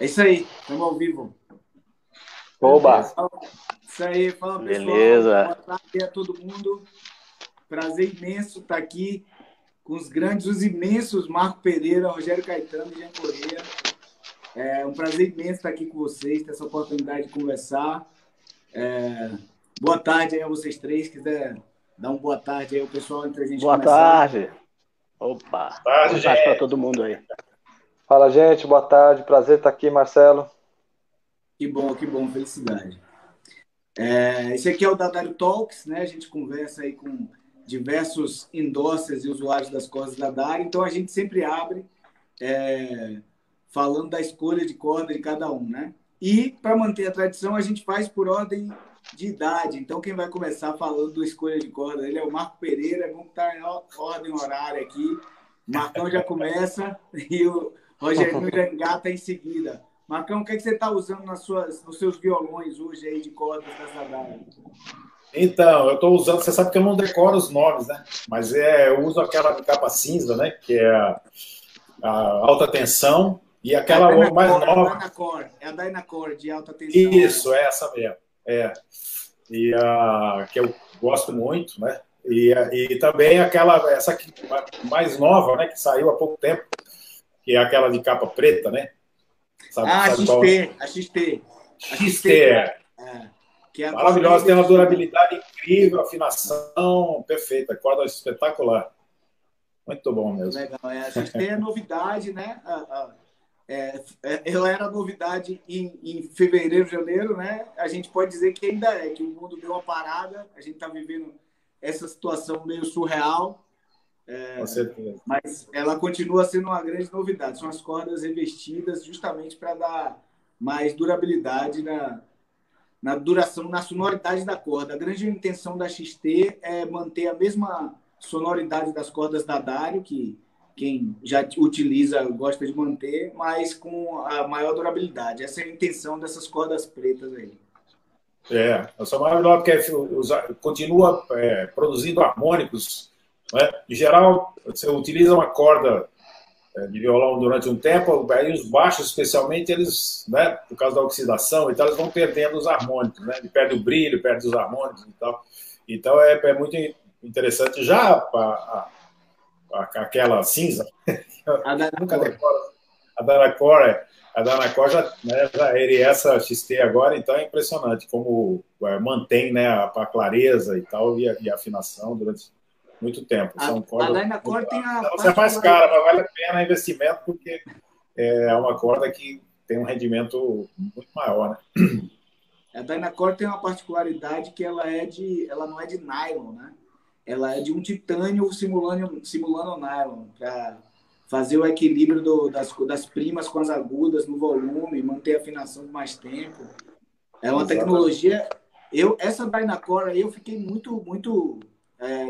É isso aí, estamos ao vivo. Oba! Isso aí, fala pessoal. Beleza. Boa tarde a todo mundo. Prazer imenso estar aqui com os grandes, os imensos Marco Pereira, Rogério Caetano e Jean Correia. É um prazer imenso estar aqui com vocês, ter essa oportunidade de conversar. Boa tarde aí a vocês três. Quiser dar uma boa tarde aí ao pessoal antes da gente Boa começar. tarde. Opa! Tarde, Boa tarde para todo mundo aí. Fala, gente. Boa tarde. Prazer estar aqui, Marcelo. Que bom, felicidade. Esse aqui é o Dadário Talks, né? A gente conversa aí com diversos endossers e usuários das cordas da Dadário. Então, a gente sempre abre falando da escolha de corda de cada um, né? E, para manter a tradição, a gente faz por ordem de idade. Então, quem vai começar falando da escolha de corda, ele é o Marco Pereira. Vamos estar em ordem horária aqui. O Marcão já começa e o Rogerinho já engata em seguida. Marcão, o que você está usando nos seus violões hoje aí de cordas da Dadário? Então, eu estou usando, você sabe que eu não decoro os nomes, né? Mas eu uso aquela de capa cinza, né? Que é a alta tensão e aquela mais nova. É a Dynacore de alta tensão. Isso, é essa mesmo. E que eu gosto muito, né? E também essa aqui, mais nova, né? Que saiu há pouco tempo, que é aquela de capa preta, né? Sabe a XT. Que é maravilhosa, tem uma durabilidade incrível, afinação perfeita, corda espetacular. Muito bom mesmo. Legal, a XT é novidade, né? Ela era novidade em fevereiro, janeiro, né? A gente pode dizer que ainda é, que o mundo deu uma parada, a gente está vivendo essa situação meio surreal. Com certeza. Mas ela continua sendo uma grande novidade. São as cordas revestidas justamente para dar mais durabilidade na duração, na sonoridade da corda. A grande intenção da XT é manter a mesma sonoridade das cordas da Dario, que quem já utiliza gosta de manter, mas com a maior durabilidade. Essa é a intenção dessas cordas pretas aí. Essa é maravilhosa, porque continua produzindo harmônicos. Né? Em geral, você utiliza uma corda de violão durante um tempo, aí os baixos, especialmente, eles, né, por causa da oxidação e tal, eles vão perdendo os harmônicos, né? Ele perde o brilho, perde os harmônicos e tal. Então, é muito interessante. Já aquela cinza, nunca decoro, a Dynacore já essa XT agora, então é impressionante como mantém, né, a clareza e tal, e a afinação durante muito tempo. A Dynacore tem a... Você é mais cara, mas vale a pena o investimento, porque é uma corda que tem um rendimento muito maior, né? A Dynacore tem uma particularidade que ela não é de nylon, né? Ela é de um titânio simulando nylon, para fazer o equilíbrio das primas com as agudas no volume, manter a afinação por mais tempo. É uma tecnologia... Essa Dynacore aí eu fiquei muito, muito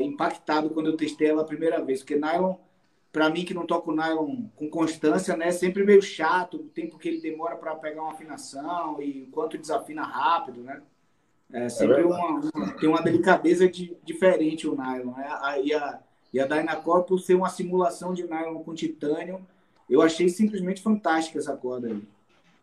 impactado quando eu testei ela a primeira vez, porque nylon, para mim que não toco nylon com constância, né, é sempre meio chato o tempo que ele demora para pegar uma afinação e o quanto desafina rápido, né? Sempre tem uma delicadeza diferente o nylon, né? E a Dynacore, por ser uma simulação de nylon com titânio, eu achei simplesmente fantástica essa corda aí.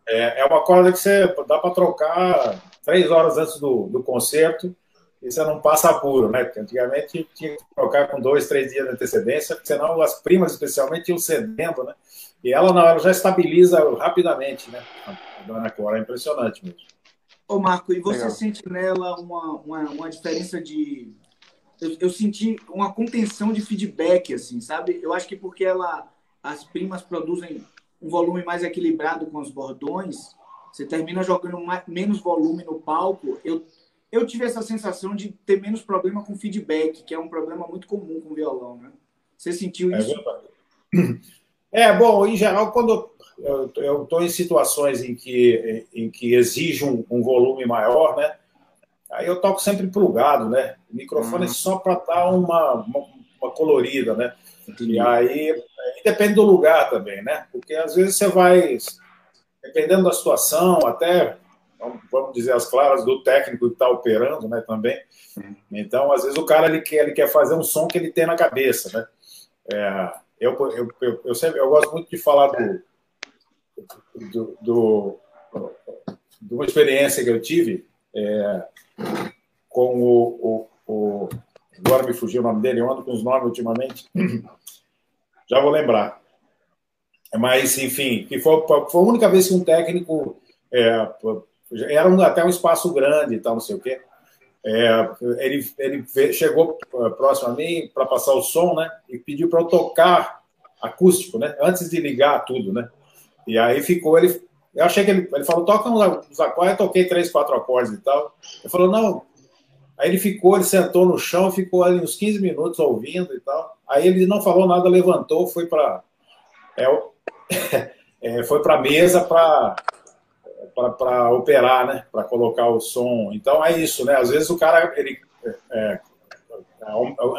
É uma corda que você dá para trocar 3 horas antes do concerto e você não passa apuro, né? Porque antigamente tinha que trocar com 2, 3 dias de antecedência, porque senão as primas, especialmente, iam cedendo, né? E ela não, ela já estabiliza rapidamente, né? A Dynacore é impressionante mesmo. Ô, Marco, e você sente nela uma diferença de... Eu senti uma contenção de feedback, assim, sabe? Eu acho que porque as primas produzem um volume mais equilibrado com os bordões, você termina jogando menos volume no palco. Eu tive essa sensação de ter menos problema com feedback, que é um problema muito comum com violão, né? Você sentiu isso? Bom, em geral, quando eu estou em situações em que exige um volume maior, né? Aí eu toco sempre plugado, né? O microfone é só para dar uma colorida, né? Entendi. E aí depende do lugar também, né? Porque às vezes você vai, dependendo da situação, até, vamos dizer as claras, do técnico que está operando, né? Também. Então, às vezes o cara ele quer fazer um som que ele tem na cabeça, né? Eu gosto muito de falar de uma experiência que eu tive com agora me fugiu o nome dele, eu ando com os nomes ultimamente, já vou lembrar. Mas, enfim, que foi a única vez que um técnico era até um espaço grande e tal, não sei o quê. Ele chegou próximo a mim para passar o som, né? E pediu para eu tocar acústico, né? Antes de ligar tudo, né? E aí ficou, eu achei que ele falou, toca uns acordes, eu toquei 3, 4 acordes e tal. Ele falou, não. Aí ele sentou no chão, ficou ali uns 15 minutos ouvindo e tal. Aí ele não falou nada, levantou, foi para a mesa para operar, né? Para colocar o som. Então é isso, né? Às vezes o cara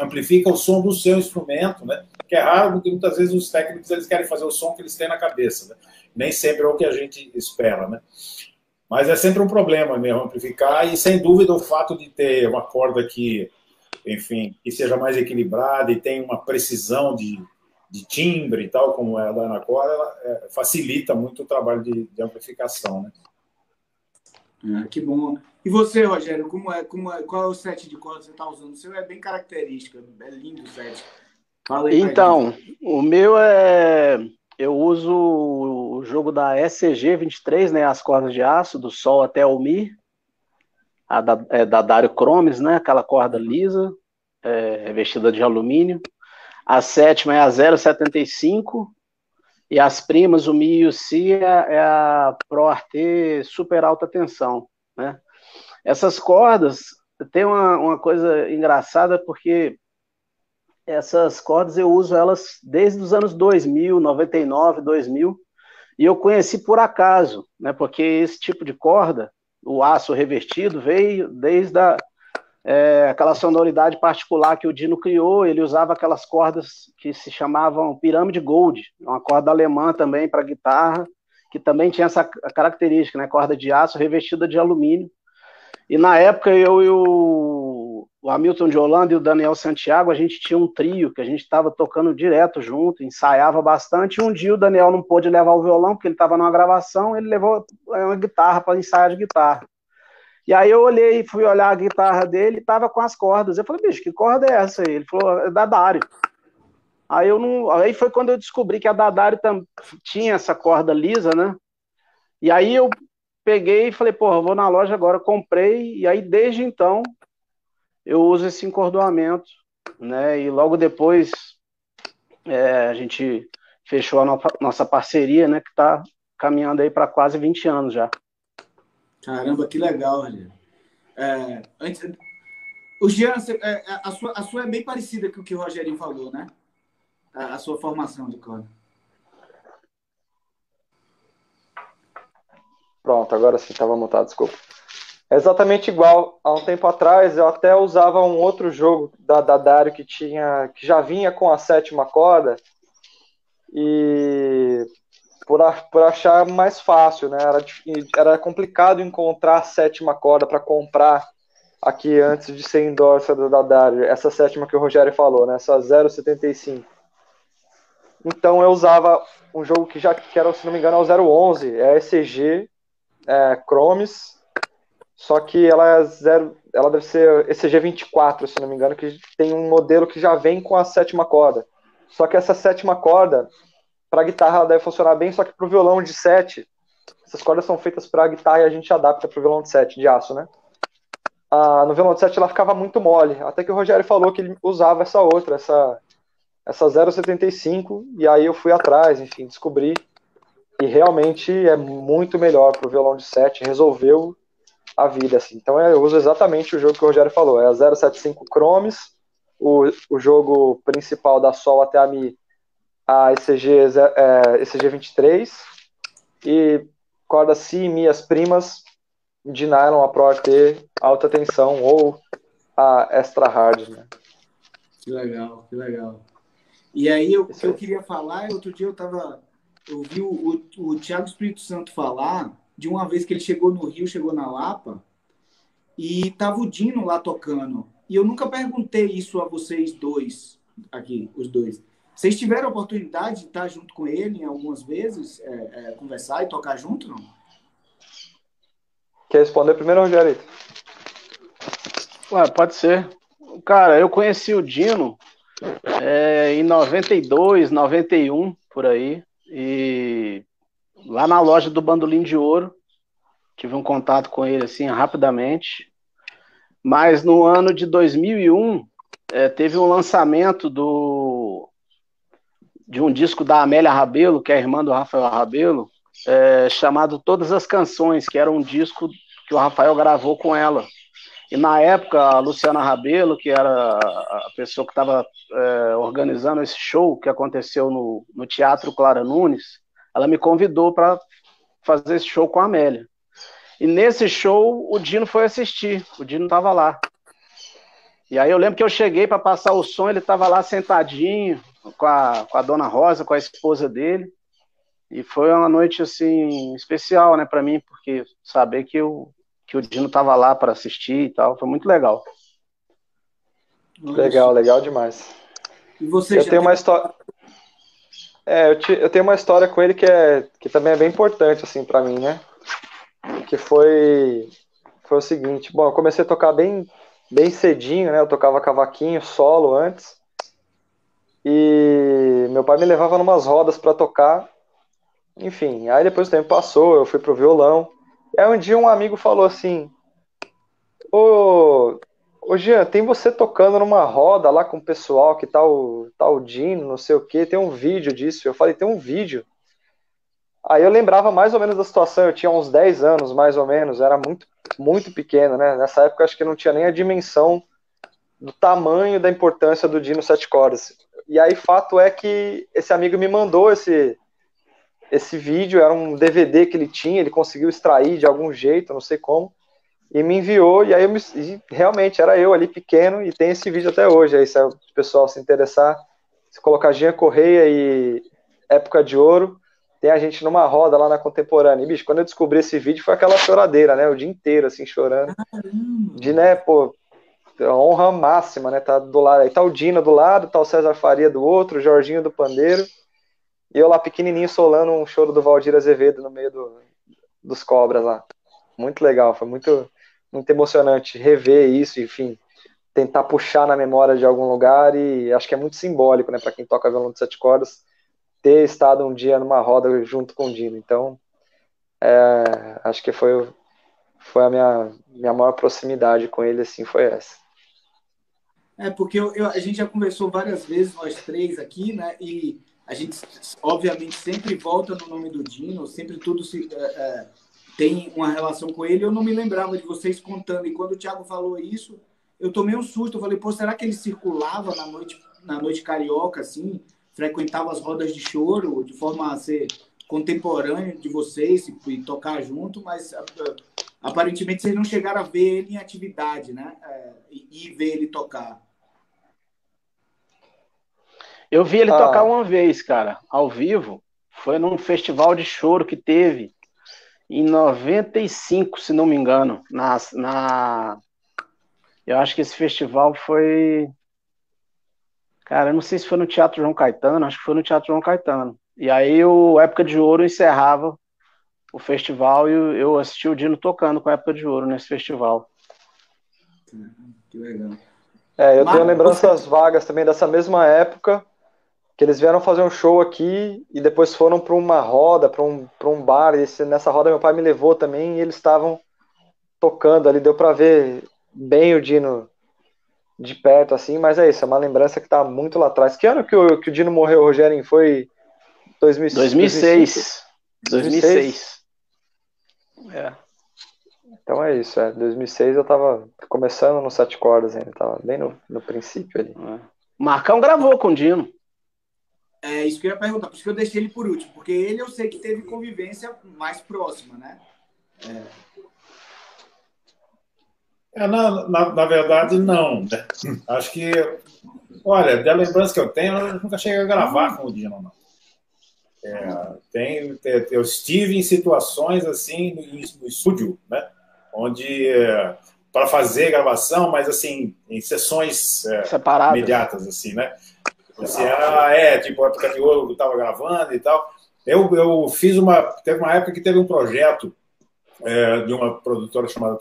amplifica o som do seu instrumento, né? Que é raro, porque muitas vezes os técnicos eles querem fazer o som que eles têm na cabeça, né? Nem sempre é o que a gente espera, né? Mas é sempre um problema mesmo amplificar, e sem dúvida o fato de ter uma corda que, enfim, que seja mais equilibrada e tenha uma precisão de timbre e tal, como é a da Anacorda, ela facilita muito o trabalho de amplificação, né? Que bom. E você, Rogério, qual é o set de corda que você está usando? O seu é bem característico, é lindo o set. Fala aí. Então, o meu eu uso o jogo da SCG 23, né, as cordas de aço, do Sol até o Mi, da Dario Chromes, né, aquela corda lisa, revestida de alumínio. A sétima é a 0,75, e as primas, o Mi e o Si, é a Pro Arte super alta tensão, né. Essas cordas, tem uma coisa engraçada, porque essas cordas eu uso elas desde os anos 2000, 99, 2000, e eu conheci por acaso, né, porque esse tipo de corda, o aço revestido, veio desde aquela sonoridade particular que o Dino criou. Ele usava aquelas cordas que se chamavam Pirâmide Gold, uma corda alemã também para guitarra, que também tinha essa característica, né, corda de aço revestida de alumínio. E na época eu e o Hamilton de Holanda e o Daniel Santiago, a gente tinha um trio que a gente estava tocando direto junto, ensaiava bastante, e um dia o Daniel não pôde levar o violão, porque ele estava numa gravação, ele levou uma guitarra para ensaiar de guitarra. E aí eu fui olhar a guitarra dele, e estava com as cordas. Eu falei, bicho, que corda é essa aí? Ele falou, é da Dario. Aí foi quando eu descobri que a da Dario tinha essa corda lisa, né? E aí eu peguei e falei, porra, vou na loja agora, comprei, e aí desde então eu uso esse encordoamento, né? E logo depois a gente fechou a nossa parceria, né? Que está caminhando aí para quase 20 anos já. Caramba, que legal, Rogério. O Jean, a sua é bem parecida com o que o Rogerinho falou, né? A sua formação de corda. Pronto, agora sim, estava mutado, desculpa. É exatamente igual. Há um tempo atrás, eu até usava um outro jogo da Dario que já vinha com a 7ª corda, e por achar mais fácil, né? Era complicado encontrar a 7ª corda para comprar aqui antes de ser endorser da Dario, essa 7ª que o Rogério falou, né? Essa 0,75. Então eu usava um jogo que era, se não me engano, é o 011, é a ECG Chromes, só que ela deve ser ECG 24, se não me engano, que tem um modelo que já vem com a 7ª corda. Só que essa 7ª corda, para guitarra, ela deve funcionar bem, só que para o violão de 7, essas cordas são feitas para guitarra e a gente adapta para o violão de 7, de aço, né? No violão de 7 ela ficava muito mole, até que o Rogério falou que ele usava essa outra, essa 0,75, e aí eu fui atrás, enfim, descobri, e realmente é muito melhor para o violão de 7, resolveu a vida, assim. Então eu uso exatamente o jogo que o Rogério falou, é a 0,75 Chromes, o jogo principal da Sol até a Mi, a ECG 23, e corda Si e Mi, as primas, de nylon, a Pro Arte alta tensão, ou a Extra Hard, né? Que legal, que legal. E aí, o que eu queria falar, outro dia eu vi o Thiago Espírito Santo falar de uma vez que ele chegou no Rio, chegou na Lapa, e tava o Dino lá tocando. E eu nunca perguntei isso a vocês dois, aqui, os dois. Vocês tiveram a oportunidade de estar junto com ele algumas vezes, conversar e tocar junto, não? Quer responder primeiro, Rogério? Ué, pode ser. Cara, eu conheci o Dino em 92, 91, por aí. E lá na loja do Bandolim de Ouro, tive um contato com ele assim rapidamente. Mas no ano de 2001, teve um lançamento de um disco da Amélia Rabelo, que é a irmã do Rafael Rabelo, chamado Todas as Canções, que era um disco que o Rafael gravou com ela. E na época, a Luciana Rabelo, que era a pessoa que estava organizando esse show, que aconteceu no Teatro Clara Nunes, ela me convidou para fazer esse show com a Amélia. E nesse show, o Dino foi assistir, o Dino estava lá. E aí eu lembro que eu cheguei para passar o som, ele estava lá sentadinho, com a Dona Rosa, com a esposa dele. E foi uma noite, assim, especial, né, para mim, porque saber que o Dino estava lá para assistir e tal, foi muito legal. Legal, legal demais. E você eu tenho uma história. Eu tenho uma história com ele que também é bem importante, assim, para mim, né? Que foi o seguinte. Bom, eu comecei a tocar bem cedinho, né? Eu tocava cavaquinho, solo antes. E meu pai me levava numas rodas para tocar. Enfim, aí depois o tempo passou, eu fui pro violão. E aí um dia um amigo falou assim: Ô Jean, tem você tocando numa roda lá com o pessoal, que tá o Dino, não sei o que, tem um vídeo disso. Eu falei, tem um vídeo? Aí eu lembrava mais ou menos da situação, eu tinha uns 10 anos, mais ou menos, era muito, muito pequeno, né? Nessa época acho que não tinha nem a dimensão do tamanho da importância do Dino 7 cordas. E aí fato é que esse amigo me mandou esse vídeo, era um DVD que ele tinha, ele conseguiu extrair de algum jeito, não sei como, e me enviou, e aí realmente era eu ali pequeno, e tem esse vídeo até hoje. Aí se o pessoal se interessar, se colocar Jean Correia e Época de Ouro, tem a gente numa roda lá na Contemporânea. E, bicho, quando eu descobri esse vídeo, foi aquela choradeira, né? O dia inteiro, assim, chorando. De, né, pô, honra máxima, né? Tá do lado. Aí tá o Dino do lado, tá o César Faria do outro, o Jorginho do pandeiro. E eu lá pequenininho solando um choro do Valdir Azevedo no meio dos Cobras lá. Muito legal, foi muito, muito emocionante rever isso, enfim, tentar puxar na memória de algum lugar, e acho que é muito simbólico, né, para quem toca violão de 7 cordas, ter estado um dia numa roda junto com o Dino. Então, acho que foi a minha maior proximidade com ele, assim, foi essa. Porque a gente já conversou várias vezes, nós três aqui, né, e a gente, obviamente, sempre volta no nome do Dino, sempre tudo tem uma relação com ele. Eu não me lembrava de vocês contando, e quando o Thiago falou isso, eu tomei um susto. Eu falei, pô, será que ele circulava na noite carioca, assim, frequentava as rodas de choro, de forma a ser contemporâneo de vocês e tocar junto, mas aparentemente vocês não chegaram a ver ele em atividade, né, e ver ele tocar. Eu vi ele tocar uma vez, cara, ao vivo. Foi num festival de choro que teve em 95, se não me engano. Eu acho que esse festival foi... Cara, eu não sei se foi no Teatro João Caetano, acho que foi no Teatro João Caetano. E aí o Época de Ouro encerrava o festival e eu assisti o Dino tocando com a Época de Ouro nesse festival. Que legal. Eu tenho lembranças vagas também dessa mesma época, que eles vieram fazer um show aqui e depois foram para uma roda, para um bar. E nessa roda meu pai me levou também e eles estavam tocando ali, deu para ver bem o Dino de perto, assim, mas é isso, é uma lembrança que tá muito lá atrás. Que ano que o Dino morreu, Rogério? Foi 2006. 2006. Então é isso, 2006 eu tava começando no 7 cordas ainda, tava bem no princípio ali. Marcão gravou com o Dino. É isso que eu ia perguntar, por isso que eu deixei ele por último, porque ele eu sei que teve convivência mais próxima, né? Na verdade, não. Acho que, olha, da lembrança que eu tenho, eu nunca cheguei a gravar com o Dino, não. Eu estive em situações assim no estúdio, né? Onde para fazer gravação, mas assim em sessões separadas, imediatas, assim, né? Assim, tipo, a época de ouro que eu estava gravando e tal. Eu fiz teve uma época que teve um projeto de uma produtora chamada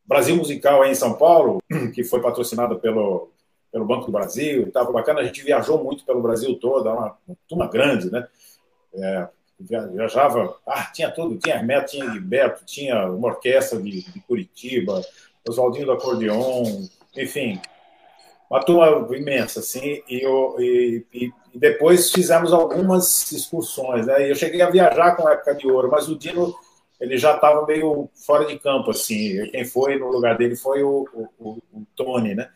Brasil Musical aí em São Paulo, que foi patrocinada pelo Banco do Brasil e tal, foi bacana. A gente viajou muito pelo Brasil todo, era uma turma grande, né? Viajava, tinha tudo, tinha Hermeto, tinha Gilberto, tinha uma orquestra de Curitiba, Oswaldinho do Acordeon, enfim, uma turma imensa, assim, e depois fizemos algumas excursões, né? E eu cheguei a viajar com a época de ouro, mas o Dino, ele já estava meio fora de campo, assim. Quem foi no lugar dele foi o Tony, né?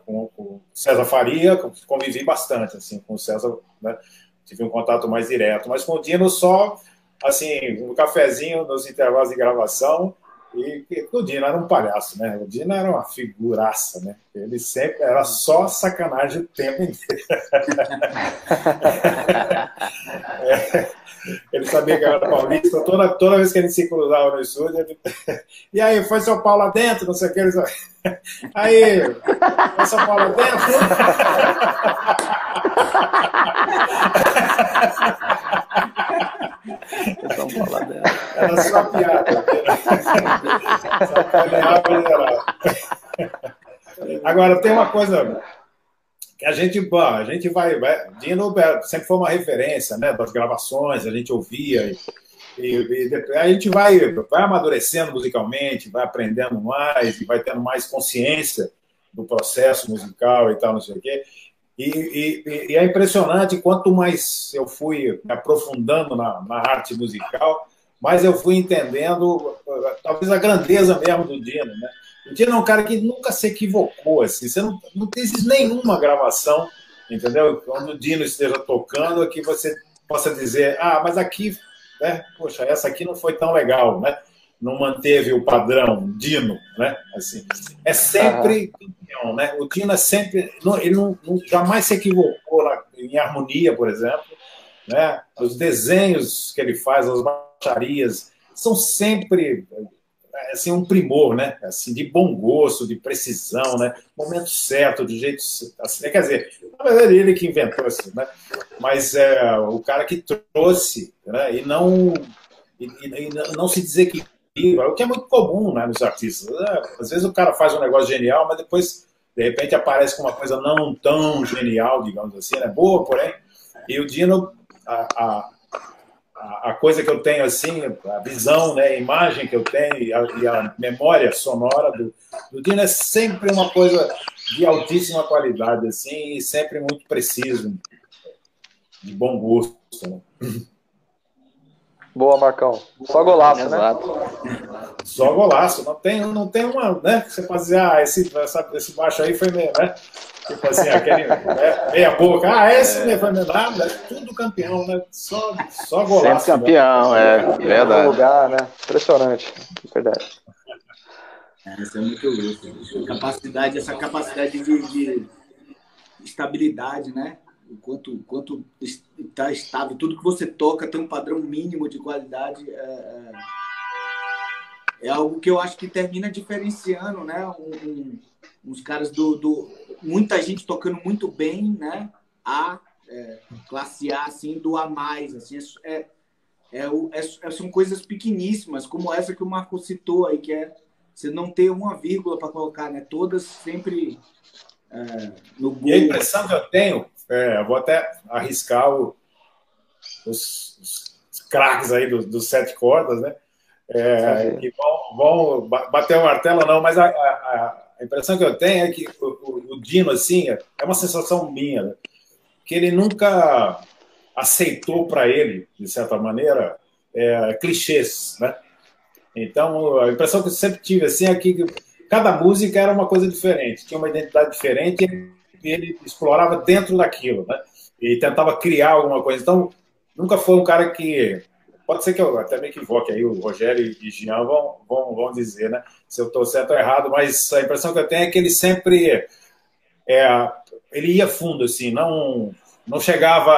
Com o César Faria, convivi bastante, assim, com o César, né? Tive um contato mais direto, mas com o Dino só, assim, um cafezinho nos intervalos de gravação. E o Dino era um palhaço, né? O Dino era uma figuraça, né? Ele sempre era só sacanagem o tempo inteiro. Ele sabia que era paulista, toda vez que a gente se cruzava no estúdio, ele... E aí, foi São Paulo adentro, não sei o que. Ele... Aí, foi São Paulo adentro? São Paulo adentro. Era só piada. Agora, tem uma coisa que a gente vai... Dino sempre foi uma referência, né, das gravações, a gente ouvia e a gente vai amadurecendo musicalmente, vai aprendendo mais e vai tendo mais consciência do processo musical e tal, não sei o quê. E é impressionante, quanto mais eu fui me aprofundando na arte musical, mais eu fui entendendo talvez a grandeza mesmo do Dino, né? O Dino é um cara que nunca se equivocou, assim. Você não existe nenhuma gravação, entendeu? Quando o Dino esteja tocando, que você possa dizer, mas aqui, né? Poxa, essa aqui não foi tão legal, né? Não manteve o padrão Dino, né? Assim, é sempre campeão, né? O Dino é sempre, ele jamais se equivocou em harmonia, por exemplo, né? Os desenhos que ele faz, as baixarias, são sempre assim um primor, né? Assim, de bom gosto, de precisão, né? Momento certo, de jeito assim, quer dizer, na verdade ele que inventou isso, né? Mas o cara que trouxe, né? E não se desequilibra, o que é muito comum, né, nos artistas. Às vezes o cara faz um negócio genial, mas depois, de repente, aparece com uma coisa não tão genial, digamos assim, né? Boa, porém. E o Dino, a coisa que eu tenho, assim, a visão, né, a imagem que eu tenho e a memória sonora do Dino é sempre uma coisa de altíssima qualidade, assim, e sempre muito preciso, de bom gosto, né? Boa, Marcão. Só golaço, Exato. né? Só golaço. Não tem uma, né? Você pode dizer, esse baixo aí foi meio, né? Tipo assim, aquele meia boca. Esse foi meio nada. É tudo campeão, né? Só golaço. Sempre campeão, né? Verdade. Lugar, né? Impressionante. Verdade. Isso é muito louco. Essa capacidade de estabilidade, né? O quanto está estável, tudo que você toca tem um padrão mínimo de qualidade, é algo que eu acho que termina diferenciando, né? Uns caras muita gente tocando muito bem, né? Classe A, assim, do A+, assim, são coisas pequeníssimas, como essa que o Marco citou aí, que é você não ter uma vírgula para colocar, né? Todas sempre no gol. E a impressão que eu tenho, eu vou até arriscar os craques aí dos 7 cordas, né? Que vão bater o martelo, não, mas a impressão que eu tenho é que o Dino, assim, é uma sensação minha, né? Que ele nunca aceitou para ele, de certa maneira, clichês, né? Então, a impressão que eu sempre tive, assim, é que cada música era uma coisa diferente, tinha uma identidade diferente e ele explorava dentro daquilo, né? E tentava criar alguma coisa. Então, nunca foi um cara que... Pode ser que eu até me equivoque aí, o Rogério e Jean vão dizer, né? Se eu estou certo ou errado, mas a impressão que eu tenho é que ele sempre... ele ia fundo, assim, não chegava...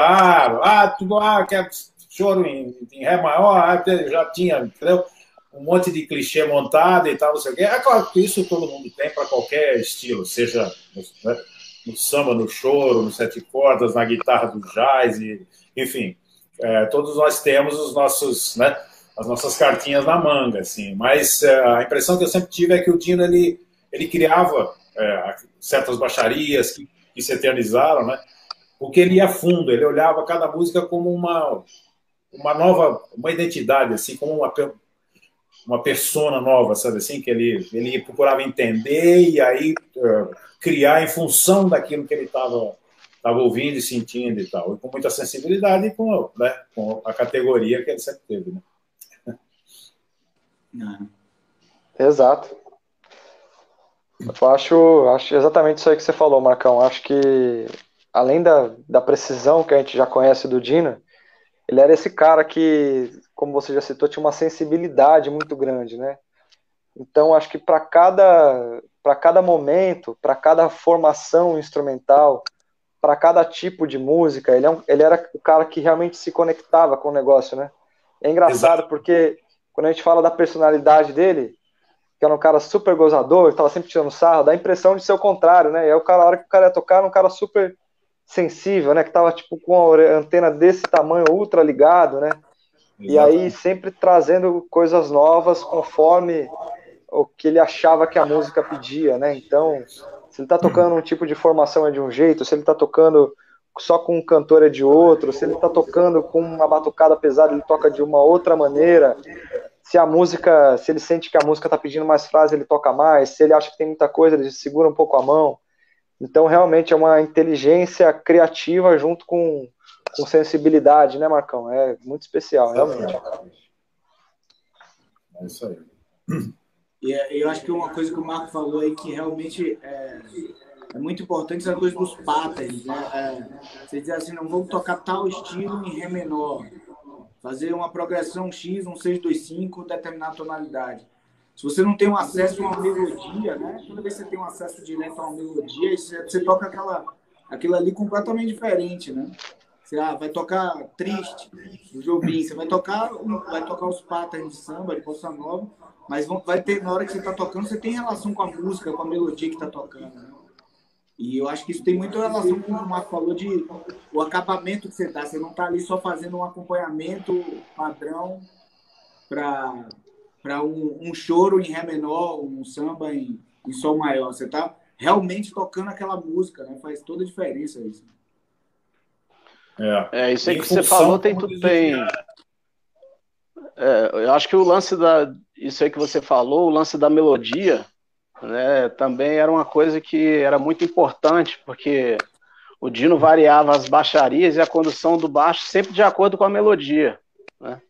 quer choro em Ré maior, já tinha, entendeu? Um monte de clichê montado e tal, não sei o quê. É claro que isso todo mundo tem para qualquer estilo, seja, né, no samba, no choro, no sete cordas, na guitarra do jazz, enfim, todos nós temos os nossos, né, as nossas cartinhas na manga, assim. Mas a impressão que eu sempre tive é que o Dino ele criava certas baixarias que se eternizaram, né? Porque ele ia fundo, ele olhava cada música como uma identidade, assim, como uma persona nova, sabe assim, que ele procurava entender e aí criar em função daquilo que ele estava ouvindo e sentindo e tal, e com muita sensibilidade e com a categoria que ele sempre teve, né? Exato. Eu acho exatamente isso aí que você falou, Marcão. Acho que, além da precisão que a gente já conhece do Dino, ele era esse cara que, como você já citou, tinha uma sensibilidade muito grande, né? Então, acho que para cada momento, para cada formação instrumental, para cada tipo de música, ele era o cara que realmente se conectava com o negócio, né? É engraçado. Exato. Porque quando a gente fala da personalidade dele, que era um cara super gozador, estava sempre tirando sarro, dá a impressão de ser o contrário, né? E aí a hora que o cara ia tocar, era um cara super sensível, né? Que tava tipo com a antena desse tamanho, ultra ligado, né? E aí sempre trazendo coisas novas conforme o que ele achava que a música pedia, né? Então, se ele tá tocando um tipo de formação é de um jeito, se ele tá tocando só com um cantor é de outro, se ele tá tocando com uma batucada pesada, ele toca de uma outra maneira. Se ele sente que a música tá pedindo mais frase, ele toca mais. Se ele acha que tem muita coisa, ele segura um pouco a mão. Então, realmente, é uma inteligência criativa junto com sensibilidade, né, Marcão? É muito especial, realmente. É isso aí. E eu acho que uma coisa que o Marco falou aí que realmente é muito importante, essa coisa dos patterns, né? Você dizer assim, não vamos tocar tal estilo em Ré menor, fazer uma progressão X, um 6-2-5, determinada tonalidade. Se você não tem um acesso a uma melodia, né? Toda vez que você tem um acesso direto a uma melodia, você toca aquilo ali completamente diferente, né? Você vai tocar Triste, do Jobim, você vai tocar os patterns de samba, de bossa nova, mas vai ter, na hora que você está tocando, você tem relação com a música, com a melodia que está tocando, né? E eu acho que isso tem muita relação com o que o Marco falou de o acabamento que você dá. Você não está ali só fazendo um acompanhamento padrão para um choro em Ré menor, um samba em Sol maior. Você está realmente tocando aquela música, né? Faz toda a diferença isso. Isso aí que você falou tem tudo bem. Eu acho que o lance isso aí que você falou, o lance da melodia, né, também era uma coisa que era muito importante, porque o Dino variava as baixarias e a condução do baixo sempre de acordo com a melodia, né?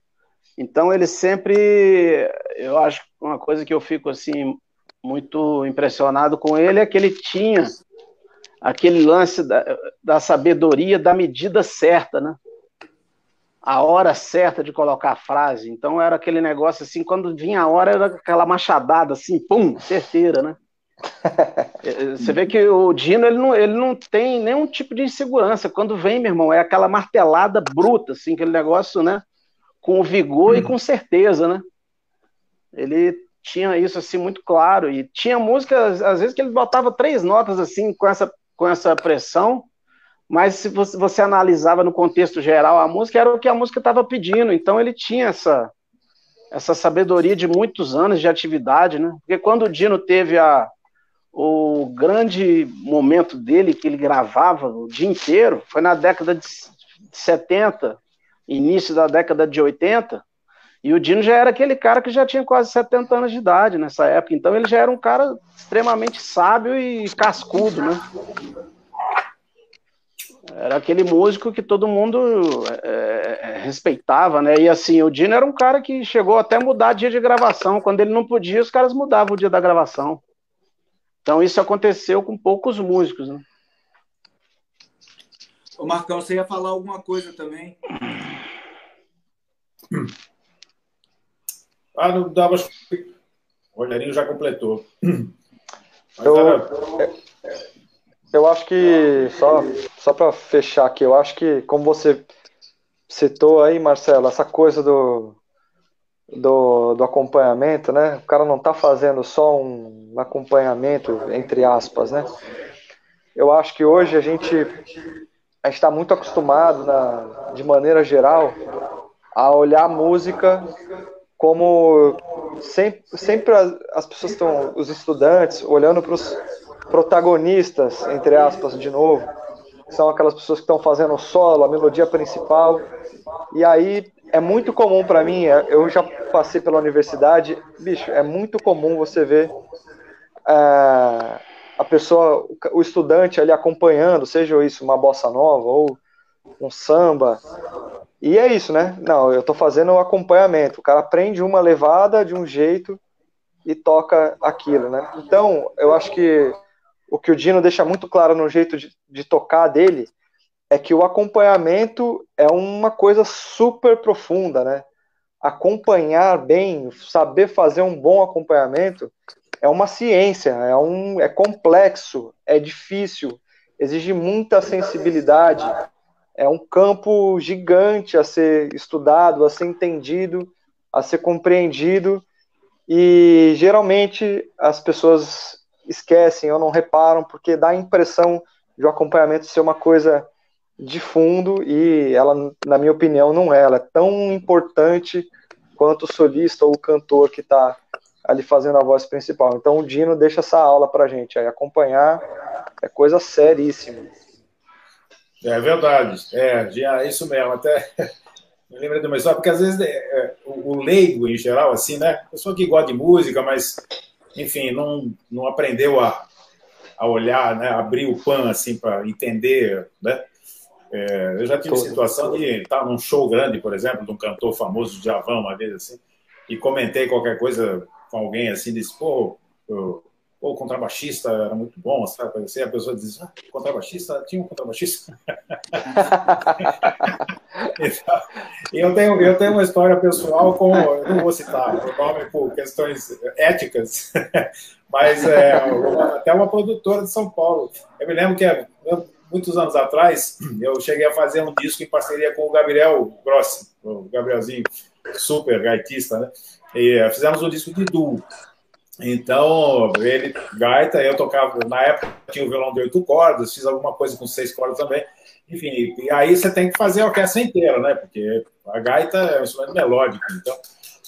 Então ele sempre, eu acho que uma coisa que eu fico assim muito impressionado com ele é que ele tinha aquele lance da sabedoria da medida certa, né? A hora certa de colocar a frase. Então era aquele negócio assim, quando vinha a hora era aquela machadada assim, pum, certeira, né? Você vê que o Dino ele não tem nenhum tipo de insegurança. Quando vem, meu irmão, é aquela martelada bruta, assim, aquele negócio, né? Com vigor e com certeza, né? Ele tinha isso assim muito claro. E tinha músicas, às vezes, que ele botava 3 notas assim, com essa pressão. Mas se você analisava no contexto geral a música, era o que a música estava pedindo. Então ele tinha essa sabedoria de muitos anos de atividade, né? Porque quando o Dino teve o grande momento dele, que ele gravava o dia inteiro, foi na década de 70, início da década de 80, e o Dino já era aquele cara que já tinha quase 70 anos de idade nessa época. Então ele já era um cara extremamente sábio e cascudo, né? Era aquele músico que todo mundo respeitava, né? E assim, o Dino era um cara que chegou até a mudar dia de gravação. Quando ele não podia, os caras mudavam o dia da gravação. Então isso aconteceu com poucos músicos, né? Ô Marcão, você ia falar alguma coisa também? Não dava. O Rogerinho já completou. Eu acho que, só para fechar aqui, eu acho que, como você citou aí, Marcelo, essa coisa do acompanhamento, né? O cara não está fazendo só um acompanhamento, entre aspas, né? eu acho que hoje a gente está muito acostumado, de maneira geral, a olhar a música como sempre as pessoas estão, os estudantes, olhando para os protagonistas, entre aspas, de novo, são aquelas pessoas que estão fazendo o solo, a melodia principal, e aí é muito comum para mim, eu já passei pela universidade, bicho, é muito comum você ver a pessoa, o estudante ali acompanhando, seja isso uma bossa nova ou um samba, e é isso, né? Não, eu tô fazendo o acompanhamento, o cara aprende uma levada de um jeito e toca aquilo, né? Então, eu acho que o que o Dino deixa muito claro no jeito de tocar dele é que o acompanhamento é uma coisa super profunda, né? Acompanhar bem, saber fazer um bom acompanhamento é uma ciência, é complexo, é difícil, exige muita sensibilidade, é um campo gigante a ser estudado, a ser entendido, a ser compreendido, e geralmente as pessoas esquecem ou não reparam, porque dá a impressão de o acompanhamento ser uma coisa de fundo, e ela, na minha opinião, não é. Ela é tão importante quanto o solista ou o cantor que está ali fazendo a voz principal. Então o Dino deixa essa aula pra gente, aí acompanhar é coisa seríssima. É verdade, é isso mesmo. Até me lembro de uma história, porque às vezes o leigo, em geral, assim, né? Pessoa que gosta de música, mas, enfim, não aprendeu a olhar, né? Abrir o pan, assim, para entender, né? Eu já tive situação de estar num show grande, por exemplo, de um cantor famoso de Djavan, uma vez, assim, e comentei qualquer coisa com alguém, assim, disse, pô, o contrabaixista era muito bom, sabe? Assim, a pessoa diz, contrabaixista, tinha um contrabaixista. Então, eu tenho uma história pessoal com, eu não vou citar o nome por questões éticas, mas até uma produtora de São Paulo. Eu me lembro que muitos anos atrás eu cheguei a fazer um disco em parceria com o Gabriel Grossi, o Gabrielzinho, super gaitista, né? E fizemos um disco de duo. Então, ele, gaita, eu tocava, na época tinha o violão de 8 cordas, fiz alguma coisa com 6 cordas também, enfim, e aí você tem que fazer a orquestra inteira, né, porque a gaita é um instrumento melódico, então,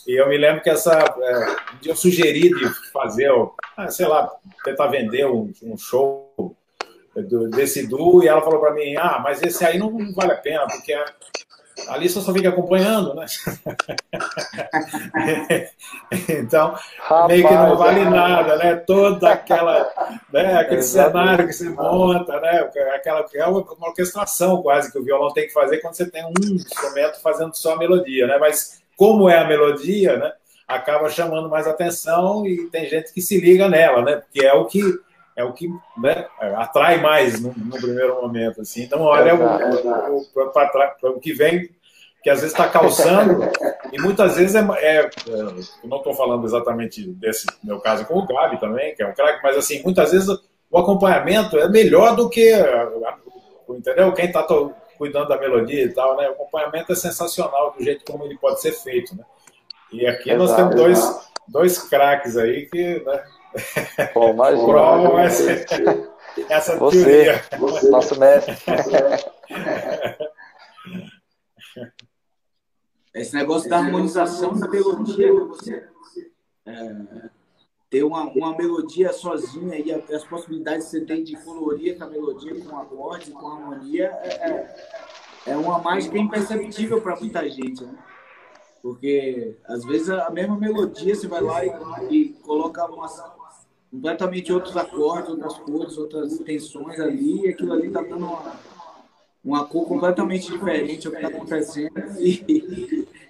e eu me lembro que eu sugeri de fazer, sei lá, tentar vender um show desse duo, e ela falou para mim, mas esse aí não vale a pena, porque ali você só fica acompanhando, né? Então, rapaz, meio que não vale nada, né? Toda aquela, né? Aquele cenário que você monta, né? É uma orquestração quase que o violão tem que fazer quando você tem um instrumento fazendo só a melodia, né? Mas como é a melodia, né? Acaba chamando mais atenção e tem gente que se liga nela, né? Porque é o que né, atrai mais no primeiro momento, assim. Então, olha para o que vem, que às vezes está calçando, e muitas vezes eu não estou falando exatamente desse meu caso com o Gabi também, que é um craque, mas assim, muitas vezes o acompanhamento é melhor do que, entendeu? Quem está cuidando da melodia e tal, né? O acompanhamento é sensacional do jeito como ele pode ser feito, né? E aqui nós temos dois craques aí que, né? Pô, imagina. Essa teoria. Você, nosso mestre. Esse negócio da harmonização da melodia, você ter uma melodia sozinha e as possibilidades que você tem de colorir a melodia com acordes, com harmonia, é uma mágica imperceptível para muita gente, né? Porque às vezes a mesma melodia você vai lá e coloca completamente outros acordes, outras cores, outras intenções ali, e aquilo ali está dando uma cor completamente diferente ao que está acontecendo,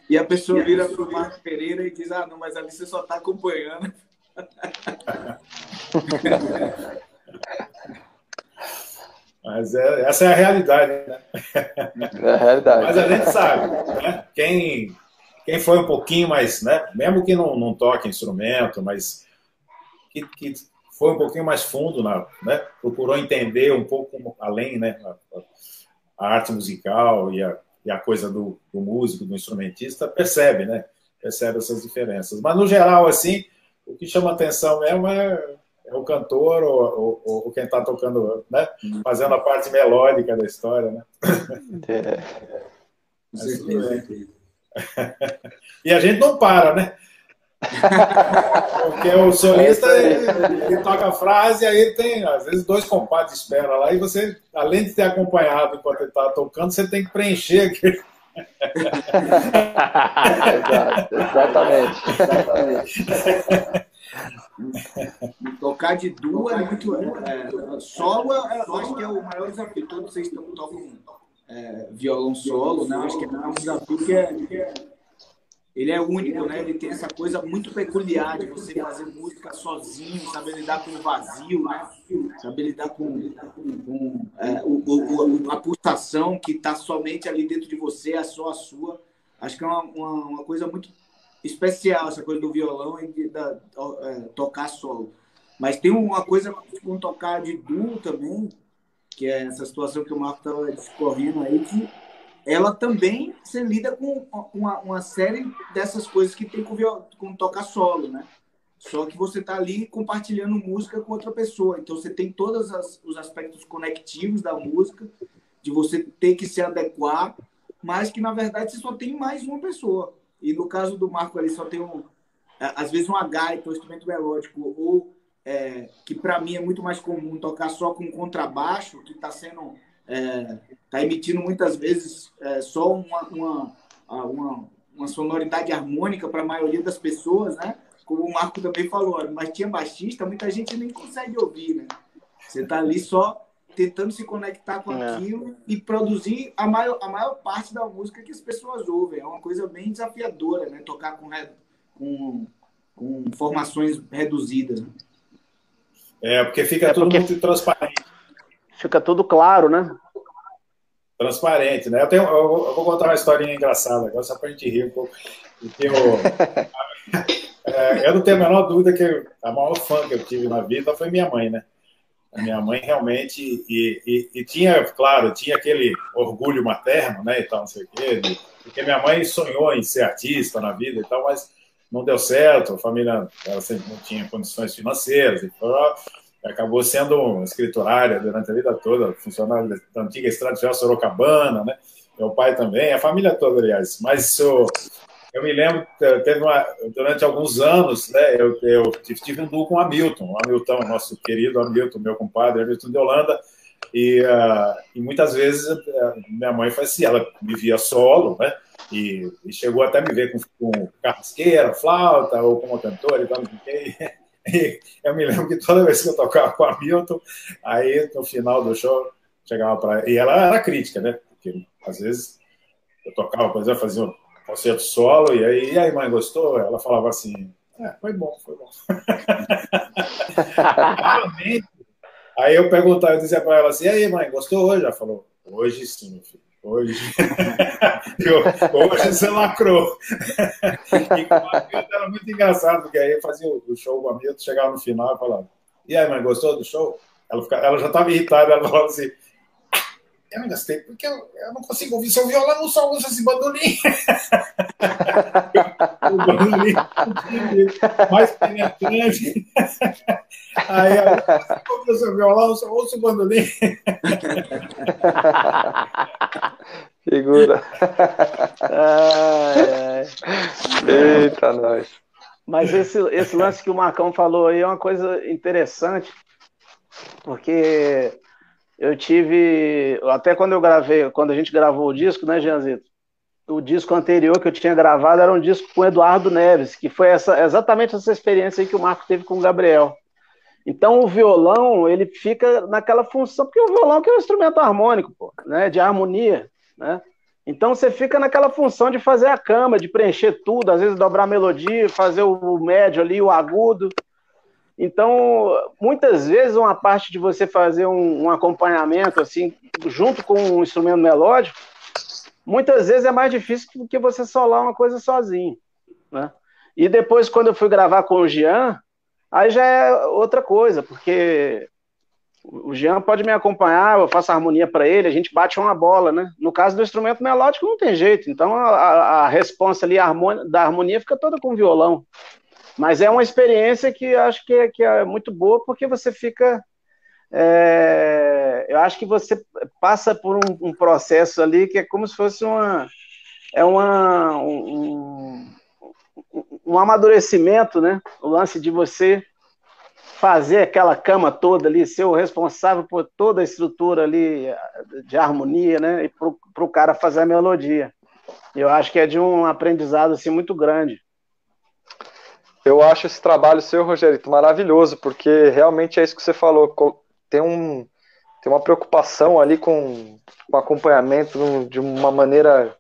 e a pessoa vira para o Marco Pereira e diz, não, mas ali você só está acompanhando. Mas essa é a realidade, né? É a realidade. Mas a gente sabe, né? Quem foi um pouquinho mais, né? Mesmo que não toque instrumento, mas que foi um pouquinho mais fundo, né? Procurou entender um pouco além, né? A arte musical e a coisa do músico, do instrumentista, percebe, né? Percebe essas diferenças. Mas, no geral, assim, o que chama atenção mesmo é o cantor ou quem está tocando, né? Fazendo a parte melódica da história, né? Com certeza. E a gente não para, né? Porque o solista ele toca a frase, aí ele tem, às vezes, 2 compadres esperam lá, e você, além de ter acompanhado enquanto ele está tocando, você tem que preencher aquele. Exatamente. Tocar de duo é muito. Solo, eu acho que é o maior desafio. Todos vocês tocam violão solo, né? Eu acho que é um desafio que ele é único, né? Ele tem essa coisa muito peculiar de você fazer música sozinho, saber lidar com o vazio, né? Saber lidar com a pulsação que está somente ali dentro de você, é só a sua. Acho que é uma coisa muito especial, essa coisa do violão e de tocar solo. Mas tem uma coisa com tocar de duo também, que é essa situação que o Marco estava discorrendo aí, que ela também se lida com uma série dessas coisas que tem com tocar solo, né? Só que você está ali compartilhando música com outra pessoa. Então, você tem todos os aspectos conectivos da música, de você ter que se adequar, mas que, na verdade, você só tem mais uma pessoa. E no caso do Marco, ali só tem, às vezes, uma gaita, um instrumento melódico, ou que, para mim, é muito mais comum tocar só com contrabaixo, que está sendo... Está emitindo muitas vezes só uma sonoridade harmônica para a maioria das pessoas, né? Como o Marco também falou, mas tinha baixista, muita gente nem consegue ouvir, né? Você está ali só tentando se conectar com aquilo e produzir a maior parte da música que as pessoas ouvem. É uma coisa bem desafiadora, né? Tocar com formações reduzidas. Né? Porque fica tudo muito transparente. Fica tudo claro, né? Transparente, né? Eu vou contar uma historinha engraçada agora, só para a gente rir um pouco. Porque eu não tenho a menor dúvida que a maior fã que eu tive na vida foi minha mãe, né? A minha mãe realmente... E tinha, claro, tinha aquele orgulho materno, né? E tal, não sei o quê. Porque minha mãe sonhou em ser artista na vida e tal, mas não deu certo. A família ela sempre não tinha condições financeiras e tal. Acabou sendo escriturária durante a vida toda, funcionária da antiga Estrada de Ferro Sorocabana, né? Meu pai também, a família toda, aliás. Mas eu me lembro, durante alguns anos, né, eu tive um duo com o Hamilton, nosso querido Hamilton, meu compadre, Hamilton de Holanda, e muitas vezes minha mãe fazia assim, ela me via solo, né? E chegou até a me ver com carrasqueira, flauta, ou como cantora e tal, não sei. E eu me lembro que toda vez que eu tocava com a Hamilton, aí no final do show, chegava para... E ela era crítica, né? Porque às vezes eu tocava, por exemplo, fazia um concerto solo, e aí, mãe, gostou? Ela falava assim, foi bom. Aí eu perguntava, eu dizia para ela assim, e aí, mãe, gostou hoje? Ela falou, hoje sim, meu filho. Hoje você lacrou. E com o Hamilton era muito engraçado, porque aí eu fazia o show com o Hamilton, chegava no final e falava, e aí, mãe, gostou do show? Ela já estava irritada, ela falava assim, eu não gostei, porque eu não consigo ouvir seu violão, não só uso esse bandolim. O bandolim mais penetrante. Aí eu não consigo ouvir seu violão, só ouço o bandolim. Figura. Eita, nós. Mas esse lance que o Marcão falou aí é uma coisa interessante, porque eu tive, até quando a gente gravou o disco, né, Jeanzito? O disco anterior que eu tinha gravado era um disco com o Eduardo Neves, que foi exatamente essa experiência aí que o Marco teve com o Gabriel. Então o violão, ele fica naquela função, porque o violão que é um instrumento harmônico, pô, né, de harmonia, né? Então você fica naquela função de fazer a cama, de preencher tudo, às vezes dobrar a melodia, fazer o médio ali, o agudo. Então, muitas vezes, uma parte de você fazer um acompanhamento, assim, junto com um instrumento melódico, muitas vezes é mais difícil do que você solar uma coisa sozinho, né? E depois, quando eu fui gravar com o Jean, aí já é outra coisa, porque o Jean pode me acompanhar, eu faço a harmonia para ele, a gente bate uma bola, né? No caso do instrumento melódico, não tem jeito. Então, a responsa ali da harmonia fica toda com o violão. Mas é uma experiência que eu acho que é muito boa, porque você fica... eu acho que você passa por um processo ali que é como se fosse um amadurecimento, né? O lance de você fazer aquela cama toda ali, ser o responsável por toda a estrutura ali de harmonia, né? E para o cara fazer a melodia. Eu acho que é de um aprendizado assim, muito grande. Eu acho esse trabalho seu, Rogerito, maravilhoso, porque realmente é isso que você falou. Tem uma preocupação ali com o acompanhamento de uma maneira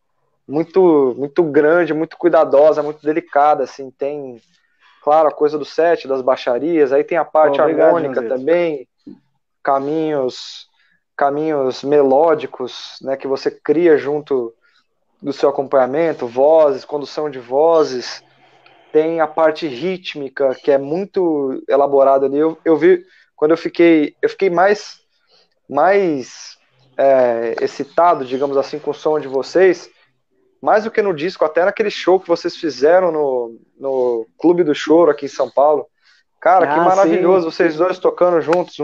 muito, muito grande, muito cuidadosa, muito delicada, assim. Tem, claro, a coisa do set, das baixarias, aí tem a parte harmônica também, caminhos melódicos, né, que você cria junto do seu acompanhamento, vozes, condução de vozes. Tem a parte rítmica, que é muito elaborada ali. Eu vi, quando eu fiquei mais excitado, digamos assim, com o som de vocês, mais do que no disco, até naquele show que vocês fizeram no Clube do Choro aqui em São Paulo. Cara, que maravilhoso, sim. Vocês dois tocando juntos.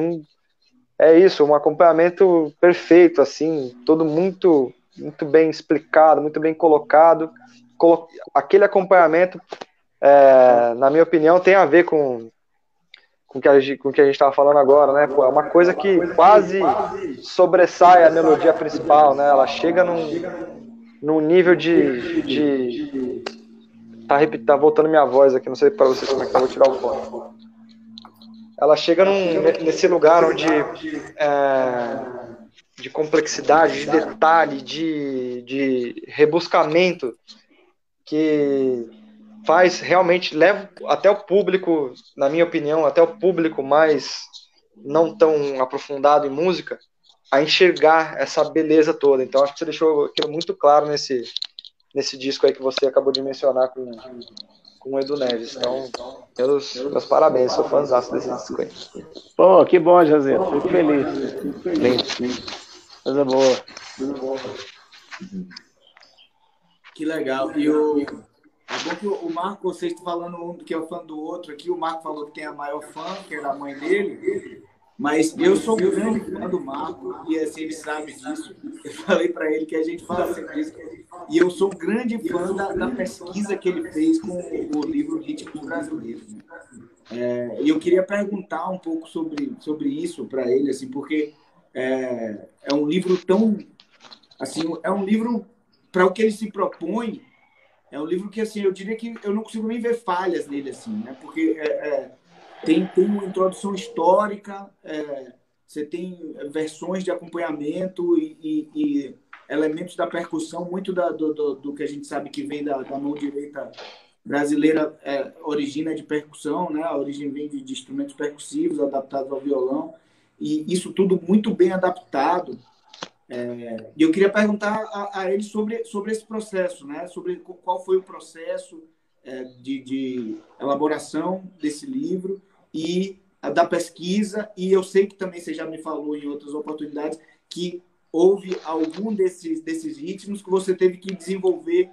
É isso, um acompanhamento perfeito, assim, todo muito, muito bem explicado, muito bem colocado. Aquele acompanhamento, na minha opinião, tem a ver com o que a gente estava falando agora, né? Pô, é uma coisa que quase sobressai a melodia principal, né? Ela chega num nível de... Tá voltando minha voz aqui, não sei para vocês como é que eu vou tirar o fone. Ela chega nesse lugar onde de complexidade, de detalhe, de rebuscamento, que leva até o público, na minha opinião, até o público mais não tão aprofundado em música, a enxergar essa beleza toda. Então acho que você deixou aquilo muito claro nesse disco aí que você acabou de mencionar com o Edu Neves. Então, meus parabéns, sou fãzaço desse disco aí. Pô, que bom, José, fico feliz. Coisa boa. Que legal. E é bom que o Marco, vocês estão falando um que é o fã do outro aqui, o Marco falou que tem a maior fã, que é da mãe dele, mas eu sou um grande fã do Marco, e assim, ele sabe disso. Eu falei para ele que a gente fala sempre isso, e eu sou um grande fã da pesquisa que ele fez com o livro Ritmos Brasileiros. E eu queria perguntar um pouco sobre isso para ele, assim, porque é um livro tão... Assim, é um livro para o que ele se propõe. É um livro que, assim, eu diria que eu não consigo nem ver falhas nele, assim, né? Porque tem uma introdução histórica, você tem versões de acompanhamento e elementos da percussão, muito do que a gente sabe que vem da mão direita brasileira, origina de percussão, né? A origem vem de instrumentos percussivos adaptados ao violão, e isso tudo muito bem adaptado. E eu queria perguntar a ele sobre esse processo, né? Sobre qual foi o processo de elaboração desse livro e da pesquisa. E eu sei que também você já me falou em outras oportunidades que houve algum desses ritmos que você teve que desenvolver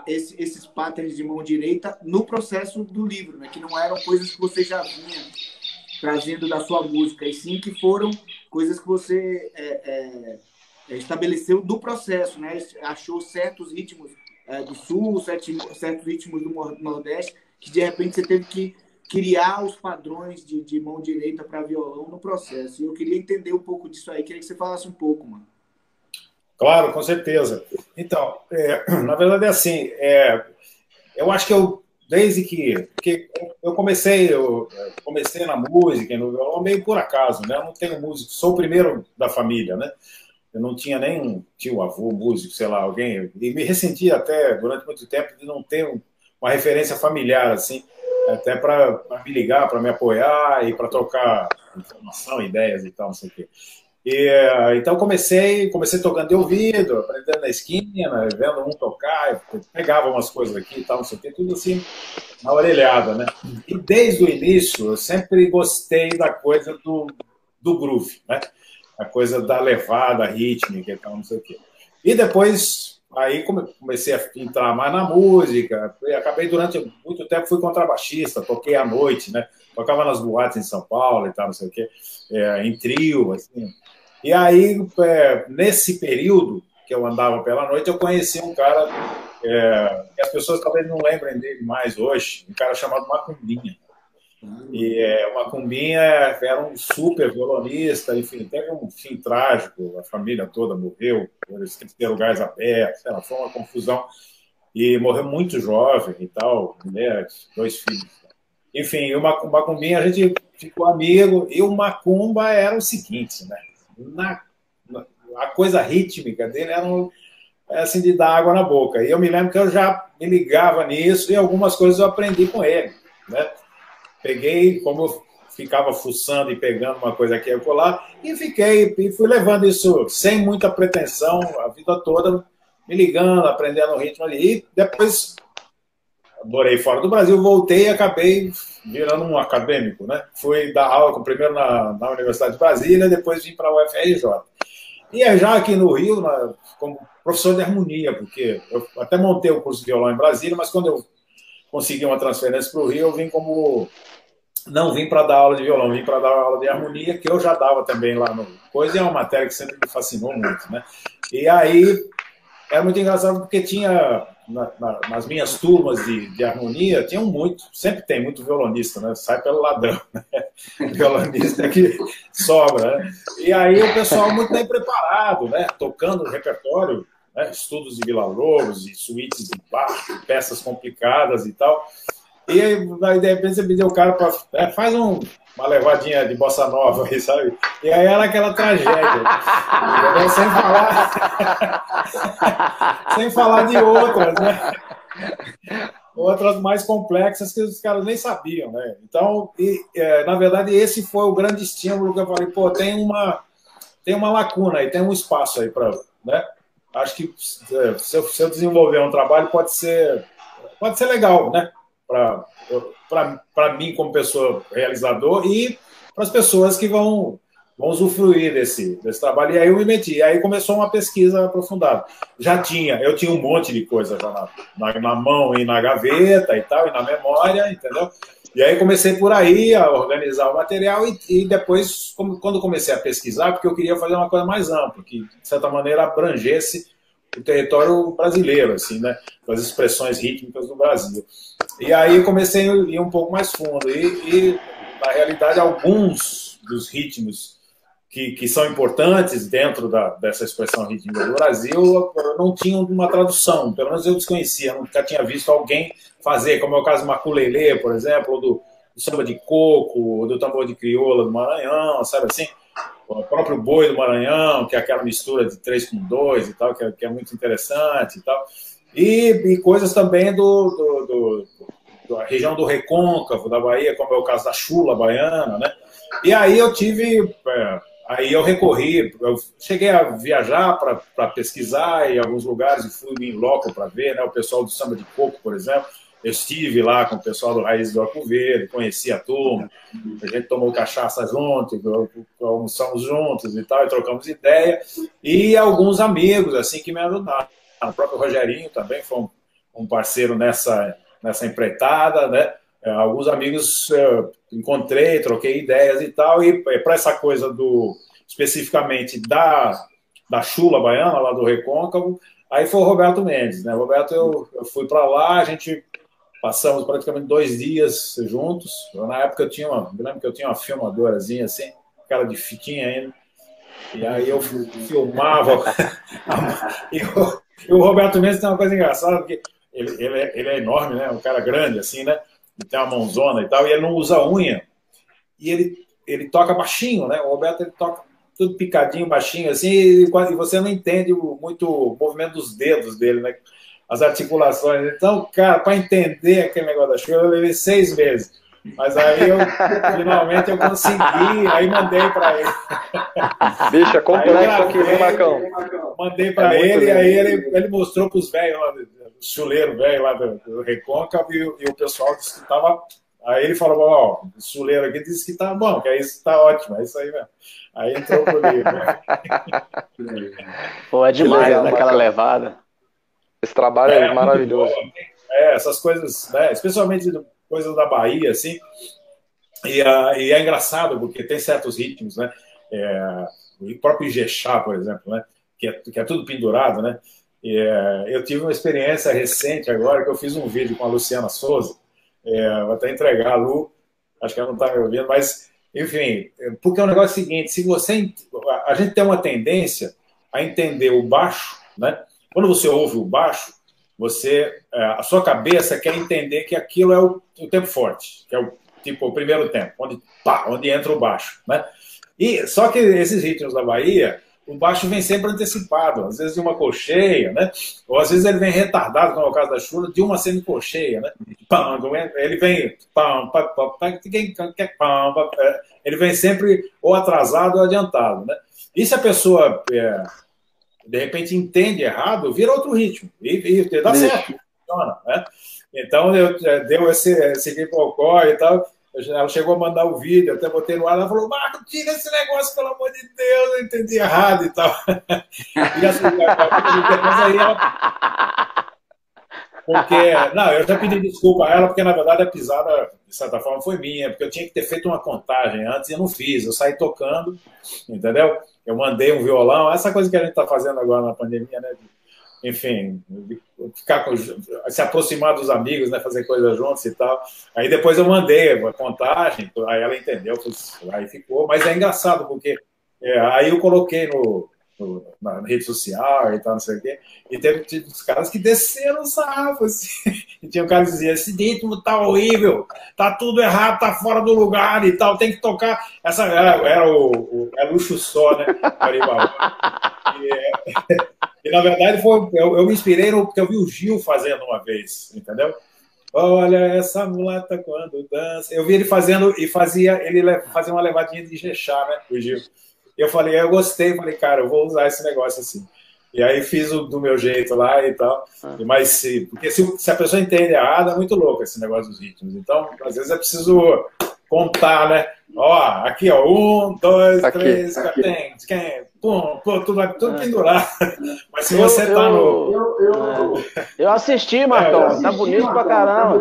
esses patterns de mão direita no processo do livro, né? Que não eram coisas que você já vinha trazendo da sua música, e sim que foram coisas que você estabeleceu do processo, né? Achou certos ritmos do Sul, certos ritmos do Nordeste, que de repente você teve que criar os padrões de mão direita para violão no processo. E eu queria entender um pouco disso aí, queria que você falasse um pouco, mano. Claro, com certeza. Então, na verdade é assim, eu acho que desde que eu comecei na música, no violão, meio por acaso, né? Eu não tenho músico, sou o primeiro da família, né? Eu não tinha nem um tio, avô, músico, sei lá, alguém. E me ressentia até, durante muito tempo, de não ter uma referência familiar, assim, até para me ligar, para me apoiar e para trocar informação, ideias e tal, não sei o quê. Então comecei tocando de ouvido, aprendendo na esquina, vendo um tocar, pegava umas coisas aqui e tal, não sei o quê, tudo assim, na orelhada, né? E desde o início, eu sempre gostei da coisa do groove, né? A coisa da levada rítmica e tal, não sei o quê. E depois aí comecei a entrar mais na música, e acabei durante muito tempo, fui contrabaixista, toquei à noite, né? Tocava nas boates em São Paulo e tal, não sei o quê, em trio, assim. E aí, nesse período que eu andava pela noite, eu conheci um cara que as pessoas talvez não lembrem dele mais hoje, um cara chamado Macumbinha. E o Macumbinha era um super violonista, enfim, teve um fim trágico, a família toda morreu, eles ter gás aberto, sei lá, foi uma confusão, e morreu muito jovem e tal, mulher, 2 filhos. Enfim, o Macumbinha, a gente ficou amigo, e o Macumba era o seguinte, né? A coisa rítmica dele era assim, de dar água na boca. E eu me lembro que eu já me ligava nisso, e algumas coisas eu aprendi com ele, né? Peguei, como eu ficava fuçando e pegando uma coisa aqui e acolá, e fui levando isso sem muita pretensão, a vida toda, me ligando, aprendendo o ritmo ali. E depois, morei fora do Brasil, voltei e acabei virando um acadêmico, né? Fui dar aula primeiro na Universidade de Brasília, depois vim para a UFRJ. E já aqui no Rio, como professor de harmonia, porque eu até montei o curso de violão em Brasília, mas quando eu consegui uma transferência para o Rio, eu vim não vim para dar aula de violão, vim para dar aula de harmonia, que eu já dava também lá no coisa, e é uma matéria que sempre me fascinou muito, né? E aí era muito engraçado porque tinha nas minhas turmas de harmonia, sempre tem muito violonista, né? Sai pelo ladrão, né? Violonista que sobra, né? E aí o pessoal muito bem preparado, né? Tocando o repertório, né? Estudos de Villa-Lobos e suítes de Bach, peças complicadas e tal. E aí, de repente, você pediu o cara para faz uma levadinha de bossa nova aí, sabe? E aí era aquela tragédia. Sem falar de outras, né? Outras mais complexas que os caras nem sabiam, né? Então, na verdade, esse foi o grande estímulo que eu falei, pô, tem uma lacuna aí, tem um espaço aí para, né? Acho que se eu desenvolver um trabalho pode ser legal, né? Para mim, como pessoa realizador, e para as pessoas que vão usufruir desse trabalho. E aí eu me meti. E aí começou uma pesquisa aprofundada. Eu tinha um monte de coisa já na mão e na gaveta e tal, e na memória, entendeu? E aí comecei por aí a organizar o material e depois, quando comecei a pesquisar, porque eu queria fazer uma coisa mais ampla, que, de certa maneira, abrangesse o território brasileiro, assim, né? As expressões rítmicas do Brasil. E aí comecei a ir um pouco mais fundo. E na realidade, alguns dos ritmos que são importantes dentro dessa expressão rítmica do Brasil não tinham uma tradução. Pelo menos eu desconhecia, nunca tinha visto alguém fazer, como é o caso do maculelê, por exemplo, ou do samba de coco, ou do tambor de crioula do Maranhão, sabe assim? O próprio boi do Maranhão, que é aquela mistura de 3 com 2 e tal, que é muito interessante e tal. E coisas também da região do Recôncavo, da Bahia, como é o caso da chula baiana, né? E aí eu cheguei a viajar para pesquisar em alguns lugares e fui em loco para ver, né? O pessoal do samba de coco, por exemplo. Eu estive lá com o pessoal do Raiz do Arco Verde, conheci a turma, a gente tomou cachaça junto, almoçamos juntos e tal, e trocamos ideia, e alguns amigos assim que me ajudaram. O próprio Rogerinho também foi um parceiro nessa empreitada, né? Alguns amigos encontrei, troquei ideias e tal, e para essa coisa especificamente da chula baiana, lá do Recôncavo, aí foi o Roberto Mendes, né? Roberto, eu fui para lá, a gente passamos praticamente 2 dias juntos. Na época eu me lembro que eu tinha uma filmadorazinha assim, cara de fitinha ainda, e aí eu filmava. E o Roberto Mendes tem uma coisa engraçada, porque ele é enorme, né? Um cara grande assim, né? Ele tem uma mãozona e tal, e ele não usa unha. E ele toca baixinho, né? O Roberto ele toca tudo picadinho, baixinho, assim, e você não entende muito o movimento dos dedos dele, né? As articulações. Então, cara, para entender aquele negócio da chuva, eu levei 6 meses. Mas aí finalmente eu consegui, aí mandei para ele. Bicho, é complexo aqui, né, Marcão? Mandei para ele, e aí ele mostrou para os velhos lá, o chuleiro velho lá do Recôncavo, e o pessoal disse que estava. Aí ele falou: ó, o chuleiro aqui disse que tá bom, que aí isso tá ótimo, é isso aí mesmo. Aí entrou pro livro. Pô, é demais naquela levada. Esse trabalho é maravilhoso. Essas coisas, né? Especialmente coisas da Bahia, assim. E é engraçado, porque tem certos ritmos, né? O próprio Ijexá, por exemplo, né? Que é tudo pendurado, né? Eu tive uma experiência recente agora, que eu fiz um vídeo com a Luciana Souza, vou até entregar a Lu, acho que ela não está me ouvindo, mas, enfim, porque é um negócio seguinte, a gente tem uma tendência a entender o baixo, né? Quando você ouve o baixo, a sua cabeça quer entender que aquilo é o tempo forte, que é o primeiro tempo, onde entra o baixo, né? E só que esses ritmos da Bahia, o baixo vem sempre antecipado, às vezes de uma colcheia, né? Ou às vezes ele vem retardado, como é o caso da Chula, de uma semicolcheia, né? Ele vem ele vem sempre ou atrasado ou adiantado, né? E se a pessoa de repente entende errado, vira outro ritmo e dá certo, funciona, né? Então deu esse pipocó e tal. Ela chegou a mandar o vídeo, até botei no ar, ela falou, Marco, tira esse negócio, pelo amor de Deus, eu entendi errado e tal. E assim, depois aí ela... Porque, não, eu já pedi desculpa a ela, porque na verdade a pisada, de certa forma, foi minha, porque eu tinha que ter feito uma contagem antes e eu não fiz, eu saí tocando, entendeu? Eu mandei um violão, essa coisa que a gente está fazendo agora na pandemia, né? Enfim, se aproximar dos amigos, né, fazer coisas juntos e tal. Aí depois eu mandei a contagem, aí ela entendeu, aí ficou. Mas é engraçado, porque aí eu coloquei na rede social e tal, não sei o quê, e teve os caras que desceram o sarrafo, assim. E tinha um cara que dizia, esse ritmo tá horrível, tá tudo errado, tá fora do lugar e tal, tem que tocar. Essa era o luxo só, né? E na verdade eu me inspirei porque eu vi o Gil fazendo uma vez, entendeu? Olha essa mulata quando dança. Eu vi ele fazendo ele fazia uma levadinha de Ijexá, né? O Gil. E eu falei, eu gostei, falei, cara, eu vou usar esse negócio assim. E aí fiz do meu jeito lá e tal. Mas porque se a pessoa entende errado, é muito louco esse negócio dos ritmos. Então, às vezes é preciso contar, né? Ó, aqui, ó, 1, 2, 3, tem, pum, tudo pendurado. Mas se você tá no... Eu assisti, Marcão, tá bonito pra caramba.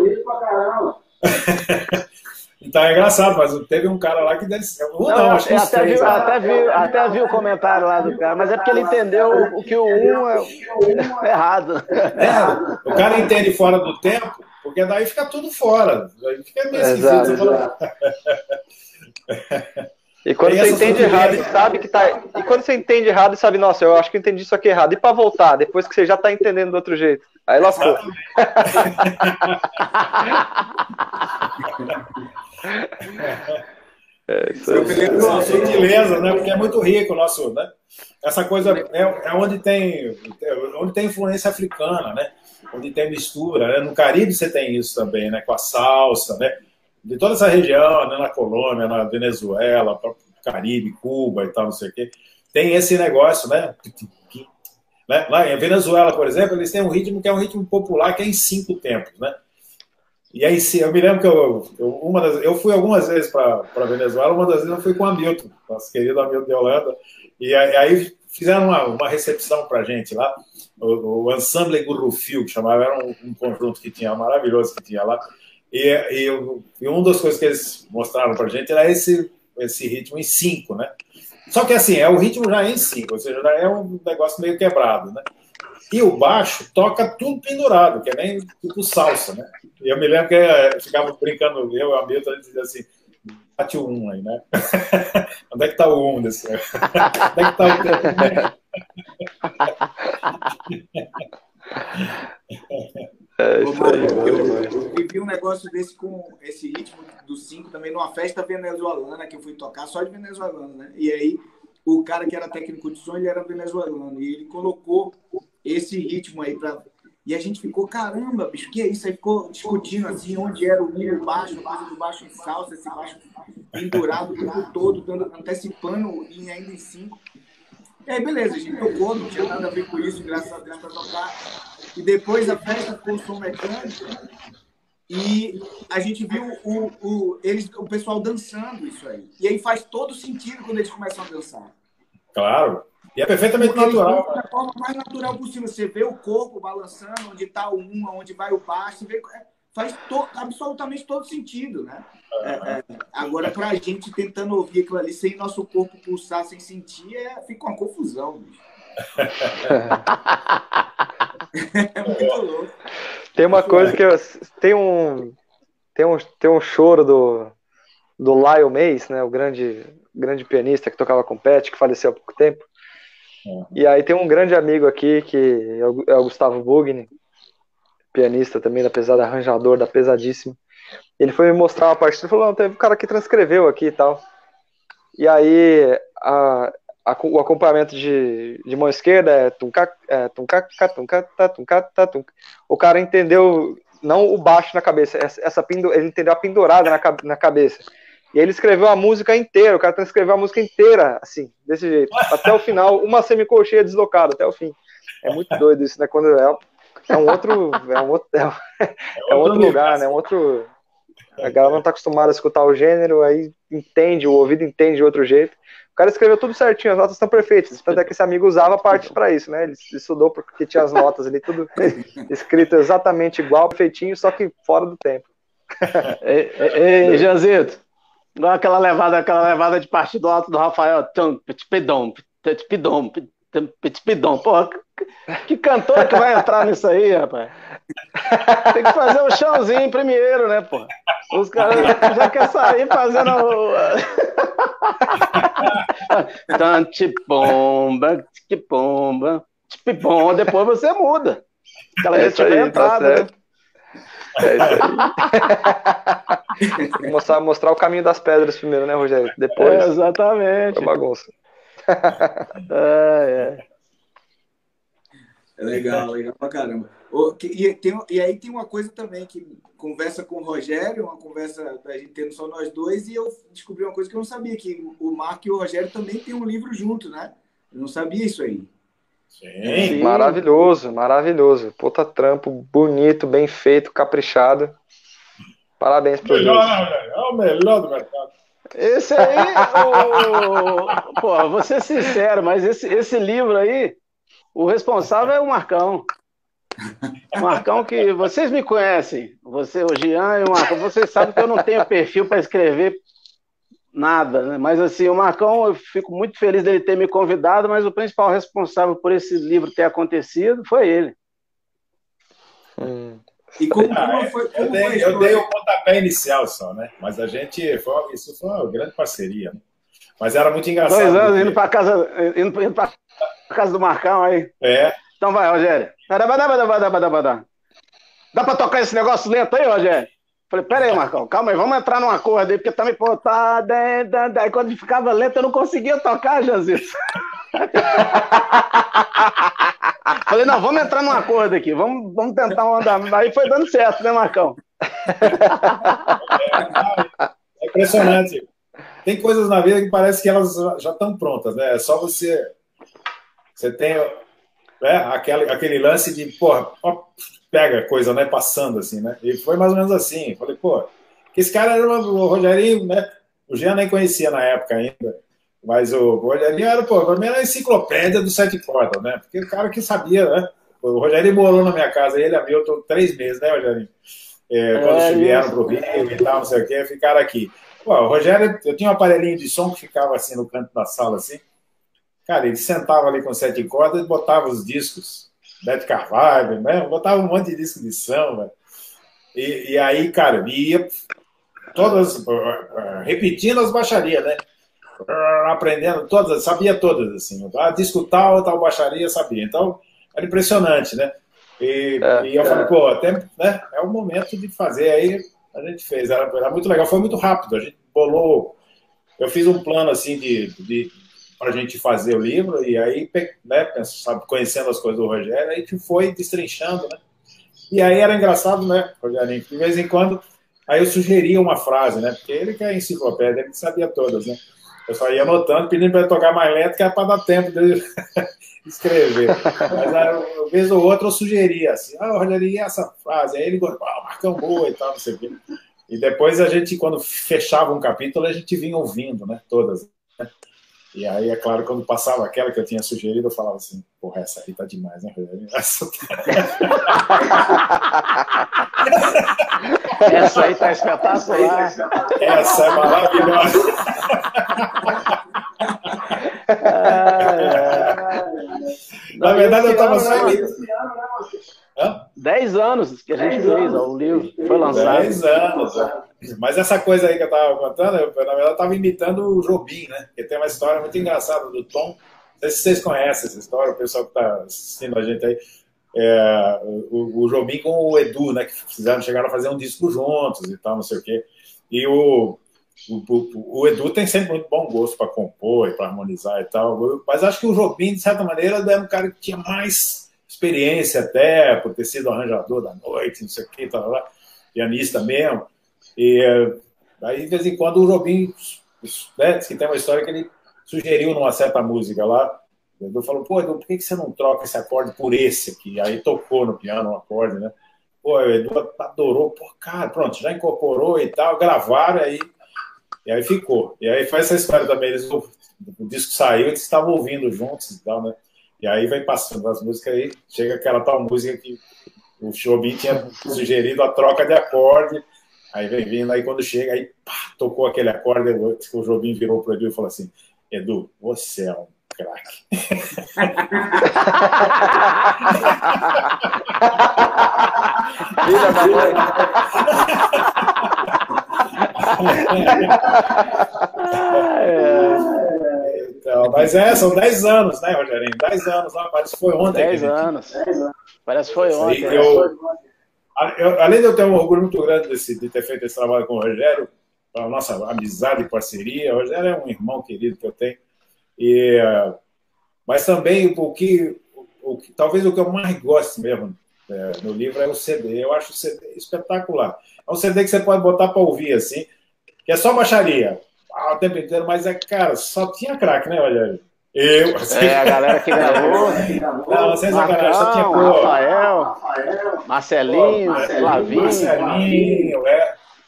Então é engraçado, mas teve um cara lá que deve ser. Até vi o comentário lá do cara, mas é porque ele entendeu o que o 1 é errado. O cara entende fora do tempo, porque daí fica tudo fora. Daí fica meio esquisito. E quando você entende errado e sabe que tá. E quando você entende errado e sabe, nossa, eu acho que eu entendi isso aqui errado. E pra voltar, depois que você já tá entendendo do outro jeito. Aí lascou. Isso aí. Uma sutileza, né? Porque é muito rico o nosso, né? Essa coisa é onde tem influência africana, né? Onde tem mistura, né? No Caribe você tem isso também, né? Com a salsa, né? De toda essa região, né? Na Colômbia, na Venezuela, Caribe, Cuba e tal, não sei o quê, tem esse negócio, né? Lá em Venezuela, por exemplo, eles têm um ritmo que é um ritmo popular, que é em 5 tempos, né? E aí, eu me lembro que eu fui algumas vezes para Venezuela, uma das vezes eu fui com o Hamilton, nosso querido Hamilton de Holanda, e aí fizeram uma recepção para a gente lá, o Ensemble Gurrufil, que chamava, era um conjunto que tinha, maravilhoso que tinha lá, e uma das coisas que eles mostraram para a gente era esse ritmo em 5, né? Só que assim, o ritmo já é em 5, ou seja, já é um negócio meio quebrado, né? E o baixo toca tudo pendurado, que é nem tipo salsa, né? E eu me lembro que ficava brincando, eu e o Hamilton, a gente dizia assim, bate o 1 aí, né? Onde é que tá o 1 desse? Onde é que tá eu vivi um negócio desse com esse ritmo do 5 também numa festa venezuelana que eu fui tocar, só de venezuelano, né? E aí o cara que era técnico de som, ele era venezuelano, e ele colocou esse ritmo aí pra... E a gente ficou, caramba, bicho, que é isso? Aí ficou discutindo assim, onde era o nível baixo, a coisa do baixo em salsa, esse baixo pendurado o tempo todo, antecipando e ainda em 5. E aí, beleza, a gente tocou, não tinha nada a ver com isso, graças a Deus, para tocar. E depois a festa ficou o som mecânico e a gente viu o pessoal dançando isso aí. E aí faz todo sentido quando eles começam a dançar. Claro. E é perfeitamente Porque natural. da forma mais natural possível. Você vê o corpo balançando, onde está o onde vai o baixo, vê, faz absolutamente todo sentido, né? Agora, para a gente tentando ouvir aquilo ali sem nosso corpo pulsar, sem sentir, fica uma confusão, bicho. É muito louco. Tem uma coisa que tem um choro do Lyle Mays, né, o grande pianista que tocava com o Pet, que faleceu há pouco tempo. E aí tem um grande amigo aqui, que é o Gustavo Bugni, pianista também da pesada, arranjador da Pesadíssima. Ele foi me mostrar uma partitura e falou, não, teve um cara que transcreveu aqui e tal. E aí o acompanhamento de mão esquerda é tum-ca, tum-ca, tum-ca. O cara entendeu, não o baixo na cabeça, ele entendeu a pendurada na cabeça. E ele escreveu a música inteira, o cara transcreveu a música inteira, assim, desse jeito, até o final, uma semicolcheia deslocada, até o fim. É muito doido isso, né? Quando é um outro lugar, né? A galera não tá acostumada a escutar o gênero, aí o ouvido entende de outro jeito. O cara escreveu tudo certinho, as notas estão perfeitas. Tanto é que esse amigo usava a parte para isso, né? Ele estudou porque tinha as notas ali, tudo escrito exatamente igual, perfeitinho, só que fora do tempo. Ei, Janzito, igual aquela levada de partido alto do Rafael. Pitipidom. Porra, que cantor que vai entrar nisso aí, rapaz? Tem que fazer o chãozinho primeiro, né, pô? Os caras já querem sair fazendo Tantipomba, tipipom, depois você muda. Aquela já tiver entrada, né? É isso aí. Tem que mostrar o caminho das pedras primeiro, né, Rogério? Depois. Exatamente. É bagunça. É legal pra caramba. E aí tem uma coisa também que conversa com o Rogério, uma conversa da gente tendo só nós dois, e eu descobri uma coisa que eu não sabia, que o Marco e o Rogério também tem um livro junto, né? Eu não sabia isso aí. Sim. Maravilhoso. Puta trampo, bonito, bem feito, caprichado. Parabéns pro melhor, né? É o melhor do mercado. Esse aí, pô, vou ser sincero, mas esse livro aí, o responsável é o Marcão. O Marcão, que vocês me conhecem, você, o Jean e o Marcão, vocês sabem que eu não tenho perfil para escrever nada, né? Mas assim, o Marcão, eu fico muito feliz dele ter me convidado, mas o principal responsável por esse livro ter acontecido foi ele. E como foi? Eu dei o pontapé inicial só, né? Mas isso foi uma grande parceria. Né? Mas era muito engraçado. 2 anos indo para casa do Marcão aí. Então vai, Rogério. Dá pra tocar esse negócio lento aí, Rogério? Falei, pera aí, Marcão, calma aí, vamos entrar num acorde aí, porque também, pô, tá... Aí quando ficava lento, eu não conseguia tocar, Janzito. Falei, não, vamos entrar num acorde aqui, vamos tentar um andar. Aí foi dando certo, né, Marcão? É impressionante. Tem coisas na vida que parece que elas já estão prontas, né? É só você tem aquele lance de, porra, pega coisa, né, passando assim, né? E foi mais ou menos assim. Falei, pô, que esse cara era o Rogerinho, né? O Jean nem conhecia na época ainda, mas o Rogerinho era, pô, pra mim era a enciclopédia do 7 cordas, né? Porque o cara que sabia, né? O Rogerinho morou na minha casa, ele e a Milton 3 meses, né, Rogerinho? Quando vieram pro Rio e tal, não sei o que, ficaram aqui. Pô, o Rogério, eu tinha um aparelhinho de som que ficava assim no canto da sala, assim. Cara, ele sentava ali com 7 cordas e botava os discos, Beto Carvalho, né? Botava um monte de disco de samba. E aí, cara, ia todas, repetindo as baixarias, né? Aprendendo todas, sabia todas, assim. Disco tal baixaria, sabia. Então, era impressionante, né? E eu falei, pô, até, né? É o momento de fazer. Aí a gente fez, era muito legal, foi muito rápido. A gente bolou. Eu fiz um plano assim para a gente fazer o livro, e aí, né, sabe, conhecendo as coisas do Rogério, a gente foi destrinchando, né? E aí era engraçado, né, Rogério? De vez em quando, aí eu sugeria uma frase, né? Porque ele que é enciclopédia, ele sabia todas, né? Eu só ia anotando, pedindo para ele tocar mais lento, que era para dar tempo dele escrever. Mas uma vez ou outra eu sugeria assim, Rogério, e essa frase? Aí ele gostou, Marcão, boa e tal, não sei o quê. E depois a gente, quando fechava um capítulo, a gente vinha ouvindo, né? Todas, né? E aí, é claro, quando passava aquela que eu tinha sugerido, eu falava assim, porra, essa aí tá demais, né? Essa aí tá espetacular. Essa é maravilhosa. Na verdade, eu tava só... 10 anos que a gente fez, ó, o livro foi lançado. 10 anos. Mas essa coisa aí que eu tava contando, na verdade, eu tava imitando o Jobim, né? Porque tem uma história muito engraçada do Tom. Não sei se vocês conhecem essa história, o pessoal que tá assistindo a gente aí. O Jobim com o Edu, né? Que chegaram a fazer um disco juntos e tal, não sei o quê. E o Edu tem sempre muito bom gosto para compor e para harmonizar e tal. Mas acho que o Jobim, de certa maneira, era um cara que tinha mais experiência até, por ter sido arranjador da noite, não sei o que, pianista mesmo. E aí, de vez em quando, o Jobim, né, diz que tem uma história que ele sugeriu numa certa música lá. O Edu falou, pô, Edu, por que você não troca esse acorde por esse aqui? Aí tocou no piano um acorde, né? Pô, o Edu adorou, pô, cara, pronto, já incorporou e tal, gravaram e aí ficou. E aí faz essa história também, o disco saiu, eles estavam ouvindo juntos e tal, né? E aí vai passando as músicas aí, chega aquela tal música que o Jobim tinha sugerido a troca de acorde, aí vem vindo, aí quando chega, aí pá, tocou aquele acorde, o Jobim virou pro Edu e falou assim, Edu, você é um craque. Filha da mãe. Então, mas são 10 anos, né, Rogerinho? 10 anos, parece que foi ontem. 10 anos. Parece que foi ontem. Além de eu ter um orgulho muito grande de ter feito esse trabalho com o Rogério, a nossa amizade e parceria, o Rogério é um irmão querido que eu tenho, mas também talvez o que eu mais gosto mesmo no livro é o CD. Eu acho o CD espetacular. É um CD que você pode botar para ouvir assim, que é só baixaria o tempo inteiro, mas cara, só tinha craque, né, Rogério? A galera que gravou. Não, sem sacanagem, só tinha Rafael, Marcelinho, Flavinho.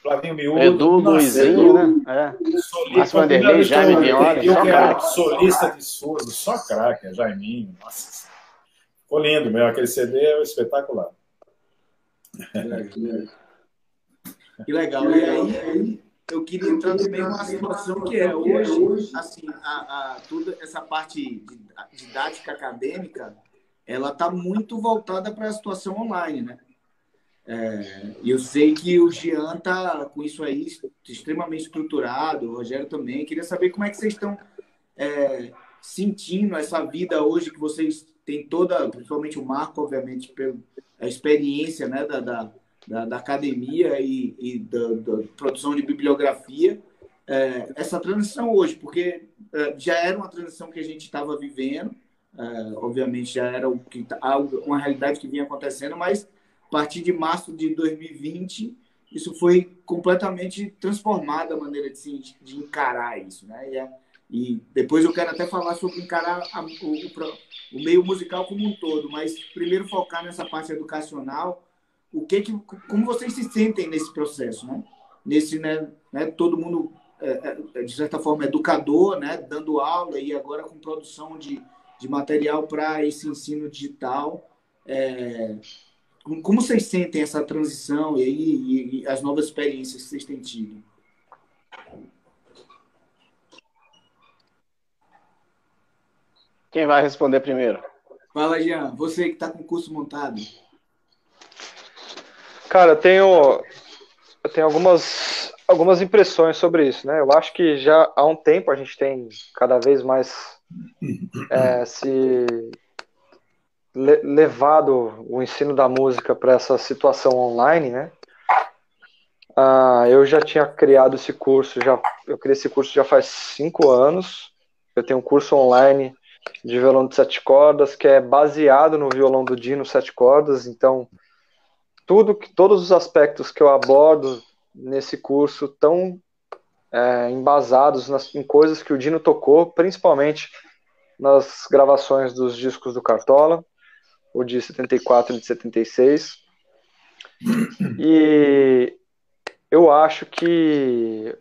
Flavinho Miúdo. Edu, Luizinho, né? Márcio Vanderlei, Jaime Viola, só craque. Solista de surdo, só craque, Jaiminho, nossa. Ficou lindo mesmo, aquele CD é espetacular. Que legal. E aí, eu queria entrar também numa situação que é hoje, assim, toda essa parte didática acadêmica, ela está muito voltada para a situação online, né? E eu sei que o Jean está com isso aí extremamente estruturado, o Rogério também. Queria saber como é que vocês estão sentindo essa vida hoje que vocês têm toda, principalmente o Marco, obviamente, pela experiência, né, da academia e da produção de bibliografia, essa transição hoje, porque já era uma transição que a gente estava vivendo, obviamente já era uma realidade que vinha acontecendo, mas a partir de março de 2020, isso foi completamente transformado a maneira de encarar isso, né? E depois eu quero até falar sobre encarar o meio musical como um todo, mas primeiro focar nessa parte educacional. Como vocês se sentem nesse processo, né? Todo mundo, de certa forma, educador, né? Dando aula e agora com produção de material para esse ensino digital. Como vocês sentem essa transição e as novas experiências que vocês têm tido? Quem vai responder primeiro? Fala, Jean. Você que está com o curso montado. Cara, eu tenho algumas impressões sobre isso, né? Eu acho que já há um tempo a gente tem cada vez mais levado o ensino da música para essa situação online, né? Eu já tinha criado esse curso, eu criei esse curso já faz 5 anos. Eu tenho um curso online de violão de 7 cordas, que é baseado no violão do Dino 7 cordas, então todos os aspectos que eu abordo nesse curso estão embasados em coisas que o Dino tocou, principalmente nas gravações dos discos do Cartola, o de 74 e de 76. E eu acho que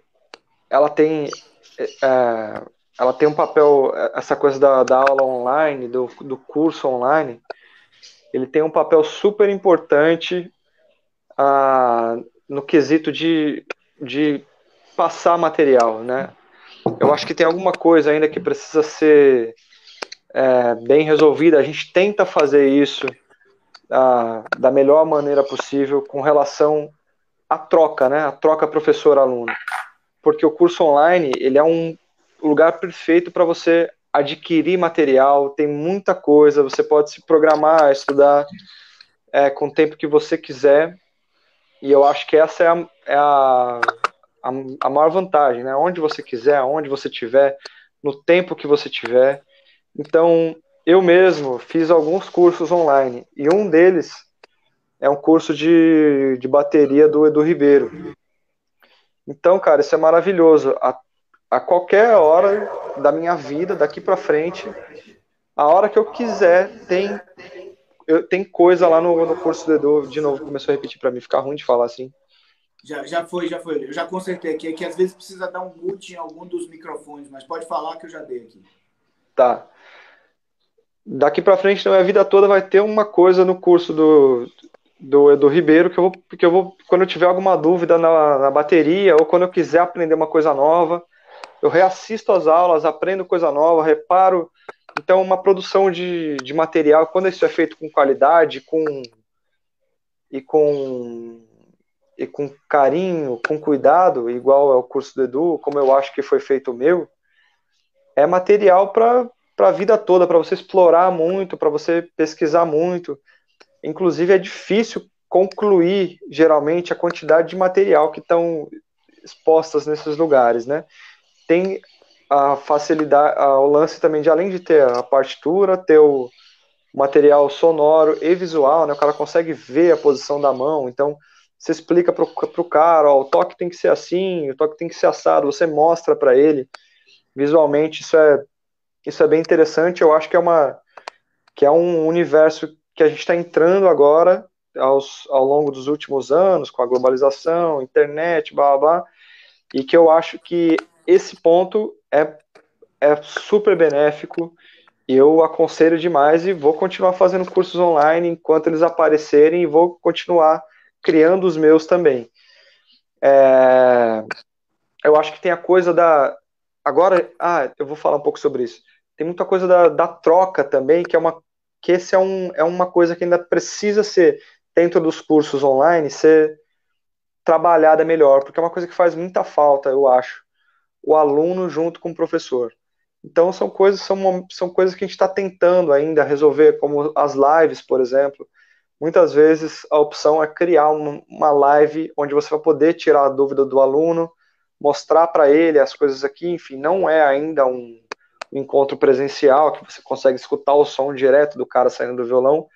ela tem ela tem um papel, essa coisa da aula online, do curso online, ele tem um papel super importante no quesito de passar material, né? Eu acho que tem alguma coisa ainda que precisa ser bem resolvida. A gente tenta fazer isso da melhor maneira possível com relação à troca, né? A troca professor-aluno. Porque o curso online, ele é um lugar perfeito para você adquirir material, tem muita coisa, você pode se programar, estudar com o tempo que você quiser, e eu acho que essa é a maior vantagem, né? Onde você quiser, onde você tiver, no tempo que você tiver. Então, eu mesmo fiz alguns cursos online, e um deles é um curso de bateria do Edu Ribeiro. Então, cara, isso é maravilhoso. A qualquer hora da minha vida, daqui para frente, a hora que eu quiser, tem coisa lá no curso do Edu. De novo, começou a repetir para mim, ficar ruim de falar assim. Já foi. Eu já consertei aqui. É que às vezes precisa dar um mute em algum dos microfones, mas pode falar que eu já dei aqui. Tá. Daqui para frente, na minha vida toda, vai ter uma coisa no curso do Edu Ribeiro que eu vou, quando eu tiver alguma dúvida na bateria, ou quando eu quiser aprender uma coisa nova, eu reassisto as aulas, aprendo coisa nova, reparo. Então, uma produção de material, quando isso é feito com qualidade, e com carinho, com cuidado, igual é o curso do Edu, como eu acho que foi feito o meu, é material para a vida toda, para você explorar muito, para você pesquisar muito. Inclusive, é difícil concluir, geralmente, a quantidade de material que estão expostas nesses lugares, né? Tem a facilidade, o lance também de, além de ter a partitura, ter o material sonoro e visual, né? O cara consegue ver a posição da mão, então você explica pro cara, ó, o toque tem que ser assim, o toque tem que ser assado, você mostra para ele visualmente, isso é bem interessante. Eu acho que é um universo que a gente está entrando agora ao longo dos últimos anos, com a globalização, internet, blá, blá, blá, e que eu acho que esse ponto é super benéfico, e eu aconselho demais, e vou continuar fazendo cursos online enquanto eles aparecerem, e vou continuar criando os meus também. Eu acho que tem a coisa agora, eu vou falar um pouco sobre isso. Tem muita coisa da troca também, que esse é uma coisa que ainda precisa ser, dentro dos cursos online, ser trabalhada melhor, porque é uma coisa que faz muita falta, eu acho, o aluno junto com o professor. Então são coisas que a gente está tentando ainda resolver, como as lives, por exemplo. Muitas vezes a opção é criar uma live onde você vai poder tirar a dúvida do aluno, mostrar para ele as coisas aqui, enfim, não é ainda um encontro presencial, que você consegue escutar o som direto do cara saindo do violão,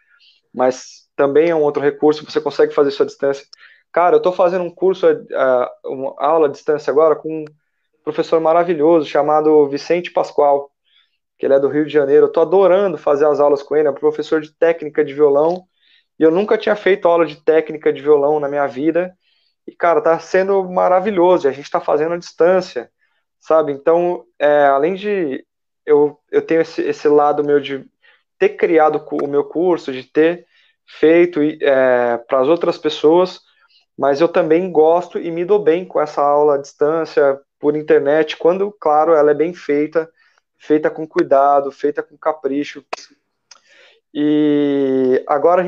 mas também é um outro recurso, você consegue fazer isso à distância. Cara, eu estou fazendo um curso, uma aula à distância agora, com um professor maravilhoso chamado Vicente Pascoal, que ele é do Rio de Janeiro. Eu estou adorando fazer as aulas com ele, é um professor de técnica de violão, e eu nunca tinha feito aula de técnica de violão na minha vida, e, cara, tá sendo maravilhoso, e a gente está fazendo à distância, sabe? Então, além de eu tenho esse lado meu de ter criado o meu curso, de ter feito para as outras pessoas, mas eu também gosto e me dou bem com essa aula à distância, por internet, quando, claro, ela é bem feita com cuidado, feita com capricho. E agora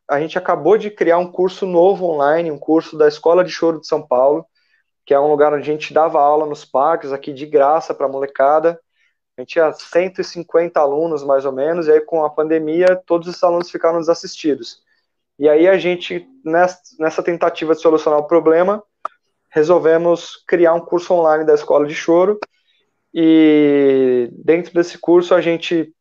a gente acabou de criar um curso novo online, um curso da Escola de Choro de São Paulo, que é um lugar onde a gente dava aula nos parques, aqui de graça para a molecada. A gente tinha 150 alunos, mais ou menos, e aí com a pandemia, todos os alunos ficaram desassistidos. E aí a gente, nessa tentativa de solucionar o problema, resolvemos criar um curso online da Escola de Choro, e dentro desse curso a gente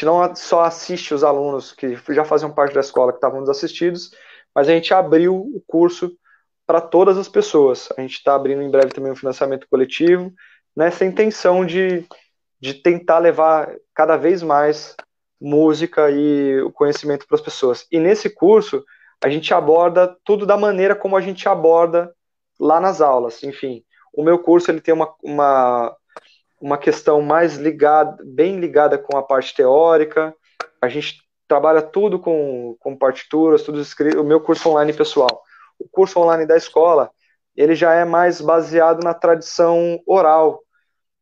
não só assiste os alunos que já faziam parte da escola, que estavam desassistidos, mas a gente abriu o curso para todas as pessoas. A gente está abrindo em breve também um financiamento coletivo, nessa intenção de tentar levar cada vez mais música e o conhecimento para as pessoas. E nesse curso, a gente aborda tudo da maneira como a gente aborda lá nas aulas. Enfim, o meu curso ele tem uma questão mais ligada, bem ligada com a parte teórica. A gente trabalha tudo com partituras, tudo escrito. O meu curso online pessoal. O curso online da escola, ele já é mais baseado na tradição oral,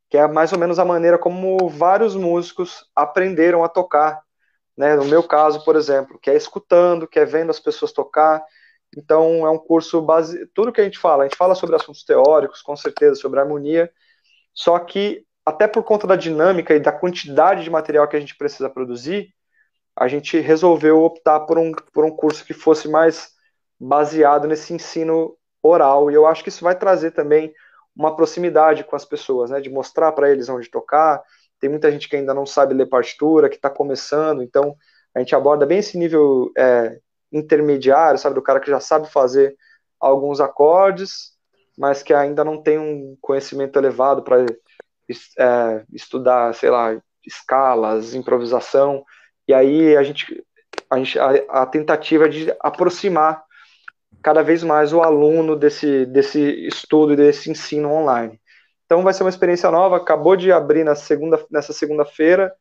que é mais ou menos a maneira como vários músicos aprenderam a tocar, né? No meu caso, por exemplo, que é escutando, que é vendo as pessoas tocar. Então, é um curso base. Tudo que a gente fala sobre assuntos teóricos, com certeza, sobre harmonia, só que, até por conta da dinâmica e da quantidade de material que a gente precisa produzir, a gente resolveu optar por um curso que fosse mais baseado nesse ensino oral, e eu acho que isso vai trazer também uma proximidade com as pessoas, né, de mostrar para eles onde tocar. Tem muita gente que ainda não sabe ler partitura, que está começando, então a gente aborda bem esse nível intermediário, sabe, do cara que já sabe fazer alguns acordes, mas que ainda não tem um conhecimento elevado para estudar, sei lá, escalas, improvisação. E aí a tentativa é de aproximar cada vez mais o aluno desse estudo e desse ensino online. Então vai ser uma experiência nova, acabou de abrir nessa segunda-feira,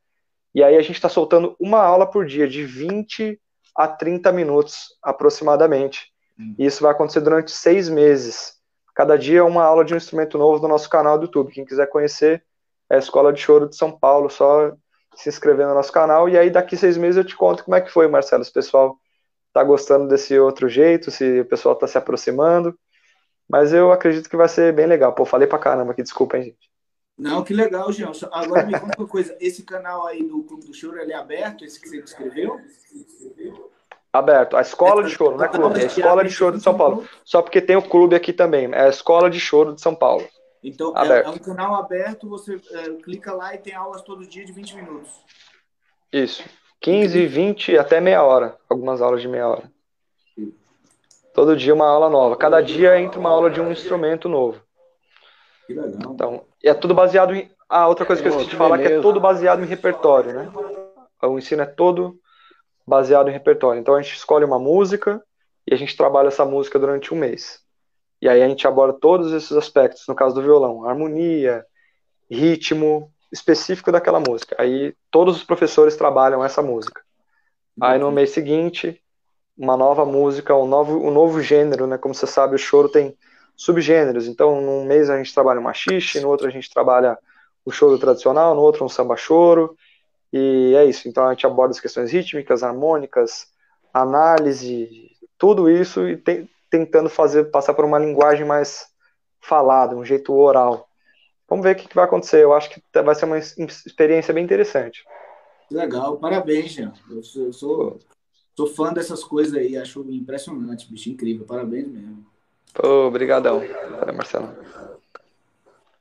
e aí a gente está soltando uma aula por dia, de 20 a 30 minutos aproximadamente. E isso vai acontecer durante 6 meses. Cada dia uma aula de um instrumento novo no nosso canal do YouTube. Quem quiser conhecer é a Escola de Choro de São Paulo, só se inscrever no nosso canal, e aí daqui 6 meses eu te conto como é que foi, Marcelo, se o pessoal tá gostando desse outro jeito, se o pessoal tá se aproximando, mas eu acredito que vai ser bem legal. Pô, falei pra caramba aqui, desculpa, hein, gente. Não, que legal, Jean. Agora me conta uma coisa, esse canal aí do Clube do Choro, ele é aberto, esse que você descreveu? Aberto, a Escola de Choro, não é clube, é a Escola de Choro de São Paulo, só porque tem o clube aqui também, é a Escola de Choro de São Paulo. Então, é um canal aberto, você clica lá e tem aulas todo dia de 20 minutos. Isso. 15, 20, até meia hora. Algumas aulas de meia hora. Todo dia uma aula nova. Cada dia entra uma aula de um instrumento novo. Que legal. Então, é tudo baseado em... outra coisa que eu esqueci de falar, que é tudo baseado em repertório, né? O ensino é todo baseado em repertório. Então, a gente escolhe uma música e a gente trabalha essa música durante um mês. E aí a gente aborda todos esses aspectos, no caso do violão, harmonia, ritmo específico daquela música. Aí todos os professores trabalham essa música. Aí no mês seguinte, uma nova música, um novo gênero, né? Como você sabe, o choro tem subgêneros. Então, num mês a gente trabalha o machixe, no outro a gente trabalha o choro tradicional, no outro um samba choro. E é isso. Então a gente aborda as questões rítmicas, harmônicas, análise, tudo isso e tentando passar por uma linguagem mais falada, um jeito oral. Vamos ver o que vai acontecer. Eu acho que vai ser uma experiência bem interessante. Legal, parabéns, Jean. Eu sou fã dessas coisas aí, acho impressionante, bicho, incrível. Parabéns mesmo. Obrigadão, Marcelo.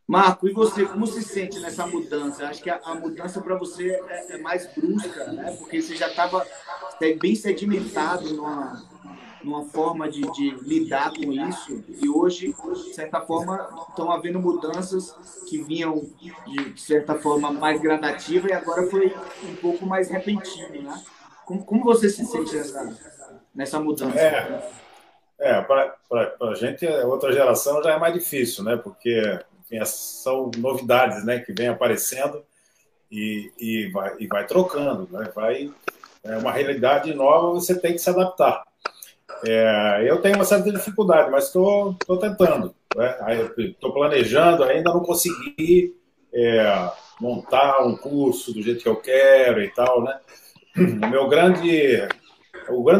Marco, e você, como se sente nessa mudança? Acho que a mudança para você é mais brusca, né? Porque você já estava bem sedimentado numa forma de lidar com isso, e hoje, de certa forma, estão havendo mudanças que vinham, de certa forma, mais gradativa, e agora foi um pouco mais repentino, né? Como você se sente nessa mudança? Para a gente, outra geração já é mais difícil, né? Porque enfim, são novidades, né, que vem aparecendo e vai trocando, né? É uma realidade nova, você tem que se adaptar. Eu tenho uma certa dificuldade, mas estou tentando. Estou planejando, ainda não consegui montar um curso do jeito que eu quero e tal, né? O grande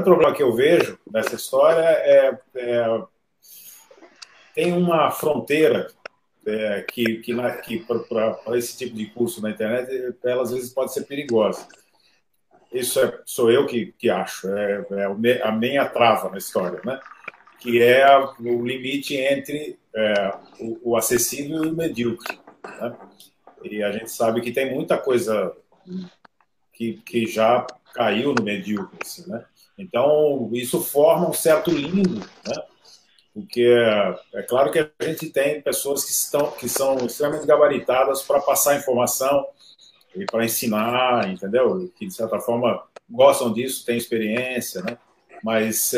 problema que eu vejo nessa história tem uma fronteira que para esse tipo de curso na internet, ela às vezes pode ser perigosa. Isso sou eu que acho, a minha trava na história, né? Que é o limite entre o acessível e o medíocre, né? E a gente sabe que tem muita coisa que já caiu no medíocre, assim, né? Então, isso forma um certo limbo, né? Porque é claro que a gente tem pessoas que são extremamente gabaritadas para passar informação e para ensinar, entendeu? Que, de certa forma, gostam disso, têm experiência, né? Mas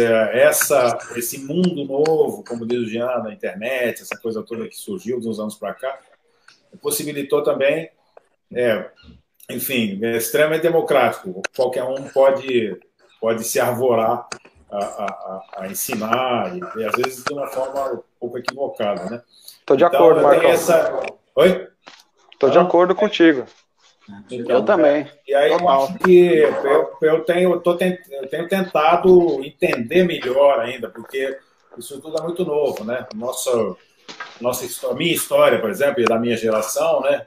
esse mundo novo, como diz o Jean, na internet, essa coisa toda que surgiu de uns anos para cá, possibilitou também, enfim, é extremamente democrático. Qualquer um pode se arvorar a ensinar, e às vezes de uma forma um pouco equivocada, né? Tô de acordo, Marcão. Oi? Tô de acordo contigo. Então, eu também. E aí eu acho que eu tenho tentado entender melhor ainda, porque isso tudo é muito novo, né? A minha história, por exemplo, e da minha geração, né?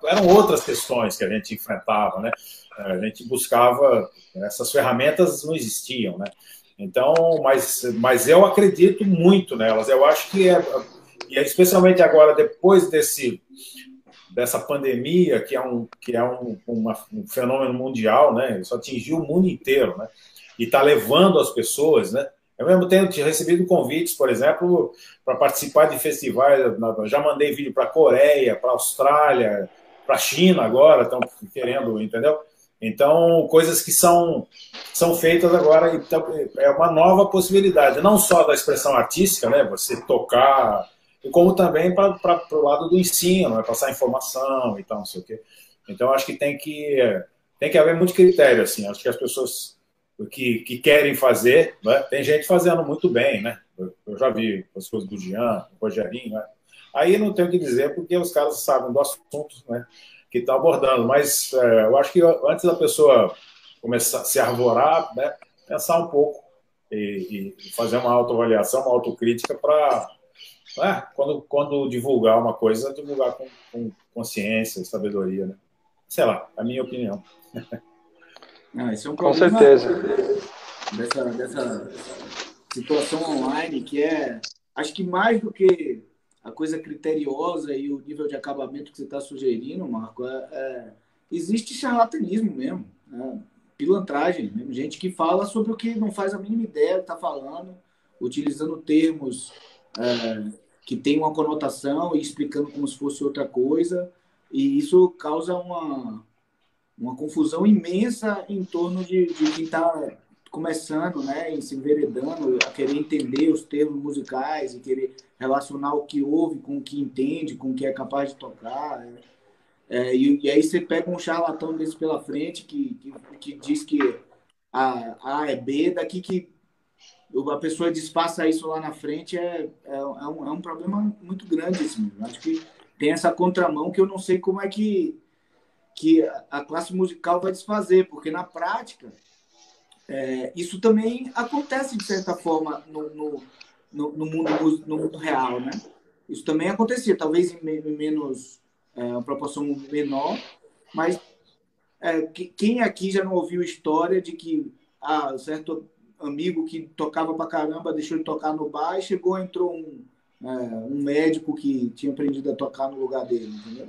Eram outras questões que a gente enfrentava, né? A gente buscava, essas ferramentas não existiam, né? Então, mas eu acredito muito nelas. Eu acho que especialmente agora, depois dessa pandemia, que é um fenômeno mundial, né? Isso atingiu o mundo inteiro, né? E está levando as pessoas, né? Eu mesmo tenho recebido convites, por exemplo, para participar de festivais. Já mandei vídeo para a Coreia, para a Austrália, para a China agora, estão querendo, entendeu? Então, coisas que são feitas agora, então, é uma nova possibilidade, não só da expressão artística, né? Você tocar, como também para o lado do ensino, né? Passar informação e tal, não sei o quê. Então, acho que tem que haver muito critério, assim. Acho que as pessoas que querem fazer, né? Tem gente fazendo muito bem, né? Eu já vi as coisas do Jean, do Rogerinho, né? Aí não tenho o que dizer, porque os caras sabem do assunto, né, que está abordando. Mas eu acho que antes da pessoa começar a se arvorar, né, pensar um pouco e fazer uma autoavaliação, uma autocrítica para, quando divulgar uma coisa, divulgar com consciência, sabedoria, né? Sei lá, é a minha opinião. Esse é um Com problema certeza. dessa situação online, que acho que mais do que a coisa criteriosa e o nível de acabamento que você está sugerindo, Marco, existe charlatanismo mesmo, né? Pilantragem mesmo, gente que fala sobre o que não faz a mínima ideia que está falando, utilizando termos que tem uma conotação e explicando como se fosse outra coisa, e isso causa uma confusão imensa em torno de quem está começando, né, e se enveredando, a querer entender os termos musicais e querer relacionar o que ouve com o que entende, com o que é capaz de tocar. E aí você pega um charlatão desse pela frente que diz que A é B, daqui que a pessoa desfaça isso lá na frente é um problema muito grande. Assim. Acho que tem essa contramão que eu não sei como é que a classe musical vai desfazer, porque na prática isso também acontece de certa forma no mundo real, né? Isso também acontecia, talvez em menos, uma proporção menor, mas quem aqui já não ouviu história de que certo amigo que tocava pra caramba deixou de tocar no bar e entrou um médico que tinha aprendido a tocar no lugar dele, entendeu?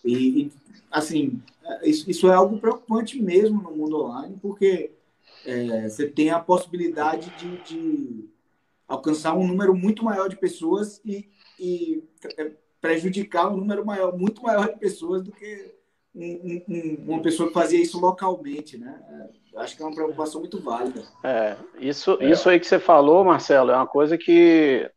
E assim, isso é algo preocupante mesmo no mundo online, porque você tem a possibilidade de alcançar um número muito maior de pessoas e prejudicar um número muito maior de pessoas do que uma pessoa que fazia isso localmente, né? Acho que é uma preocupação muito válida. Isso aí que você falou, Marcelo, é uma coisa que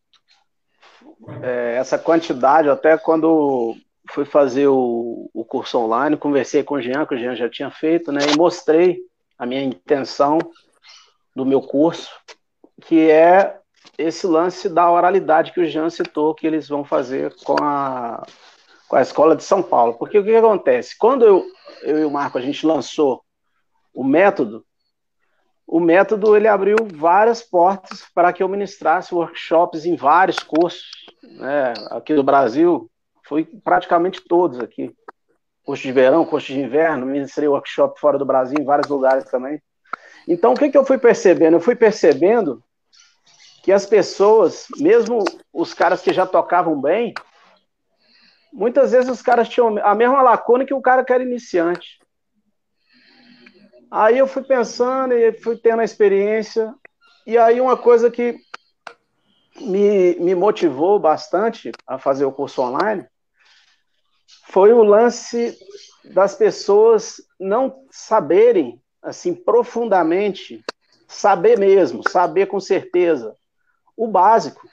essa quantidade, até quando fui fazer o curso online, conversei com o Jean, que o Jean já tinha feito, né, e mostrei a minha intenção do meu curso, que é esse lance da oralidade que o Jean citou, que eles vão fazer com a Escola de São Paulo. Porque o que acontece? Quando eu e o Marco, a gente lançou o método ele abriu várias portas para que eu ministrasse workshops em vários cursos, né, aqui do Brasil. Foi praticamente todos aqui. Curso de verão, curso de inverno, ministrei workshop fora do Brasil, em vários lugares também. Então, o que eu fui percebendo? Eu fui percebendo que as pessoas, mesmo os caras que já tocavam bem, muitas vezes os caras tinham a mesma lacuna que o cara que era iniciante. Aí eu fui pensando e fui tendo a experiência, e aí uma coisa que me motivou bastante a fazer o curso online foi o lance das pessoas não saberem, assim, profundamente, saber mesmo, saber com certeza, o básico,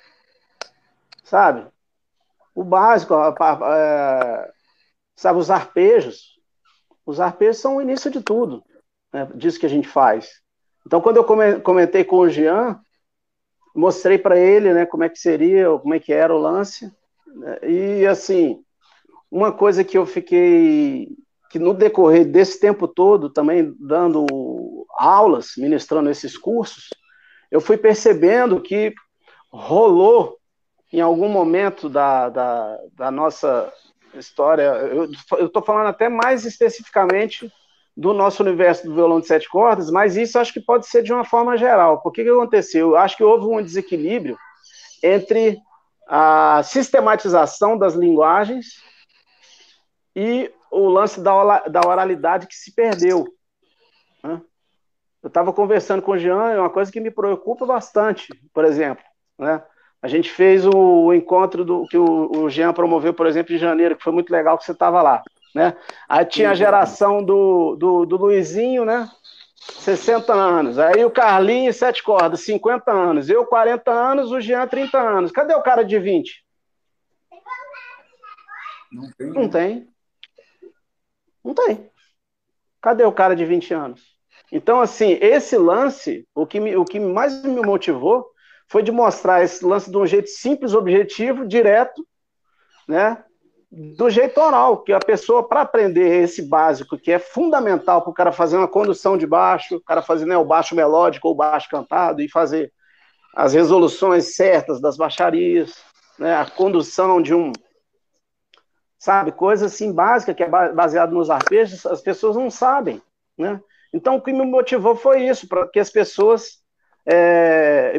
sabe? o básico, sabe, os arpejos. Os arpejos são o início de tudo, né, disso que a gente faz. Então, quando eu comentei com o Jean, mostrei para ele, né, como é que seria, como é que era o lance, né, e, assim, uma coisa que eu fiquei, que no decorrer desse tempo todo, também dando aulas, ministrando esses cursos, eu fui percebendo que rolou, em algum momento da nossa história, eu estou falando até mais especificamente do nosso universo do violão de 7 cordas, mas isso acho que pode ser de uma forma geral. Por que aconteceu? Eu acho que houve um desequilíbrio entre a sistematização das linguagens e o lance da oralidade que se perdeu, né? Eu estava conversando com o Jean, é uma coisa que me preocupa bastante, por exemplo, né? A gente fez o encontro que o Jean promoveu, por exemplo, em janeiro, que foi muito legal, que você estava lá, né? Aí tinha a geração do Luizinho, né? 60 anos. Aí o Carlinhos, 7 cordas, 50 anos. Eu, 40 anos, o Jean, 30 anos. Cadê o cara de 20? Não tem. Não tem. Não tem. Cadê o cara de 20 anos? Então, assim, esse lance, o que mais me motivou foi de mostrar esse lance de um jeito simples, objetivo, direto, né? Do jeito oral, que a pessoa, para aprender esse básico, que é fundamental para o cara fazer uma condução de baixo, o cara fazer, né, o baixo melódico ou o baixo cantado, e fazer as resoluções certas das baixarias, né, a condução de sabe, coisa assim básica, que é baseado nos arpejos, as pessoas não sabem, né? Então, o que me motivou foi isso, para que as pessoas...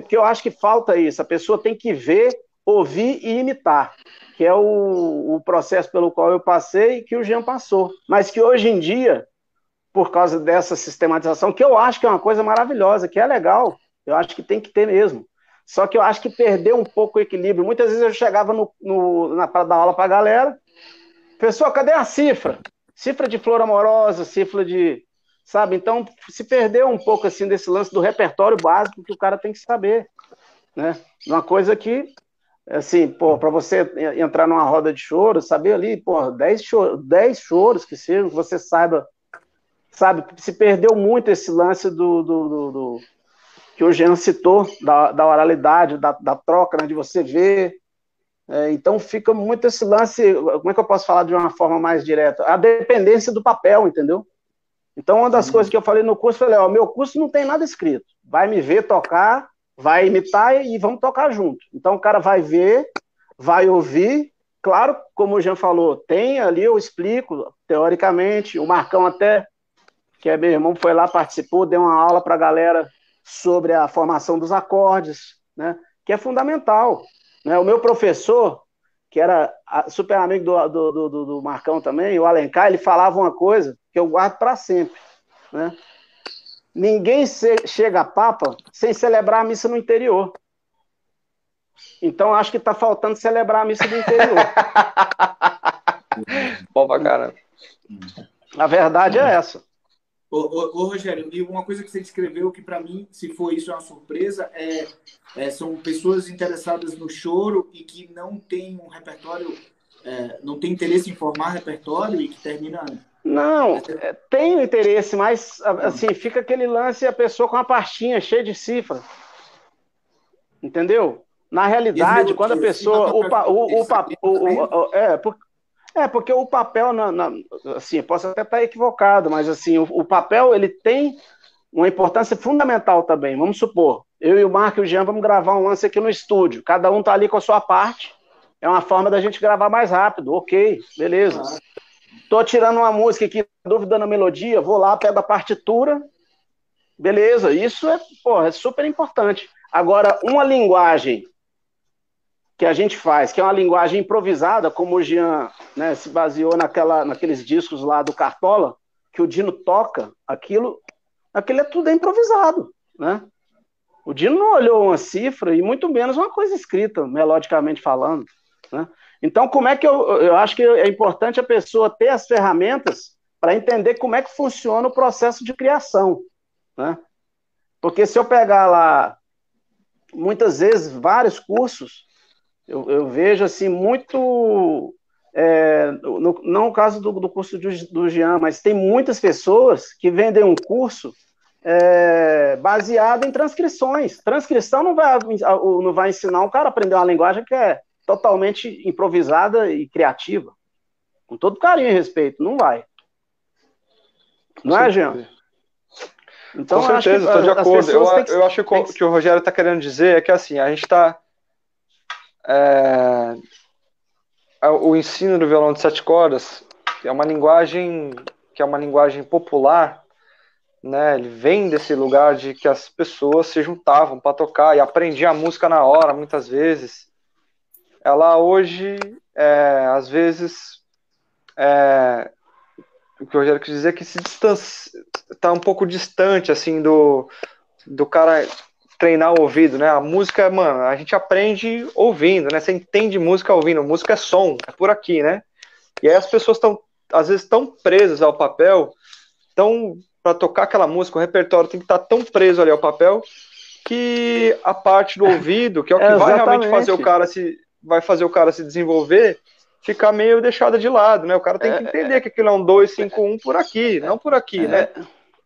porque eu acho que falta isso, a pessoa tem que ver, ouvir e imitar, que é o processo pelo qual eu passei e que o Jean passou, mas que hoje em dia, por causa dessa sistematização, que eu acho que é uma coisa maravilhosa, que é legal, eu acho que tem que ter mesmo, só que eu acho que perdeu um pouco o equilíbrio. Muitas vezes eu chegava para dar aula para a galera, pessoal, cadê a cifra? Cifra de flor amorosa, cifra de... Sabe? Então, se perdeu um pouco assim desse lance do repertório básico que o cara tem que saber, né? Uma coisa que, assim, para você entrar numa roda de choro, saber ali, 10 choros que sejam, que você saiba, sabe? Se perdeu muito esse lance do que o Jean citou, da oralidade, da troca, né, de você ver. Então fica muito esse lance, como é que eu posso falar de uma forma mais direta? A dependência do papel, entendeu? Então, uma das coisas que eu falei no curso, eu falei, meu curso não tem nada escrito. Vai me ver tocar, vai imitar e vamos tocar junto. Então, o cara vai ver, vai ouvir. Claro, como o Jean falou, tem ali, eu explico, teoricamente. O Marcão até, que é meu irmão, foi lá, participou, deu uma aula para a galera sobre a formação dos acordes, né? Que é fundamental, né? O meu professor, que era super amigo do Marcão também, o Alencar, ele falava uma coisa que eu guardo para sempre, né? Ninguém chega a Papa sem celebrar a missa no interior. Então, acho que está faltando celebrar a missa do interior. Bom pra caramba. A verdade é essa. Ô, Rogério, e uma coisa que você descreveu que para mim, se for isso, é uma surpresa, são pessoas interessadas no choro e que não tem um repertório, não tem interesse em formar repertório e que termina... Não, tem interesse, mas assim, fica aquele lance a pessoa com a pastinha cheia de cifra. Entendeu? Na realidade, quando a pessoa... porque o papel, assim, posso até estar equivocado, mas assim, o papel ele tem uma importância fundamental também. Vamos supor, eu e o Marco e o Jean vamos gravar um lance aqui no estúdio. Cada um tá ali com a sua parte. É uma forma da gente gravar mais rápido. Ok, beleza. Tô tirando uma música aqui, dúvida na melodia, vou lá, pego a partitura. Beleza, isso é super importante. Agora, uma linguagem que a gente faz, que é uma linguagem improvisada, como o Jean, né, se baseou naqueles discos lá do Cartola, que o Dino toca, aquilo é tudo improvisado, né? O Dino não olhou uma cifra e muito menos uma coisa escrita, melodicamente falando, né? Então, como é que eu acho que é importante a pessoa ter as ferramentas para entender como é que funciona o processo de criação, né? Porque se eu pegar lá, muitas vezes, vários cursos, Eu vejo assim muito, não o caso do curso do Jean, mas tem muitas pessoas que vendem um curso baseado em transcrições. Transcrição não vai ensinar um cara a aprender uma linguagem que é totalmente improvisada e criativa. Com todo carinho e respeito, não vai. Não é, Jean? Então, com certeza, estou de acordo. Eu acho que o que o Rogério está querendo dizer é que assim, a gente está... o ensino do violão de 7 cordas é uma linguagem popular, né? Ele vem desse lugar de que as pessoas se juntavam para tocar e aprendiam a música na hora, muitas vezes. Ela hoje, às vezes, o que o Rogério quis dizer é que está um pouco distante assim do cara treinar o ouvido, né? A música, mano, a gente aprende ouvindo, né? Você entende música ouvindo, música é som, é por aqui, né? E aí as pessoas estão, às vezes, tão presas ao papel, para tocar aquela música, o repertório tem que estar tão preso ali ao papel, que a parte do ouvido, que é o que vai realmente fazer o cara se desenvolver, ficar meio deixada de lado, né? O cara tem que entender que aquilo é um 2-5-1 por aqui, não por aqui, né?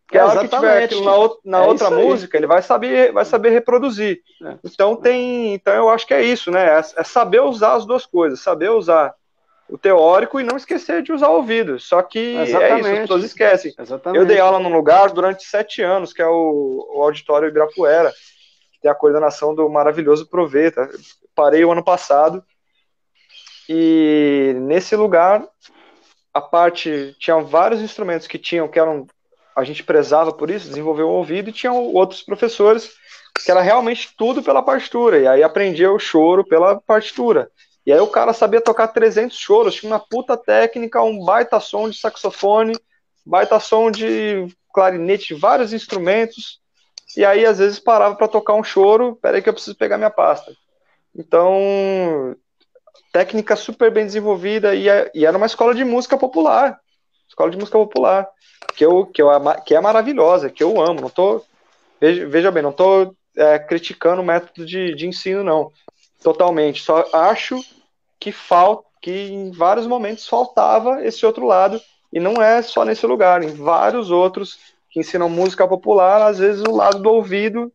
Porque a hora que tiver aquilo na outra música, ele vai saber reproduzir. Então eu acho que é isso, né? É saber usar as duas coisas, saber usar o teórico e não esquecer de usar o ouvido. Só que é isso, as pessoas esquecem. Exatamente. Eu dei aula num lugar durante 7 anos, que é o Auditório Ibirapuera, que tem a coordenação do maravilhoso Proveta. Parei o ano passado. E nesse lugar, tinha vários instrumentos a gente prezava por isso, desenvolveu o ouvido, e tinham outros professores que era realmente tudo pela partitura, e aí aprendia o choro pela partitura. E aí o cara sabia tocar 300 choros, tinha uma puta técnica, um baita som de saxofone, baita som de clarinete, vários instrumentos, e aí às vezes parava para tocar um choro, peraí que eu preciso pegar minha pasta. Então, técnica super bem desenvolvida, e era uma escola de música popular, que é maravilhosa, que eu amo. Não tô, veja bem, não estou criticando o método de ensino, não, totalmente. Só acho que em vários momentos faltava esse outro lado, e não é só nesse lugar, em vários outros que ensinam música popular, às vezes o lado do ouvido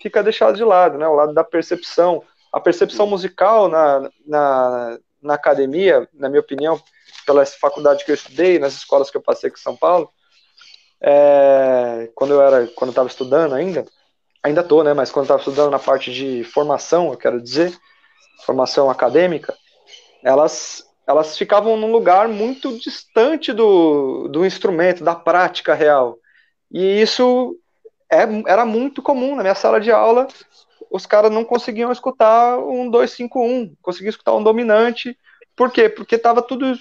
fica deixado de lado, né? O lado da percepção. A percepção musical na academia, na minha opinião, pela faculdade que eu estudei, nas escolas que eu passei aqui em São Paulo, quando eu estava estudando ainda estou, né? Mas quando eu estava estudando na parte de formação, eu quero dizer, formação acadêmica, elas ficavam num lugar muito distante do instrumento, da prática real. E isso era muito comum na minha sala de aula. Os caras não conseguiam escutar um 2-5-1, conseguiam escutar um dominante. Por quê? Porque estava tudo...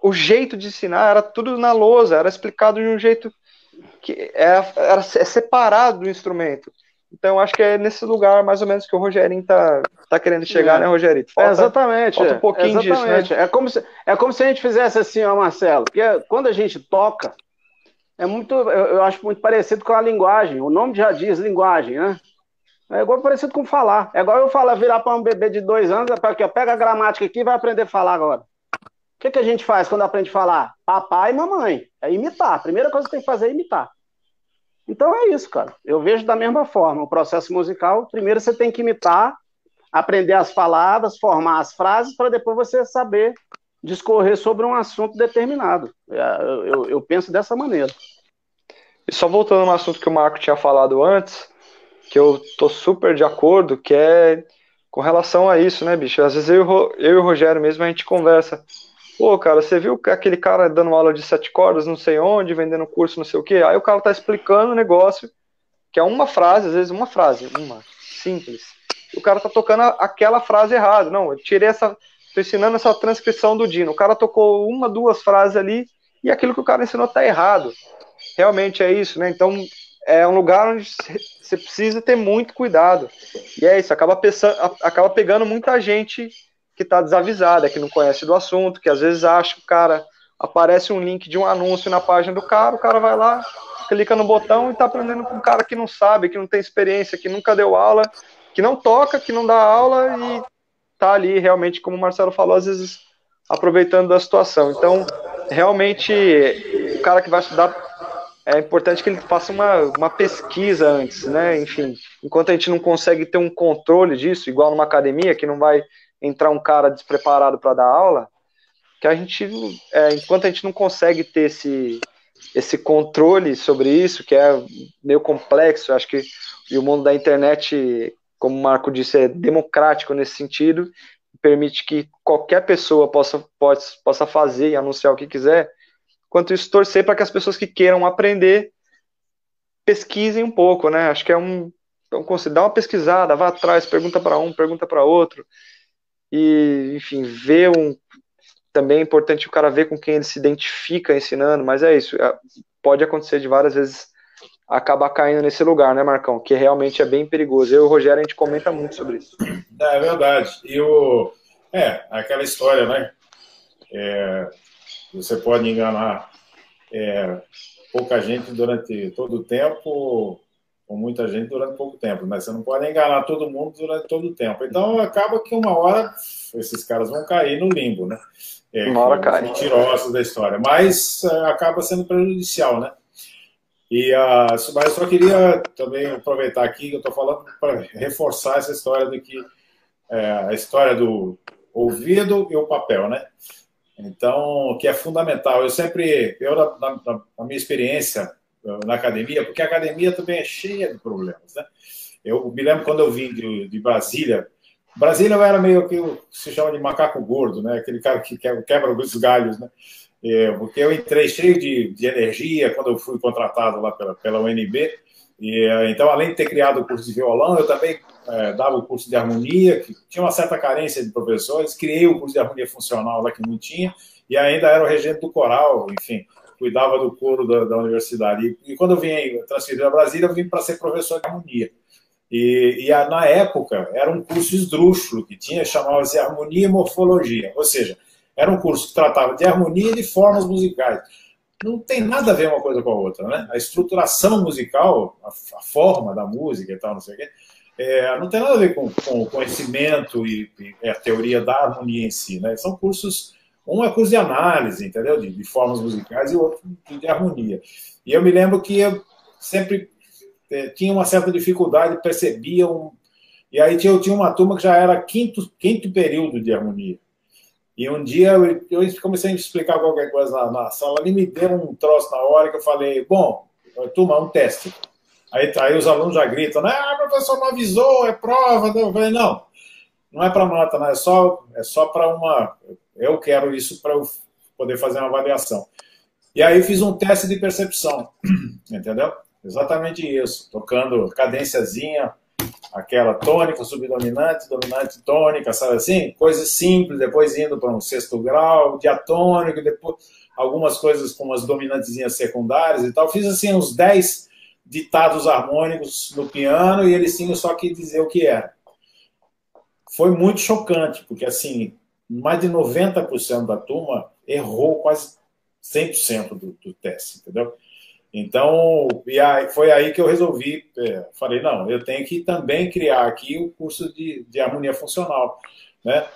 O jeito de ensinar era tudo na lousa, era explicado de um jeito que era separado do instrumento. Então, acho que é nesse lugar, mais ou menos, que o Rogerinho tá querendo chegar, né, Rogerinho? Exatamente. Falta um pouquinho disso, né? É como se a gente fizesse assim, ó, Marcelo, porque quando a gente toca, eu acho muito parecido com a linguagem. O nome já diz linguagem, né? É igual parecido com falar. É igual eu virar para um bebê de 2 anos, pega a gramática aqui e vai aprender a falar agora. O que a gente faz quando aprende a falar? Papai e mamãe. É imitar. A primeira coisa que tem que fazer é imitar. Então é isso, cara. Eu vejo da mesma forma. O processo musical, primeiro você tem que imitar, aprender as palavras, formar as frases, para depois você saber discorrer sobre um assunto determinado. Eu penso dessa maneira. E só voltando no assunto que o Marco tinha falado antes, que eu tô super de acordo, que é com relação a isso, né, bicho? Às vezes eu e o Rogério mesmo, a gente conversa. Pô, cara, você viu aquele cara dando aula de 7 cordas, não sei onde, vendendo curso, não sei o quê? Aí o cara tá explicando o negócio, que é uma frase, às vezes uma simples. O cara tá tocando aquela frase errada. Não, eu tô ensinando essa transcrição do Dino. O cara tocou 1, 2 frases ali, e aquilo que o cara ensinou tá errado. Realmente é isso, né? Então, é um lugar onde você precisa ter muito cuidado. E é isso, acaba pegando muita gente que está desavisada, que não conhece do assunto, que às vezes acha que o cara... Aparece um link de um anúncio na página do cara, o cara vai lá, clica no botão e está aprendendo com um cara que não sabe, que não tem experiência, que nunca deu aula, que não toca, que não dá aula tá ali realmente, como o Marcelo falou, às vezes aproveitando da situação. Então, realmente, o cara que vai estudar, é importante que ele faça uma pesquisa antes, né? Enfim, enquanto a gente não consegue ter um controle disso, igual numa academia, que não vai entrar um cara despreparado para dar aula, que a gente, enquanto a gente não consegue ter esse controle sobre isso, que é meio complexo, acho que e o mundo da internet, como o Marco disse, é democrático nesse sentido, permite que qualquer pessoa possa fazer e anunciar o que quiser. Enquanto isso, torcer para que as pessoas que queiram aprender pesquisem um pouco, né? Acho que dá uma pesquisada, vá atrás, pergunta para um, pergunta para outro, e, enfim, também é importante o cara ver com quem ele se identifica ensinando, mas é isso, pode acontecer de várias vezes acabar caindo nesse lugar, né, Marcão? Que realmente é bem perigoso. Eu e o Rogério, a gente comenta muito sobre isso. É verdade. Aquela história, né? Você pode enganar pouca gente durante todo o tempo, ou muita gente durante pouco tempo, mas você não pode enganar todo mundo durante todo o tempo. Então, acaba que uma hora esses caras vão cair no limbo, né? Uma hora cai. Mentirosos da história. Mas acaba sendo prejudicial, né? Mas eu só queria também aproveitar aqui que eu estou falando para reforçar essa história de que a história do ouvido e o papel, né? Então, que é fundamental. Na minha experiência na academia, porque a academia também é cheia de problemas, né? Eu me lembro quando eu vim de Brasília. Brasília eu era meio que se chama de macaco gordo, né? Aquele cara que quebra os galhos, né? Porque eu entrei cheio de energia quando eu fui contratado lá pela UNB. Então, além de ter criado o curso de violão, eu também dava o curso de harmonia, que tinha uma certa carência de professores. Criei o curso de harmonia funcional lá que não tinha, e ainda era o regente do coral, enfim, cuidava do coro da universidade. E quando eu vim transferido a Brasília, eu vim para ser professor de harmonia. Na época, era um curso esdrúxulo que chamava-se Harmonia e Morfologia, ou seja, era um curso que tratava de harmonia e de formas musicais. Não tem nada a ver uma coisa com a outra, né? A estruturação musical, a forma da música e tal, não sei o quê, não tem nada a ver com o conhecimento e a teoria da harmonia em si, né? São cursos, um é curso de análise, entendeu? De formas musicais, e o outro de harmonia. E eu me lembro que eu sempre tinha uma certa dificuldade, percebia e aí eu tinha uma turma que já era quinto período de harmonia. E um dia eu comecei a explicar qualquer coisa na sala, ele me deu um troço na hora que eu falei, bom, turma, um teste. Aí os alunos já gritam, o professor não avisou, é prova. Eu falei, não é para nota, não, é só para eu quero isso para eu poder fazer uma avaliação. E aí fiz um teste de percepção, entendeu? Exatamente isso, tocando cadênciazinha, aquela tônica, subdominante, dominante, tônica, sabe assim? Coisas simples, depois indo para um sexto grau, diatônico, depois algumas coisas com umas dominantezinhas secundárias e tal. Fiz assim uns 10 ditados harmônicos no piano e eles tinham só que dizer o que era. Foi muito chocante, porque assim, mais de 90% da turma errou quase 100% do teste, entendeu? Então, foi aí que eu resolvi, falei, não, eu tenho que também criar aqui o curso de harmonia funcional, né?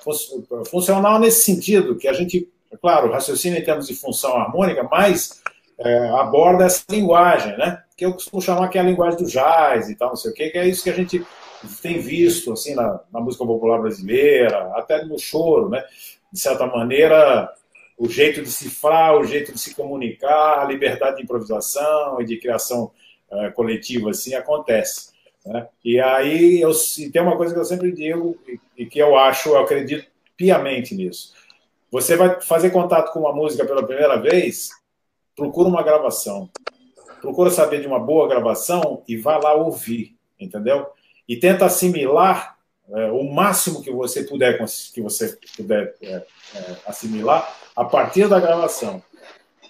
Funcional nesse sentido, que a gente, claro, raciocina em termos de função harmônica, mas aborda essa linguagem, né? Que eu costumo chamar que é a linguagem do jazz e tal, não sei o quê, que é isso que a gente tem visto, assim, na música popular brasileira, até no choro, né? De certa maneira, o jeito de cifrar, o jeito de se comunicar, a liberdade de improvisação e de criação coletiva, assim, acontece, né? E aí, tem uma coisa que eu sempre digo e que eu acredito piamente nisso. Você vai fazer contato com uma música pela primeira vez, procura uma gravação. Procura saber de uma boa gravação e vai lá ouvir, entendeu? E tenta assimilar o máximo que você puder assimilar a partir da gravação.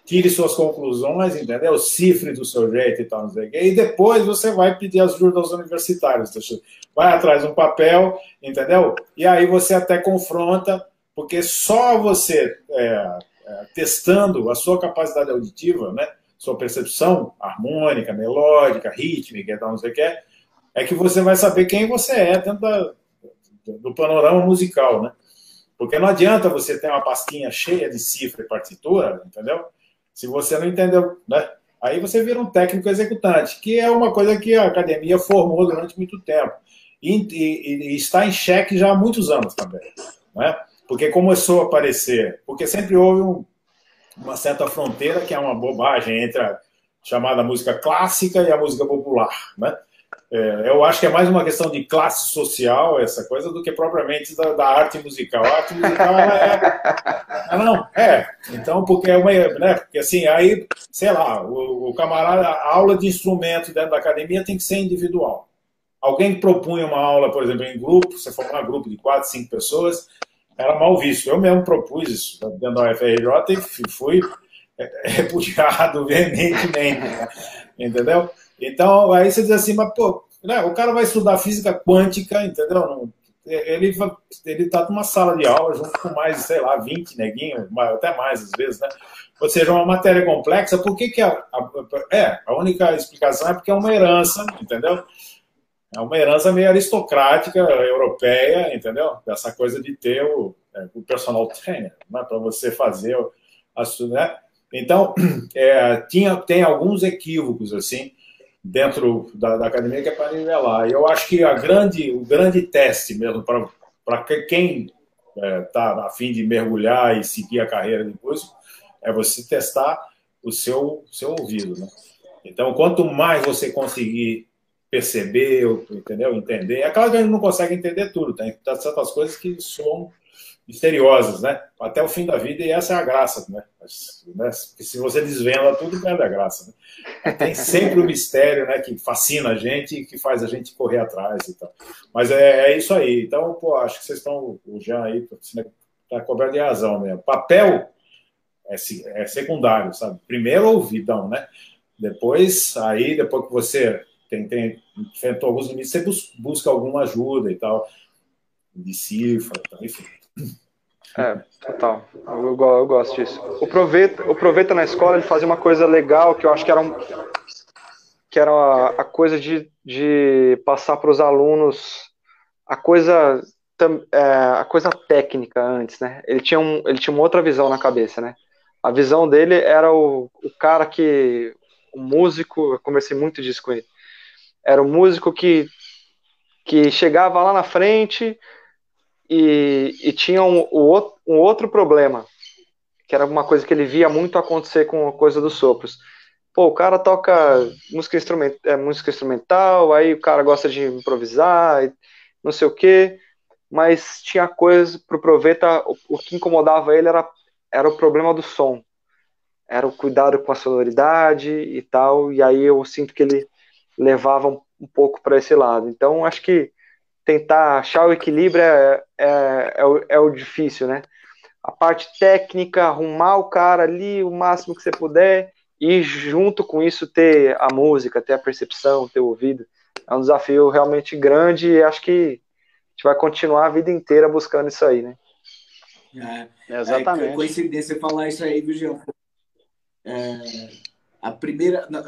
Tire suas conclusões, entendeu? Cifre do seu jeito e tal, não sei o quê. E depois você vai pedir ajuda aos universitários. Vai atrás de um papel, entendeu? E aí você até confronta, porque só você testando a sua capacidade auditiva, né? Sua percepção harmônica, melódica, rítmica e tal, não sei o quê, é que você vai saber quem você é dentro do panorama musical, né? Porque não adianta você ter uma pastinha cheia de cifra e partitura, entendeu? Se você não entendeu, né? Aí você vira um técnico executante, que é uma coisa que a academia formou durante muito tempo. E está em xeque já há muitos anos também, né? Porque começou a aparecer, porque sempre houve uma certa fronteira, que é uma bobagem entre a chamada música clássica e a música popular, né? Eu acho que é mais uma questão de classe social, essa coisa, do que propriamente da arte musical. A arte musical, ela não, então, porque é uma, né, porque assim, aí, sei lá, o camarada, a aula de instrumento dentro da academia tem que ser individual. Alguém que propunha uma aula, por exemplo, em grupo, você formar um grupo de 4, 5 pessoas, era mal visto. Eu mesmo propus isso dentro da UFRJ e fui repudiado veementemente, né? Entendeu? Então, aí você diz assim, mas, pô, né, o cara vai estudar física quântica, entendeu? Ele está numa sala de aula junto com mais, sei lá, 20 neguinhos, até mais às vezes, né? Ou seja, uma matéria complexa. Por que a única explicação é porque é uma herança, entendeu? É uma herança meio aristocrática, europeia, entendeu? Dessa coisa de ter o personal trainer, né? Para você fazer né? Então, tem alguns equívocos, assim, dentro da academia que é para nivelar. E eu acho que o grande teste mesmo para quem está a fim de mergulhar e seguir a carreira de músico é você testar o seu ouvido, né? Então, quanto mais você conseguir perceber, entendeu? Entender. É claro que a gente não consegue entender tudo, tem certas coisas que são misteriosas, né? Até o fim da vida, e essa é a graça, né? Porque se você desvenda tudo, perde a graça, né? Tem sempre o mistério, né, que fascina a gente e que faz a gente correr atrás e tal. Mas é isso aí. Então, pô, acho que vocês estão, o Jean aí, está coberto de razão mesmo. Papel é secundário, sabe? Primeiro o ouvidão, né? Depois que você enfrentou alguns limites, você busca alguma ajuda e tal, de cifra, enfim. Total. Eu gosto disso. O Proveta na escola, ele fazia uma coisa legal, que eu acho que era a coisa de passar para os alunos a coisa técnica antes, né? Ele tinha uma outra visão na cabeça, né? A visão dele era o cara o músico, eu conversei muito disso com ele, era o músico que chegava lá na frente e tinha um outro problema, que era uma coisa que ele via muito acontecer com a coisa dos sopros. Pô, o cara toca música instrumental, aí o cara gosta de improvisar, não sei o quê, mas tinha coisa pro Proveta, o que incomodava ele era o problema do som, era o cuidado com a sonoridade e tal, e aí eu sinto que ele levava um pouco para esse lado. Então, acho que tentar achar o equilíbrio é o difícil, né? A parte técnica, arrumar o cara ali o máximo que você puder, e junto com isso ter a música, ter a percepção, ter o ouvido. É um desafio realmente grande e acho que a gente vai continuar a vida inteira buscando isso aí, né? Exatamente. Coincidência falar isso aí, viu, Jean?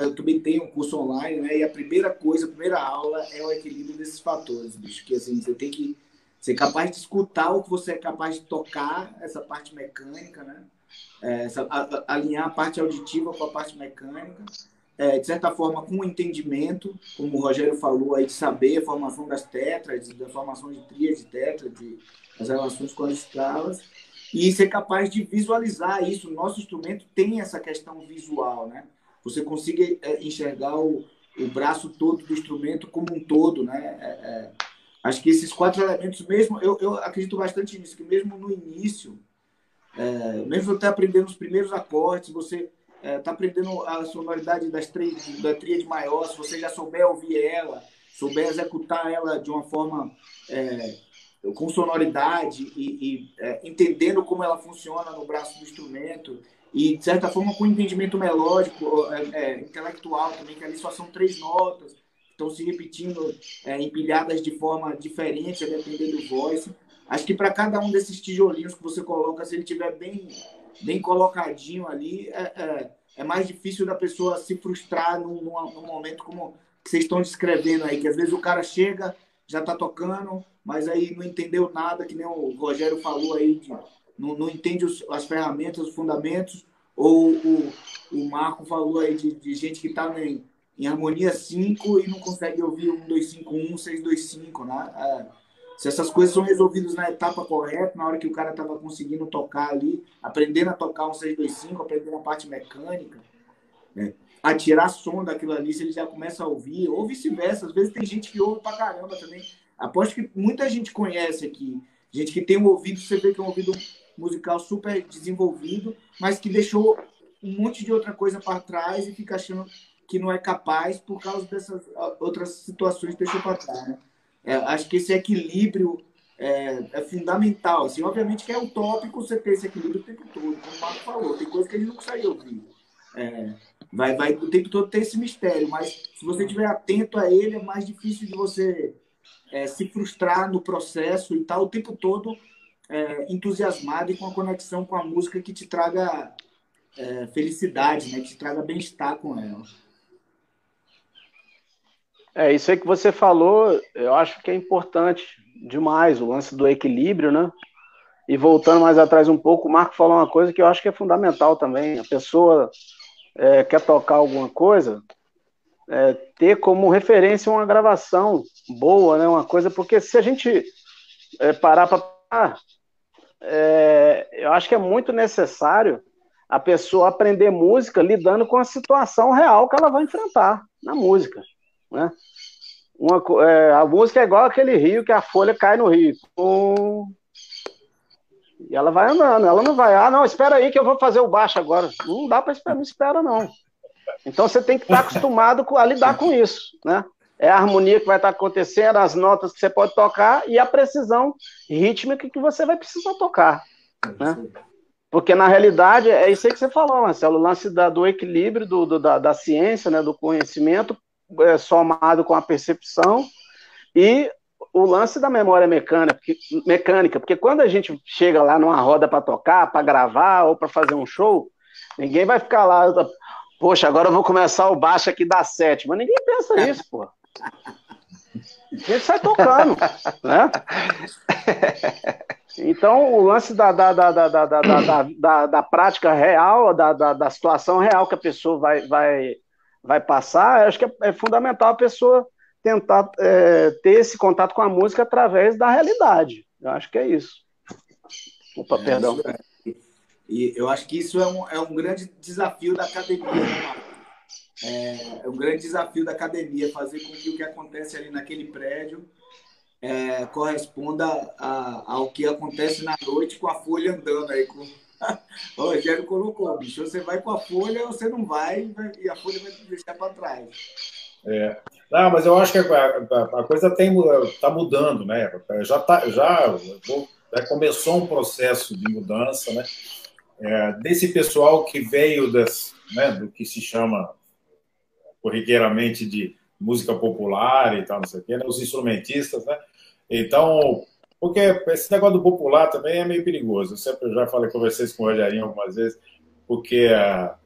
Eu também tenho um curso online, né? E a primeira aula é o equilíbrio desses fatores, bicho. Que assim, você tem que ser capaz de escutar o que você é capaz de tocar, essa parte mecânica, né? Alinhar a parte auditiva com a parte mecânica, de certa forma, com o entendimento, como o Rogério falou aí, de saber a formação das tétrades, da formação de tríade, tétrade, as relações com as escalas, e ser capaz de visualizar isso. O nosso instrumento tem essa questão visual, né? Você consiga enxergar o braço todo do instrumento como um todo, né? Acho que esses 4 elementos, mesmo, eu acredito bastante nisso, que mesmo no início, mesmo você aprendendo os primeiros acordes, você está aprendendo a sonoridade da tríade maior, se você já souber ouvir ela, souber executar ela de uma forma com sonoridade e entendendo como ela funciona no braço do instrumento, e, de certa forma, com entendimento melódico, intelectual também, que ali só são 3 notas, que estão se repetindo, empilhadas de forma diferente, a depender do voice. Acho que para cada um desses tijolinhos que você coloca, se ele estiver bem colocadinho ali, é mais difícil da pessoa se frustrar num momento como que vocês estão descrevendo aí, que às vezes o cara chega já está tocando, mas aí não entendeu nada, que nem o Rogério falou aí, não entende as ferramentas, os fundamentos, ou o Marco falou aí de gente que está em harmonia 5 e não consegue ouvir 1, 2, 5, 1, 6, 2, 5, né? Se essas coisas são resolvidas na etapa correta, na hora que o cara estava conseguindo tocar ali, aprendendo a tocar um 6, 2, 5, aprendendo a parte mecânica, né? A tirar som daquilo ali, se ele já começa a ouvir, ou vice-versa. Às vezes tem gente que ouve pra caramba também. Aposto que muita gente conhece aqui, gente que tem um ouvido, você vê que é um ouvido musical super desenvolvido, mas que deixou um monte de outra coisa para trás e fica achando que não é capaz por causa dessas outras situações que deixou para trás, né? Acho que esse equilíbrio é fundamental. Assim, obviamente que é utópico você ter esse equilíbrio o tempo todo, como o Marco falou. Tem coisa que ele não consegue ouvir. Vai o tempo todo ter esse mistério, mas se você estiver atento a ele, é mais difícil de você se frustrar no processo e estar o tempo todo entusiasmado e com a conexão com a música que te traga felicidade, né? Que te traga bem-estar com ela. Isso aí que você falou, eu acho que é importante demais, o lance do equilíbrio, né? E voltando mais atrás um pouco, o Marco falou uma coisa que eu acho que é fundamental também. A pessoa quer tocar alguma coisa, ter como referência uma gravação boa, né? Uma coisa, porque se a gente parar para eu acho que é muito necessário a pessoa aprender música lidando com a situação real que ela vai enfrentar na música, né? A música é igual aquele rio que a folha cai no rio. E ela vai andando, ela não vai, não, espera aí que eu vou fazer o baixo agora. Não dá para esperar, não espera não. Então você tem que estar acostumado a lidar com isso, né? É a harmonia que vai estar acontecendo, as notas que você pode tocar e a precisão rítmica que você vai precisar tocar, né? Porque na realidade é isso aí que você falou, Marcelo, o lance do equilíbrio da ciência, né, do conhecimento somado com a percepção e o lance da memória mecânica, porque quando a gente chega lá numa roda para tocar, para gravar ou para fazer um show, ninguém vai ficar lá, poxa, agora eu vou começar o baixo aqui da sétima. Ninguém pensa isso, pô. A gente sai tocando, né? Então, o lance da prática real, da situação real que a pessoa vai passar, eu acho que é fundamental a pessoa tentar ter esse contato com a música através da realidade. Eu acho que é isso. Opa, perdão. E eu acho que isso é um grande desafio da academia, né, é um grande desafio da academia, fazer com que o que acontece ali naquele prédio corresponda ao que acontece na noite com a folha andando aí. O Rogério colocou, bicho, você vai com a folha ou você não vai e a folha vai te deixar para trás. Não, mas eu acho que a coisa está mudando, né? Já começou um processo de mudança, né? Desse pessoal que veio do que se chama corriqueiramente de música popular e tal, não sei o quê, né? Os instrumentistas, né? Então, porque esse negócio do popular também é meio perigoso. Eu sempre já conversei com o Rogerinho algumas vezes, porque,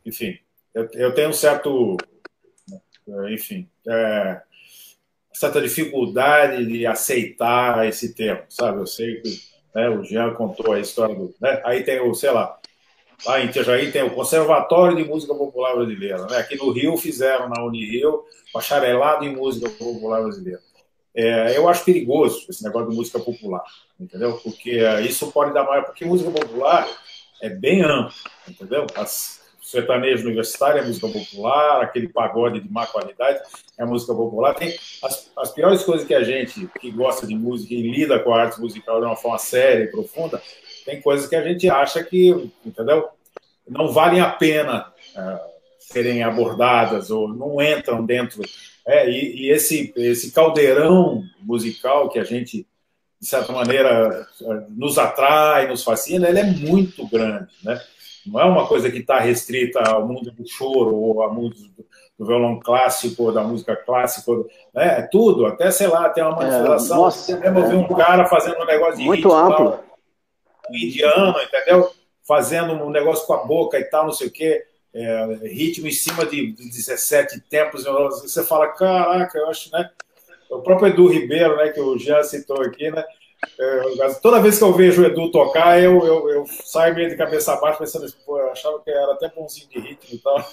enfim, eu tenho um certo, enfim, certa dificuldade de aceitar esse termo, sabe? Eu sei que o Jean contou a história do... Né? Aí tem lá em Itajaí tem o Conservatório de Música Popular Brasileira, né? Aqui no Rio fizeram, na Unirio, bacharelado em Música Popular Brasileira. Eu acho perigoso esse negócio de música popular, entendeu? Porque isso pode dar maior... Porque música popular é bem amplo, entendeu? Sertanejo universitário é música popular, aquele pagode de má qualidade é música popular. Tem as piores coisas que a gente que gosta de música e lida com a arte musical de uma forma séria e profunda, tem coisas que a gente acha que, entendeu? Não valem a pena serem abordadas ou não entram dentro. E esse caldeirão musical que a gente, de certa maneira, nos atrai, nos fascina, ele é muito grande, né? Não é uma coisa que está restrita ao mundo do choro ou ao mundo do violão clássico ou da música clássica, né? Tudo, até, sei lá, tem uma manifestação. Você mesmo ouvir um cara fazendo um negócio de muito amplo. Um indiano, entendeu? Fazendo um negócio com a boca e tal, não sei o quê, ritmo em cima de 17 tempos. Você fala, caraca, eu acho, né? O próprio Edu Ribeiro, né, que o Jean citou aqui, né? Toda vez que eu vejo o Edu tocar, eu saio meio de cabeça baixa pensando assim, pô, eu achava que era até bonzinho de ritmo e tal.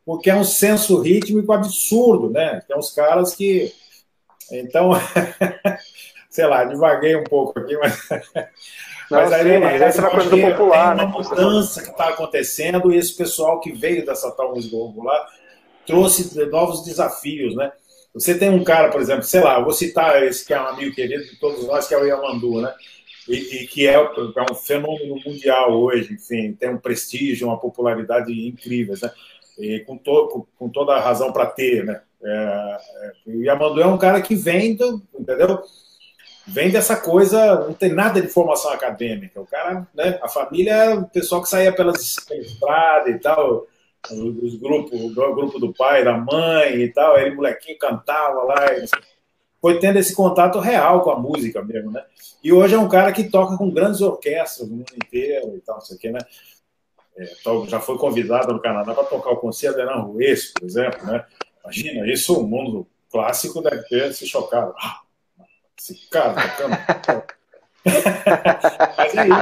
Porque é um senso rítmico absurdo, né? Tem uns caras que... Então, sei lá, divaguei um pouco aqui, mas aí, mas essa é uma coisa do popular, né? Tem uma mudança que está acontecendo e esse pessoal que veio dessa tal música popular trouxe novos desafios, né? Você tem um cara, por exemplo, sei lá, eu vou citar esse que é um amigo querido de todos nós, que é o Yamandu, né? E que é um fenômeno mundial hoje, enfim, tem um prestígio, uma popularidade incríveis, né? E com toda a razão para ter, né? O Yamandu é um cara que vem entendeu? Vem dessa coisa, não tem nada de formação acadêmica. O cara, né? A família é o pessoal que saía pelas estradas e tal, o grupo do pai, da mãe e tal, ele molequinho cantava lá, foi tendo esse contato real com a música mesmo, né? E hoje é um cara que toca com grandes orquestras no mundo inteiro e tal, não sei o quê, né? Já foi convidado no Canadá para tocar o concerto de Aranjuez, por exemplo, né? Imagina, isso o mundo clássico deve ter se chocado. Esse cara tocando. Mas é isso,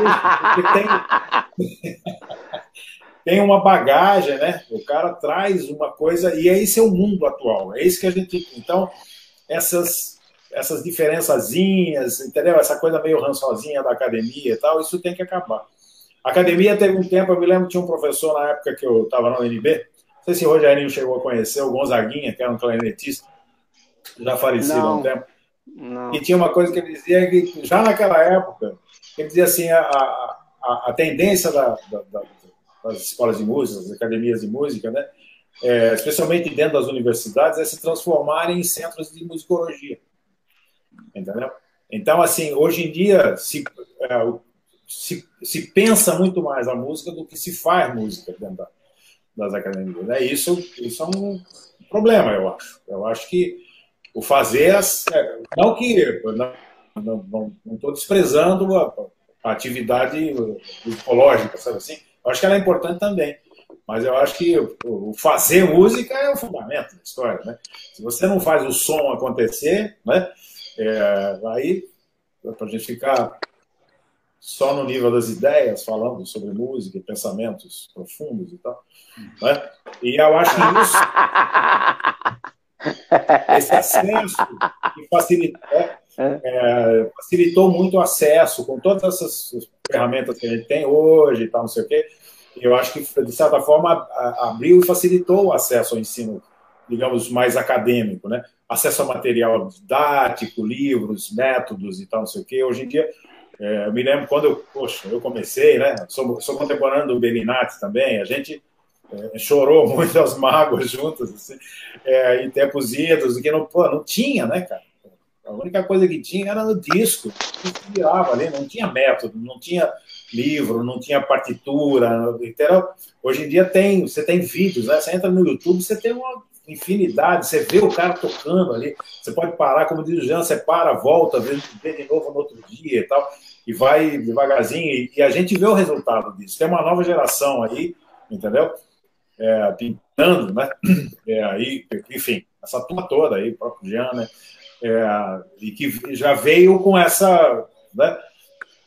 tem uma bagagem, né? O cara traz uma coisa, e esse é o mundo atual, é isso que a gente... Então, essas diferençazinhas, entendeu? Essa coisa meio rançosinha da academia e tal, isso tem que acabar. A academia teve um tempo, eu me lembro, tinha um professor na época que eu estava na UNB, não sei se o Rogerinho chegou a conhecer, o Gonzaguinha, que era um clarinetista, já falecido há um tempo, e tinha uma coisa que ele dizia, que já naquela época, ele dizia assim, a tendência das escolas de música, das academias de música, né, especialmente dentro das universidades, é se transformarem em centros de musicologia. Entendeu? Então, assim, hoje em dia se pensa muito mais a música do que se faz música dentro das academias. Né? Isso é um problema, eu acho. Eu acho que o fazer... Não que... Não estou desprezando a atividade psicológica, sabe assim? Eu acho que ela é importante também. Mas eu acho que o fazer música é o fundamento da história. Né? Se você não faz o som acontecer, né? Aí, para a gente ficar só no nível das ideias, falando sobre música e pensamentos profundos e tal. Né? E eu acho que esse acesso que facilitou muito o acesso com todas essas ferramentas que a gente tem hoje e tal, não sei o quê. Eu acho que, de certa forma, abriu e facilitou o acesso ao ensino, digamos, mais acadêmico, né? Acesso a material didático, livros, métodos e tal, não sei o quê. Hoje em dia, eu me lembro quando eu comecei, né? Sou contemporâneo do Beninati também, a gente chorou muito as mágoas juntas, assim, em tempos idos, que não tinha, né, cara? A única coisa que tinha era no disco, que virava ali, não tinha método, não tinha livro, não tinha partitura, literal. Hoje em dia você tem vídeos, né? Você entra no YouTube, você tem uma infinidade, você vê o cara tocando ali, você pode parar, como diz o Jean, você para, volta, vê de novo no outro dia e tal, e vai devagarzinho, e a gente vê o resultado disso. Tem uma nova geração aí, entendeu? Pintando, né? Aí, enfim, essa turma toda aí, o próprio Jean, né? E que já veio com né?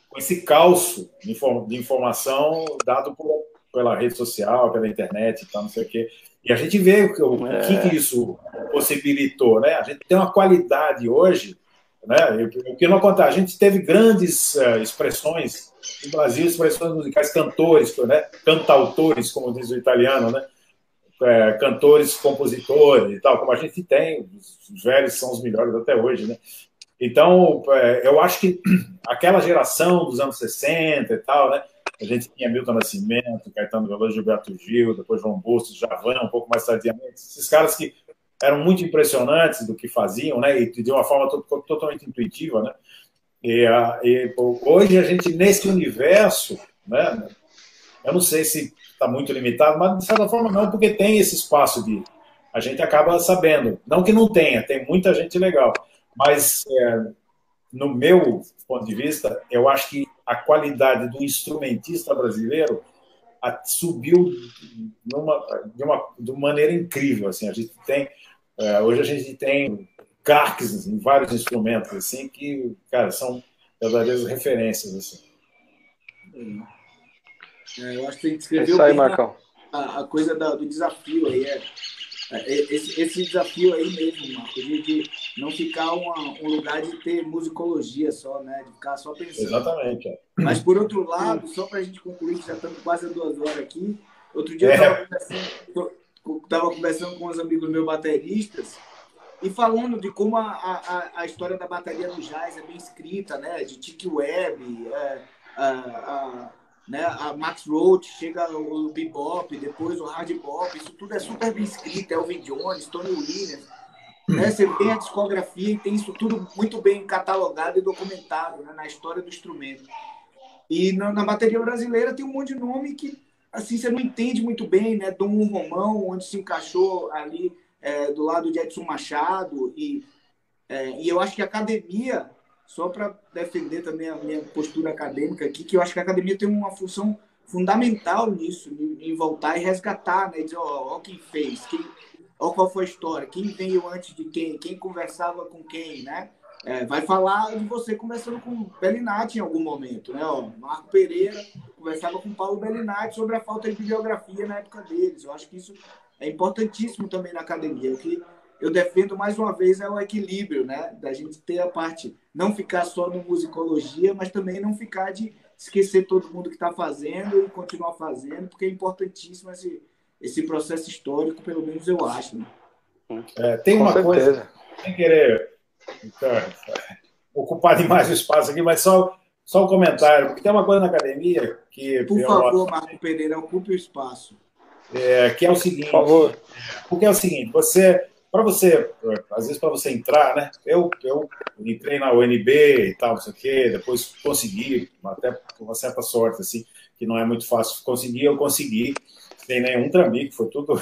Com esse calço de informação dado pela rede social, pela internet e tal, não sei o quê. E a gente vê o que isso possibilitou, né? A gente tem uma qualidade hoje, né? O que não acontece, a gente teve grandes expressões no Brasil, expressões musicais, cantores, né? Cantautores, como diz o italiano, né? Cantores, compositores e tal, como a gente tem, os velhos são os melhores até hoje, né? Então, eu acho que aquela geração dos anos 60 e tal, né? A gente tinha Milton Nascimento, Caetano Veloso, Gilberto Gil, depois João Bosco, Djavan, um pouco mais tardiamente. Esses caras que eram muito impressionantes do que faziam, né? E de uma forma totalmente intuitiva, né? E hoje a gente, nesse universo, né? Eu não sei se está muito limitado, mas de certa forma não, porque tem esse espaço de... A gente acaba sabendo. Não que não tenha, tem muita gente legal. Mas, no meu ponto de vista, eu acho que a qualidade do instrumentista brasileiro subiu de uma maneira incrível. Assim, a gente tem, hoje a gente tem craques em vários instrumentos assim, que, cara, são verdadeiras referências. Assim. Eu acho que você descreveu isso aí, bem Marcão. a coisa do desafio aí. Esse desafio aí mesmo, Marco, de não ficar um lugar de ter musicologia só, né? De ficar só pensando. Exatamente. Mas, por outro lado, só para a gente concluir, que já estamos quase 2 horas aqui, outro dia eu estava conversando com uns amigos meus bateristas e falando de como a história da bateria do jazz é bem escrita, né? De Chick Webb, né? A Max Roach, chega o bebop, depois o hard bop, isso tudo é super bem escrito, Elvin Jones, Tony Williams, né? Você tem a discografia e tem isso tudo muito bem catalogado e documentado, né? Na história do instrumento. E na bateria brasileira tem um monte de nome que assim você não entende muito bem, né? Dom Romão, onde se encaixou ali do lado de Edson Machado, e eu acho que a academia, só para defender também a minha postura acadêmica aqui, que eu acho que a academia tem uma função fundamental nisso, em voltar e resgatar, né? Dizer, ó quem fez, ó qual foi a história, quem veio antes de quem conversava com quem, né? Vai falar de você conversando com o Bellinati em algum momento, né? Ó, Marco Pereira conversava com Paulo Bellinati sobre a falta de bibliografia na época deles. Eu acho que isso é importantíssimo também na academia. O que eu defendo mais uma vez é o equilíbrio, né? Da gente ter a parte, não ficar só no musicologia, mas também não ficar de esquecer todo mundo que está fazendo e continuar fazendo, porque é importantíssimo esse processo histórico, pelo menos eu acho. Né? Tem uma coisa, sem querer ocupar demais o espaço aqui, mas só um comentário, porque tem uma coisa na academia que... Por favor, Marco Pereira, ocupe o espaço. Que é o seguinte... Por favor. Porque é o seguinte, às vezes para você entrar, né? Eu entrei na UNB e tal, não sei o quê, depois consegui, até com uma certa sorte, assim, que não é muito fácil conseguir, eu consegui, sem nenhum trambique, foi tudo...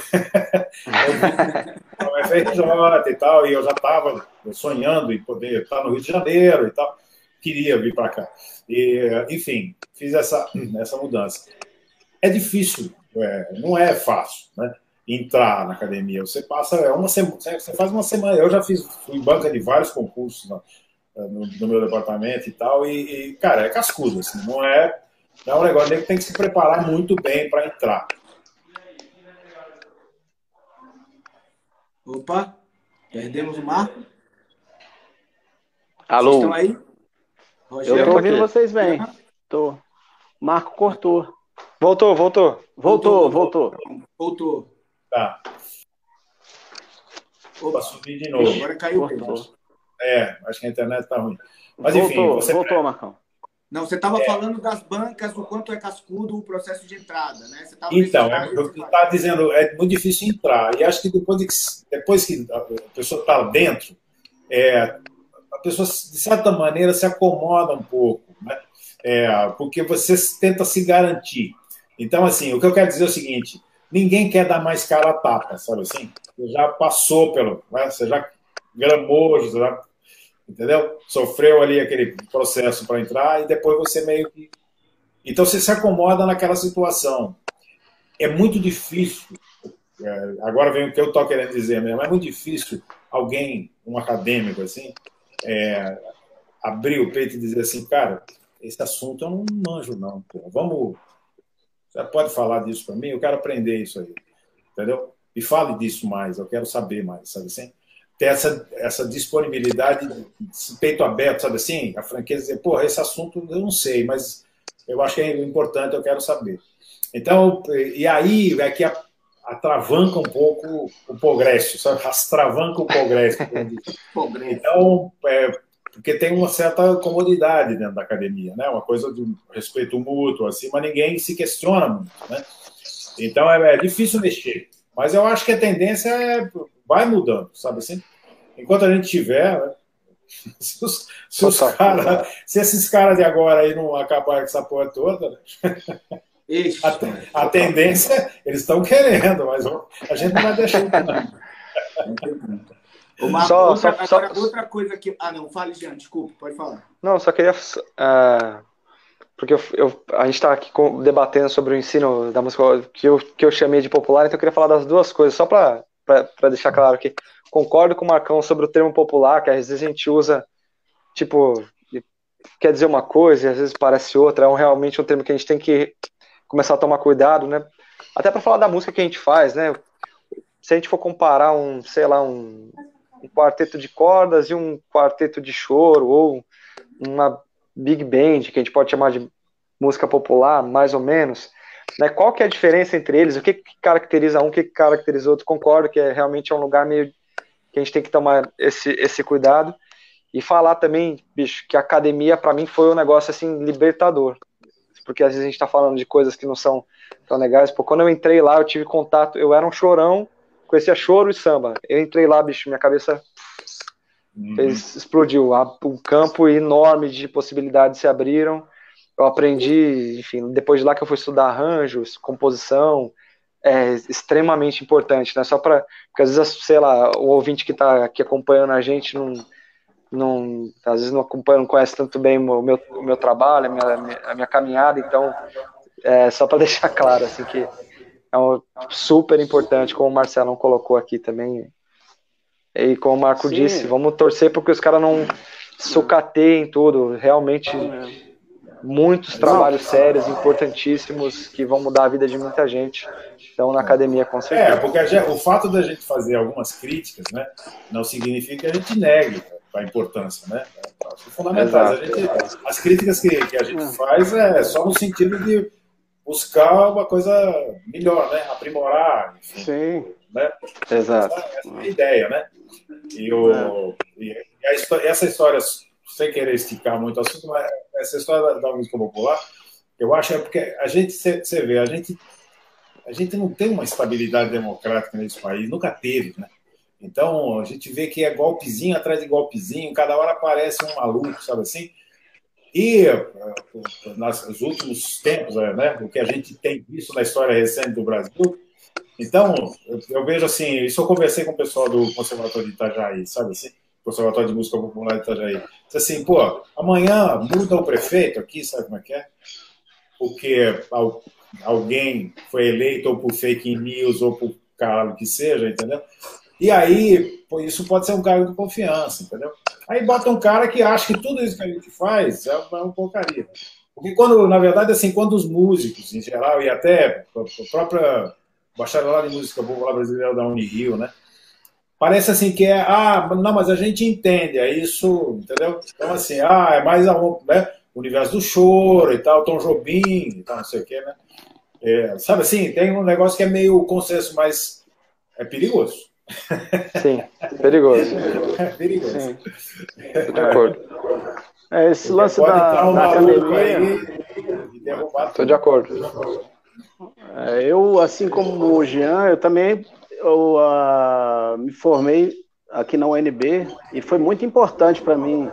eu FRJ e tal, e eu já estava sonhando em poder estar no Rio de Janeiro e tal, queria vir para cá. E, enfim, fiz essa mudança. É difícil, não é fácil, né? Entrar na academia. Você passa você faz uma semana. Eu já fui banca de vários concursos no meu departamento e tal, e cara, é cascudo, assim, não é um negócio que tem que se preparar muito bem para entrar. Opa, perdemos o Marco. Alô? Vocês estão aí? Rogério, eu tô ouvindo vocês bem. Tô. Marco cortou. Voltou. Tá. Opa, subi de novo. Agora caiu. Acho que a internet tá ruim. Mas enfim, voltou, Marcão. Não, você estava falando das bancas, do quanto é cascudo o processo de entrada, né? Então, eu estava dizendo, é muito difícil entrar. E acho que depois que a pessoa está dentro, a pessoa, de certa maneira, se acomoda um pouco, né? Porque você tenta se garantir. Então, assim, o que eu quero dizer é o seguinte, ninguém quer dar mais cara a tapa, sabe assim? Você já passou você já gramou, entendeu? Sofreu ali aquele processo para entrar e depois você meio que... Então você se acomoda naquela situação. É muito difícil, agora vem o que eu estou querendo dizer mesmo, é muito difícil alguém, um acadêmico assim, abrir o peito e dizer assim, cara, esse assunto eu não manjo não, pô. Você pode falar disso para mim? Eu quero aprender isso aí, entendeu? E fale disso mais, eu quero saber mais, sabe assim? Ter essa disponibilidade, esse peito aberto, sabe assim? A franqueza dizer, porra, esse assunto eu não sei, mas eu acho que é importante, eu quero saber. Então, e aí é que atravanca um pouco o progresso, sabe? Astravanca o progresso. Então, porque tem uma certa comodidade dentro da academia, né? Uma coisa de respeito mútuo, assim, mas ninguém se questiona muito, né? Então, é difícil mexer. Mas eu acho que a tendência vai mudando, sabe assim? Enquanto a gente tiver, né? Se esses caras de agora aí não acabarem com essa porra toda, né? A tendência, eles estão querendo, mas a gente não vai deixar. Outra coisa que... não, fale, Jean, desculpa, pode falar. Não, só queria porque a gente está aqui debatendo sobre o ensino da música que eu chamei de popular, então eu queria falar das duas coisas, só para deixar claro que concordo com o Marcão sobre o termo popular, que às vezes a gente usa, tipo, quer dizer uma coisa e às vezes parece outra, realmente um termo que a gente tem que começar a tomar cuidado, né? Até para falar da música que a gente faz, né? Se a gente for comparar um quarteto de cordas e um quarteto de choro, ou uma big band, que a gente pode chamar de música popular, mais ou menos, né? Qual que é a diferença entre eles? O que caracteriza um, o que caracteriza o outro? Concordo que realmente é um lugar meio que a gente tem que tomar esse cuidado. E falar também, bicho, que a academia para mim foi um negócio assim libertador, porque às vezes a gente tá falando de coisas que não são tão legais. Pô, quando eu entrei lá, eu tive contato, eu era um chorão, conhecia choro e samba. Eu entrei lá, bicho, minha cabeça explodiu. Um campo enorme de possibilidades se abriram. Eu aprendi, enfim, depois de lá que eu fui estudar arranjos, composição, é extremamente importante, né? Só para, porque às vezes, sei lá, o ouvinte que tá aqui acompanhando a gente às vezes não acompanha, não conhece tanto bem o meu trabalho, a minha caminhada, então só para deixar claro assim, que é super importante, como o Marcelão colocou aqui também, e como o Marco disse, vamos torcer porque os caras não sucateiem tudo, realmente muitos trabalhos sérios, importantíssimos, que vão mudar a vida de muita gente. Então, na academia, com certeza. Porque o fato da gente fazer algumas críticas, né, não significa que a gente negue a importância, né? São fundamentais. As críticas que a gente faz é só no sentido de buscar uma coisa melhor, né? Aprimorar, enfim. Sim. Né? Exato. Essa é a ideia, né? Essa história, sem querer esticar muito o assunto, mas essa história da música popular, eu acho porque a gente, você vê, a gente não tem uma estabilidade democrática nesse país, nunca teve, né? Então, a gente vê que é golpezinho atrás de golpezinho, cada hora aparece um maluco, sabe assim? E, nos últimos tempos, né, o que a gente tem visto na história recente do Brasil, então, eu vejo assim, isso eu conversei com o pessoal do Conservatório de Itajaí, sabe assim? Conservatório de Música Popular de Itajaí. Disse assim, pô, amanhã muda o prefeito aqui, sabe como é que é? Porque alguém foi eleito ou por fake news ou por caralho que seja, entendeu? E aí, pô, isso pode ser um cargo de confiança, entendeu? Aí bota um cara que acha que tudo isso que a gente faz é uma porcaria. Porque quando, na verdade, assim, quando os músicos, em geral, e até a própria bacharelada de música popular brasileira da Unirio, né? Parece assim que não, mas a gente entende, é isso, entendeu? Então, assim, é mais né, o universo do choro e tal, Tom Jobim e tal, não sei o quê, né? Sabe assim, tem um negócio que é meio consenso, mas é perigoso. Sim, perigoso. É perigoso. Sim. Estou de acordo. Esse lance da academia... Estou de acordo. Eu, assim como o Jean, eu também me formei aqui na UNB e foi muito importante para mim,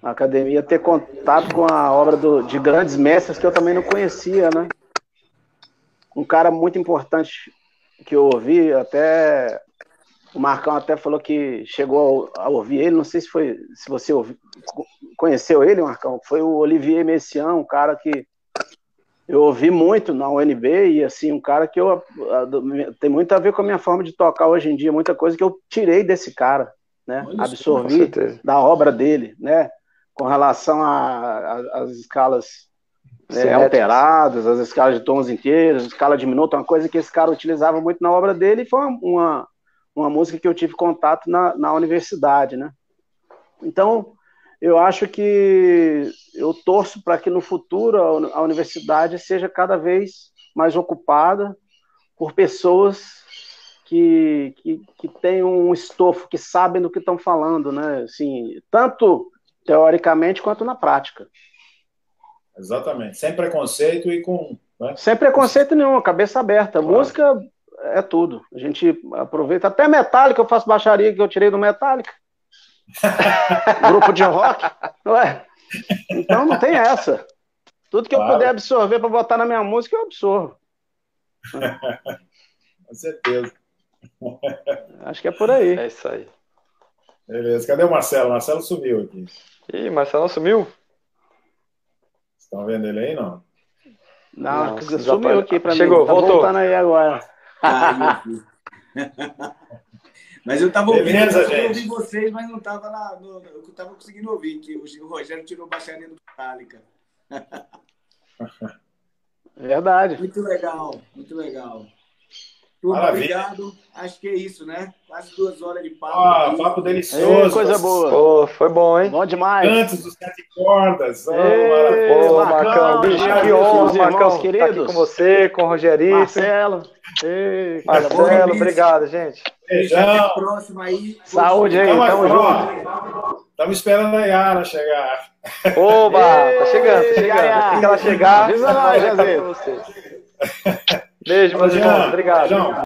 a academia, ter contato com a obra de grandes mestres que eu também não conhecia, né? Um cara muito importante que eu ouvi, até o Marcão até falou que chegou a ouvir ele, não sei se você conheceu ele, Marcão, foi o Olivier Messiaen, um cara que eu ouvi muito na UNB e, assim, um cara que tem muito a ver com a minha forma de tocar hoje em dia, muita coisa que eu tirei desse cara, né? Absorvi da obra dele, né? Com relação às escalas alteradas, as escalas de tons inteiros, escala diminuta, uma coisa que esse cara utilizava muito na obra dele, e foi uma música que eu tive contato na universidade, né? Então, eu acho que eu torço para que no futuro a universidade seja cada vez mais ocupada por pessoas que tenham um estofo, que sabem do que estão falando, né? Assim, tanto teoricamente quanto na prática. Exatamente, sem preconceito e com... Né? Sem preconceito nenhum, cabeça aberta. Claro. Música é tudo. A gente aproveita. Até Metallica, eu faço baixaria que eu tirei do Metallica. Grupo de rock. Ué. Então não tem essa. Tudo que eu puder absorver para botar na minha música, eu absorvo. Com certeza. Acho que é por aí. É isso aí. Beleza. Cadê o Marcelo? O Marcelo sumiu aqui. Ih, Marcelo sumiu? Estão vendo ele aí, não? Não, Nossa, sumiu aqui pra mim. Chegou, Tá voltou. voltando aí agora. Ah, eu vi. Mas eu estava ouvindo, Beleza, eu gente. ouvi vocês, mas não estava eu estava conseguindo ouvir, que o Rogério tirou baixaria do Metallica. Verdade. Muito legal, muito legal. Turma, Maravilha. obrigado. Acho que é isso, né? Quase 2 horas de papo. Ó, aí. papo Ei, delicioso. coisa boa. Pô, foi bom, hein? Bom demais. Cantos dos 7 cordas. Oh, Ei, maravilha. Ô, Marcão, bicho, Diego, que honra, meus irmãos Marcão, queridos. tá aqui com você, com o Rogerito. Marcelo. Ei, coisa boa. Marcelo, obrigado, gente. Até Beijão. a próxima aí. Saúde aí, tamo junto. Estamos esperando a Yara chegar. Oba, tá chegando, tá chegando. Yaya. Assim que ela chegar, Avisa nós, eu vou Jazê. pra vocês. Beijo, meus irmãos. Obrigado. Beijão.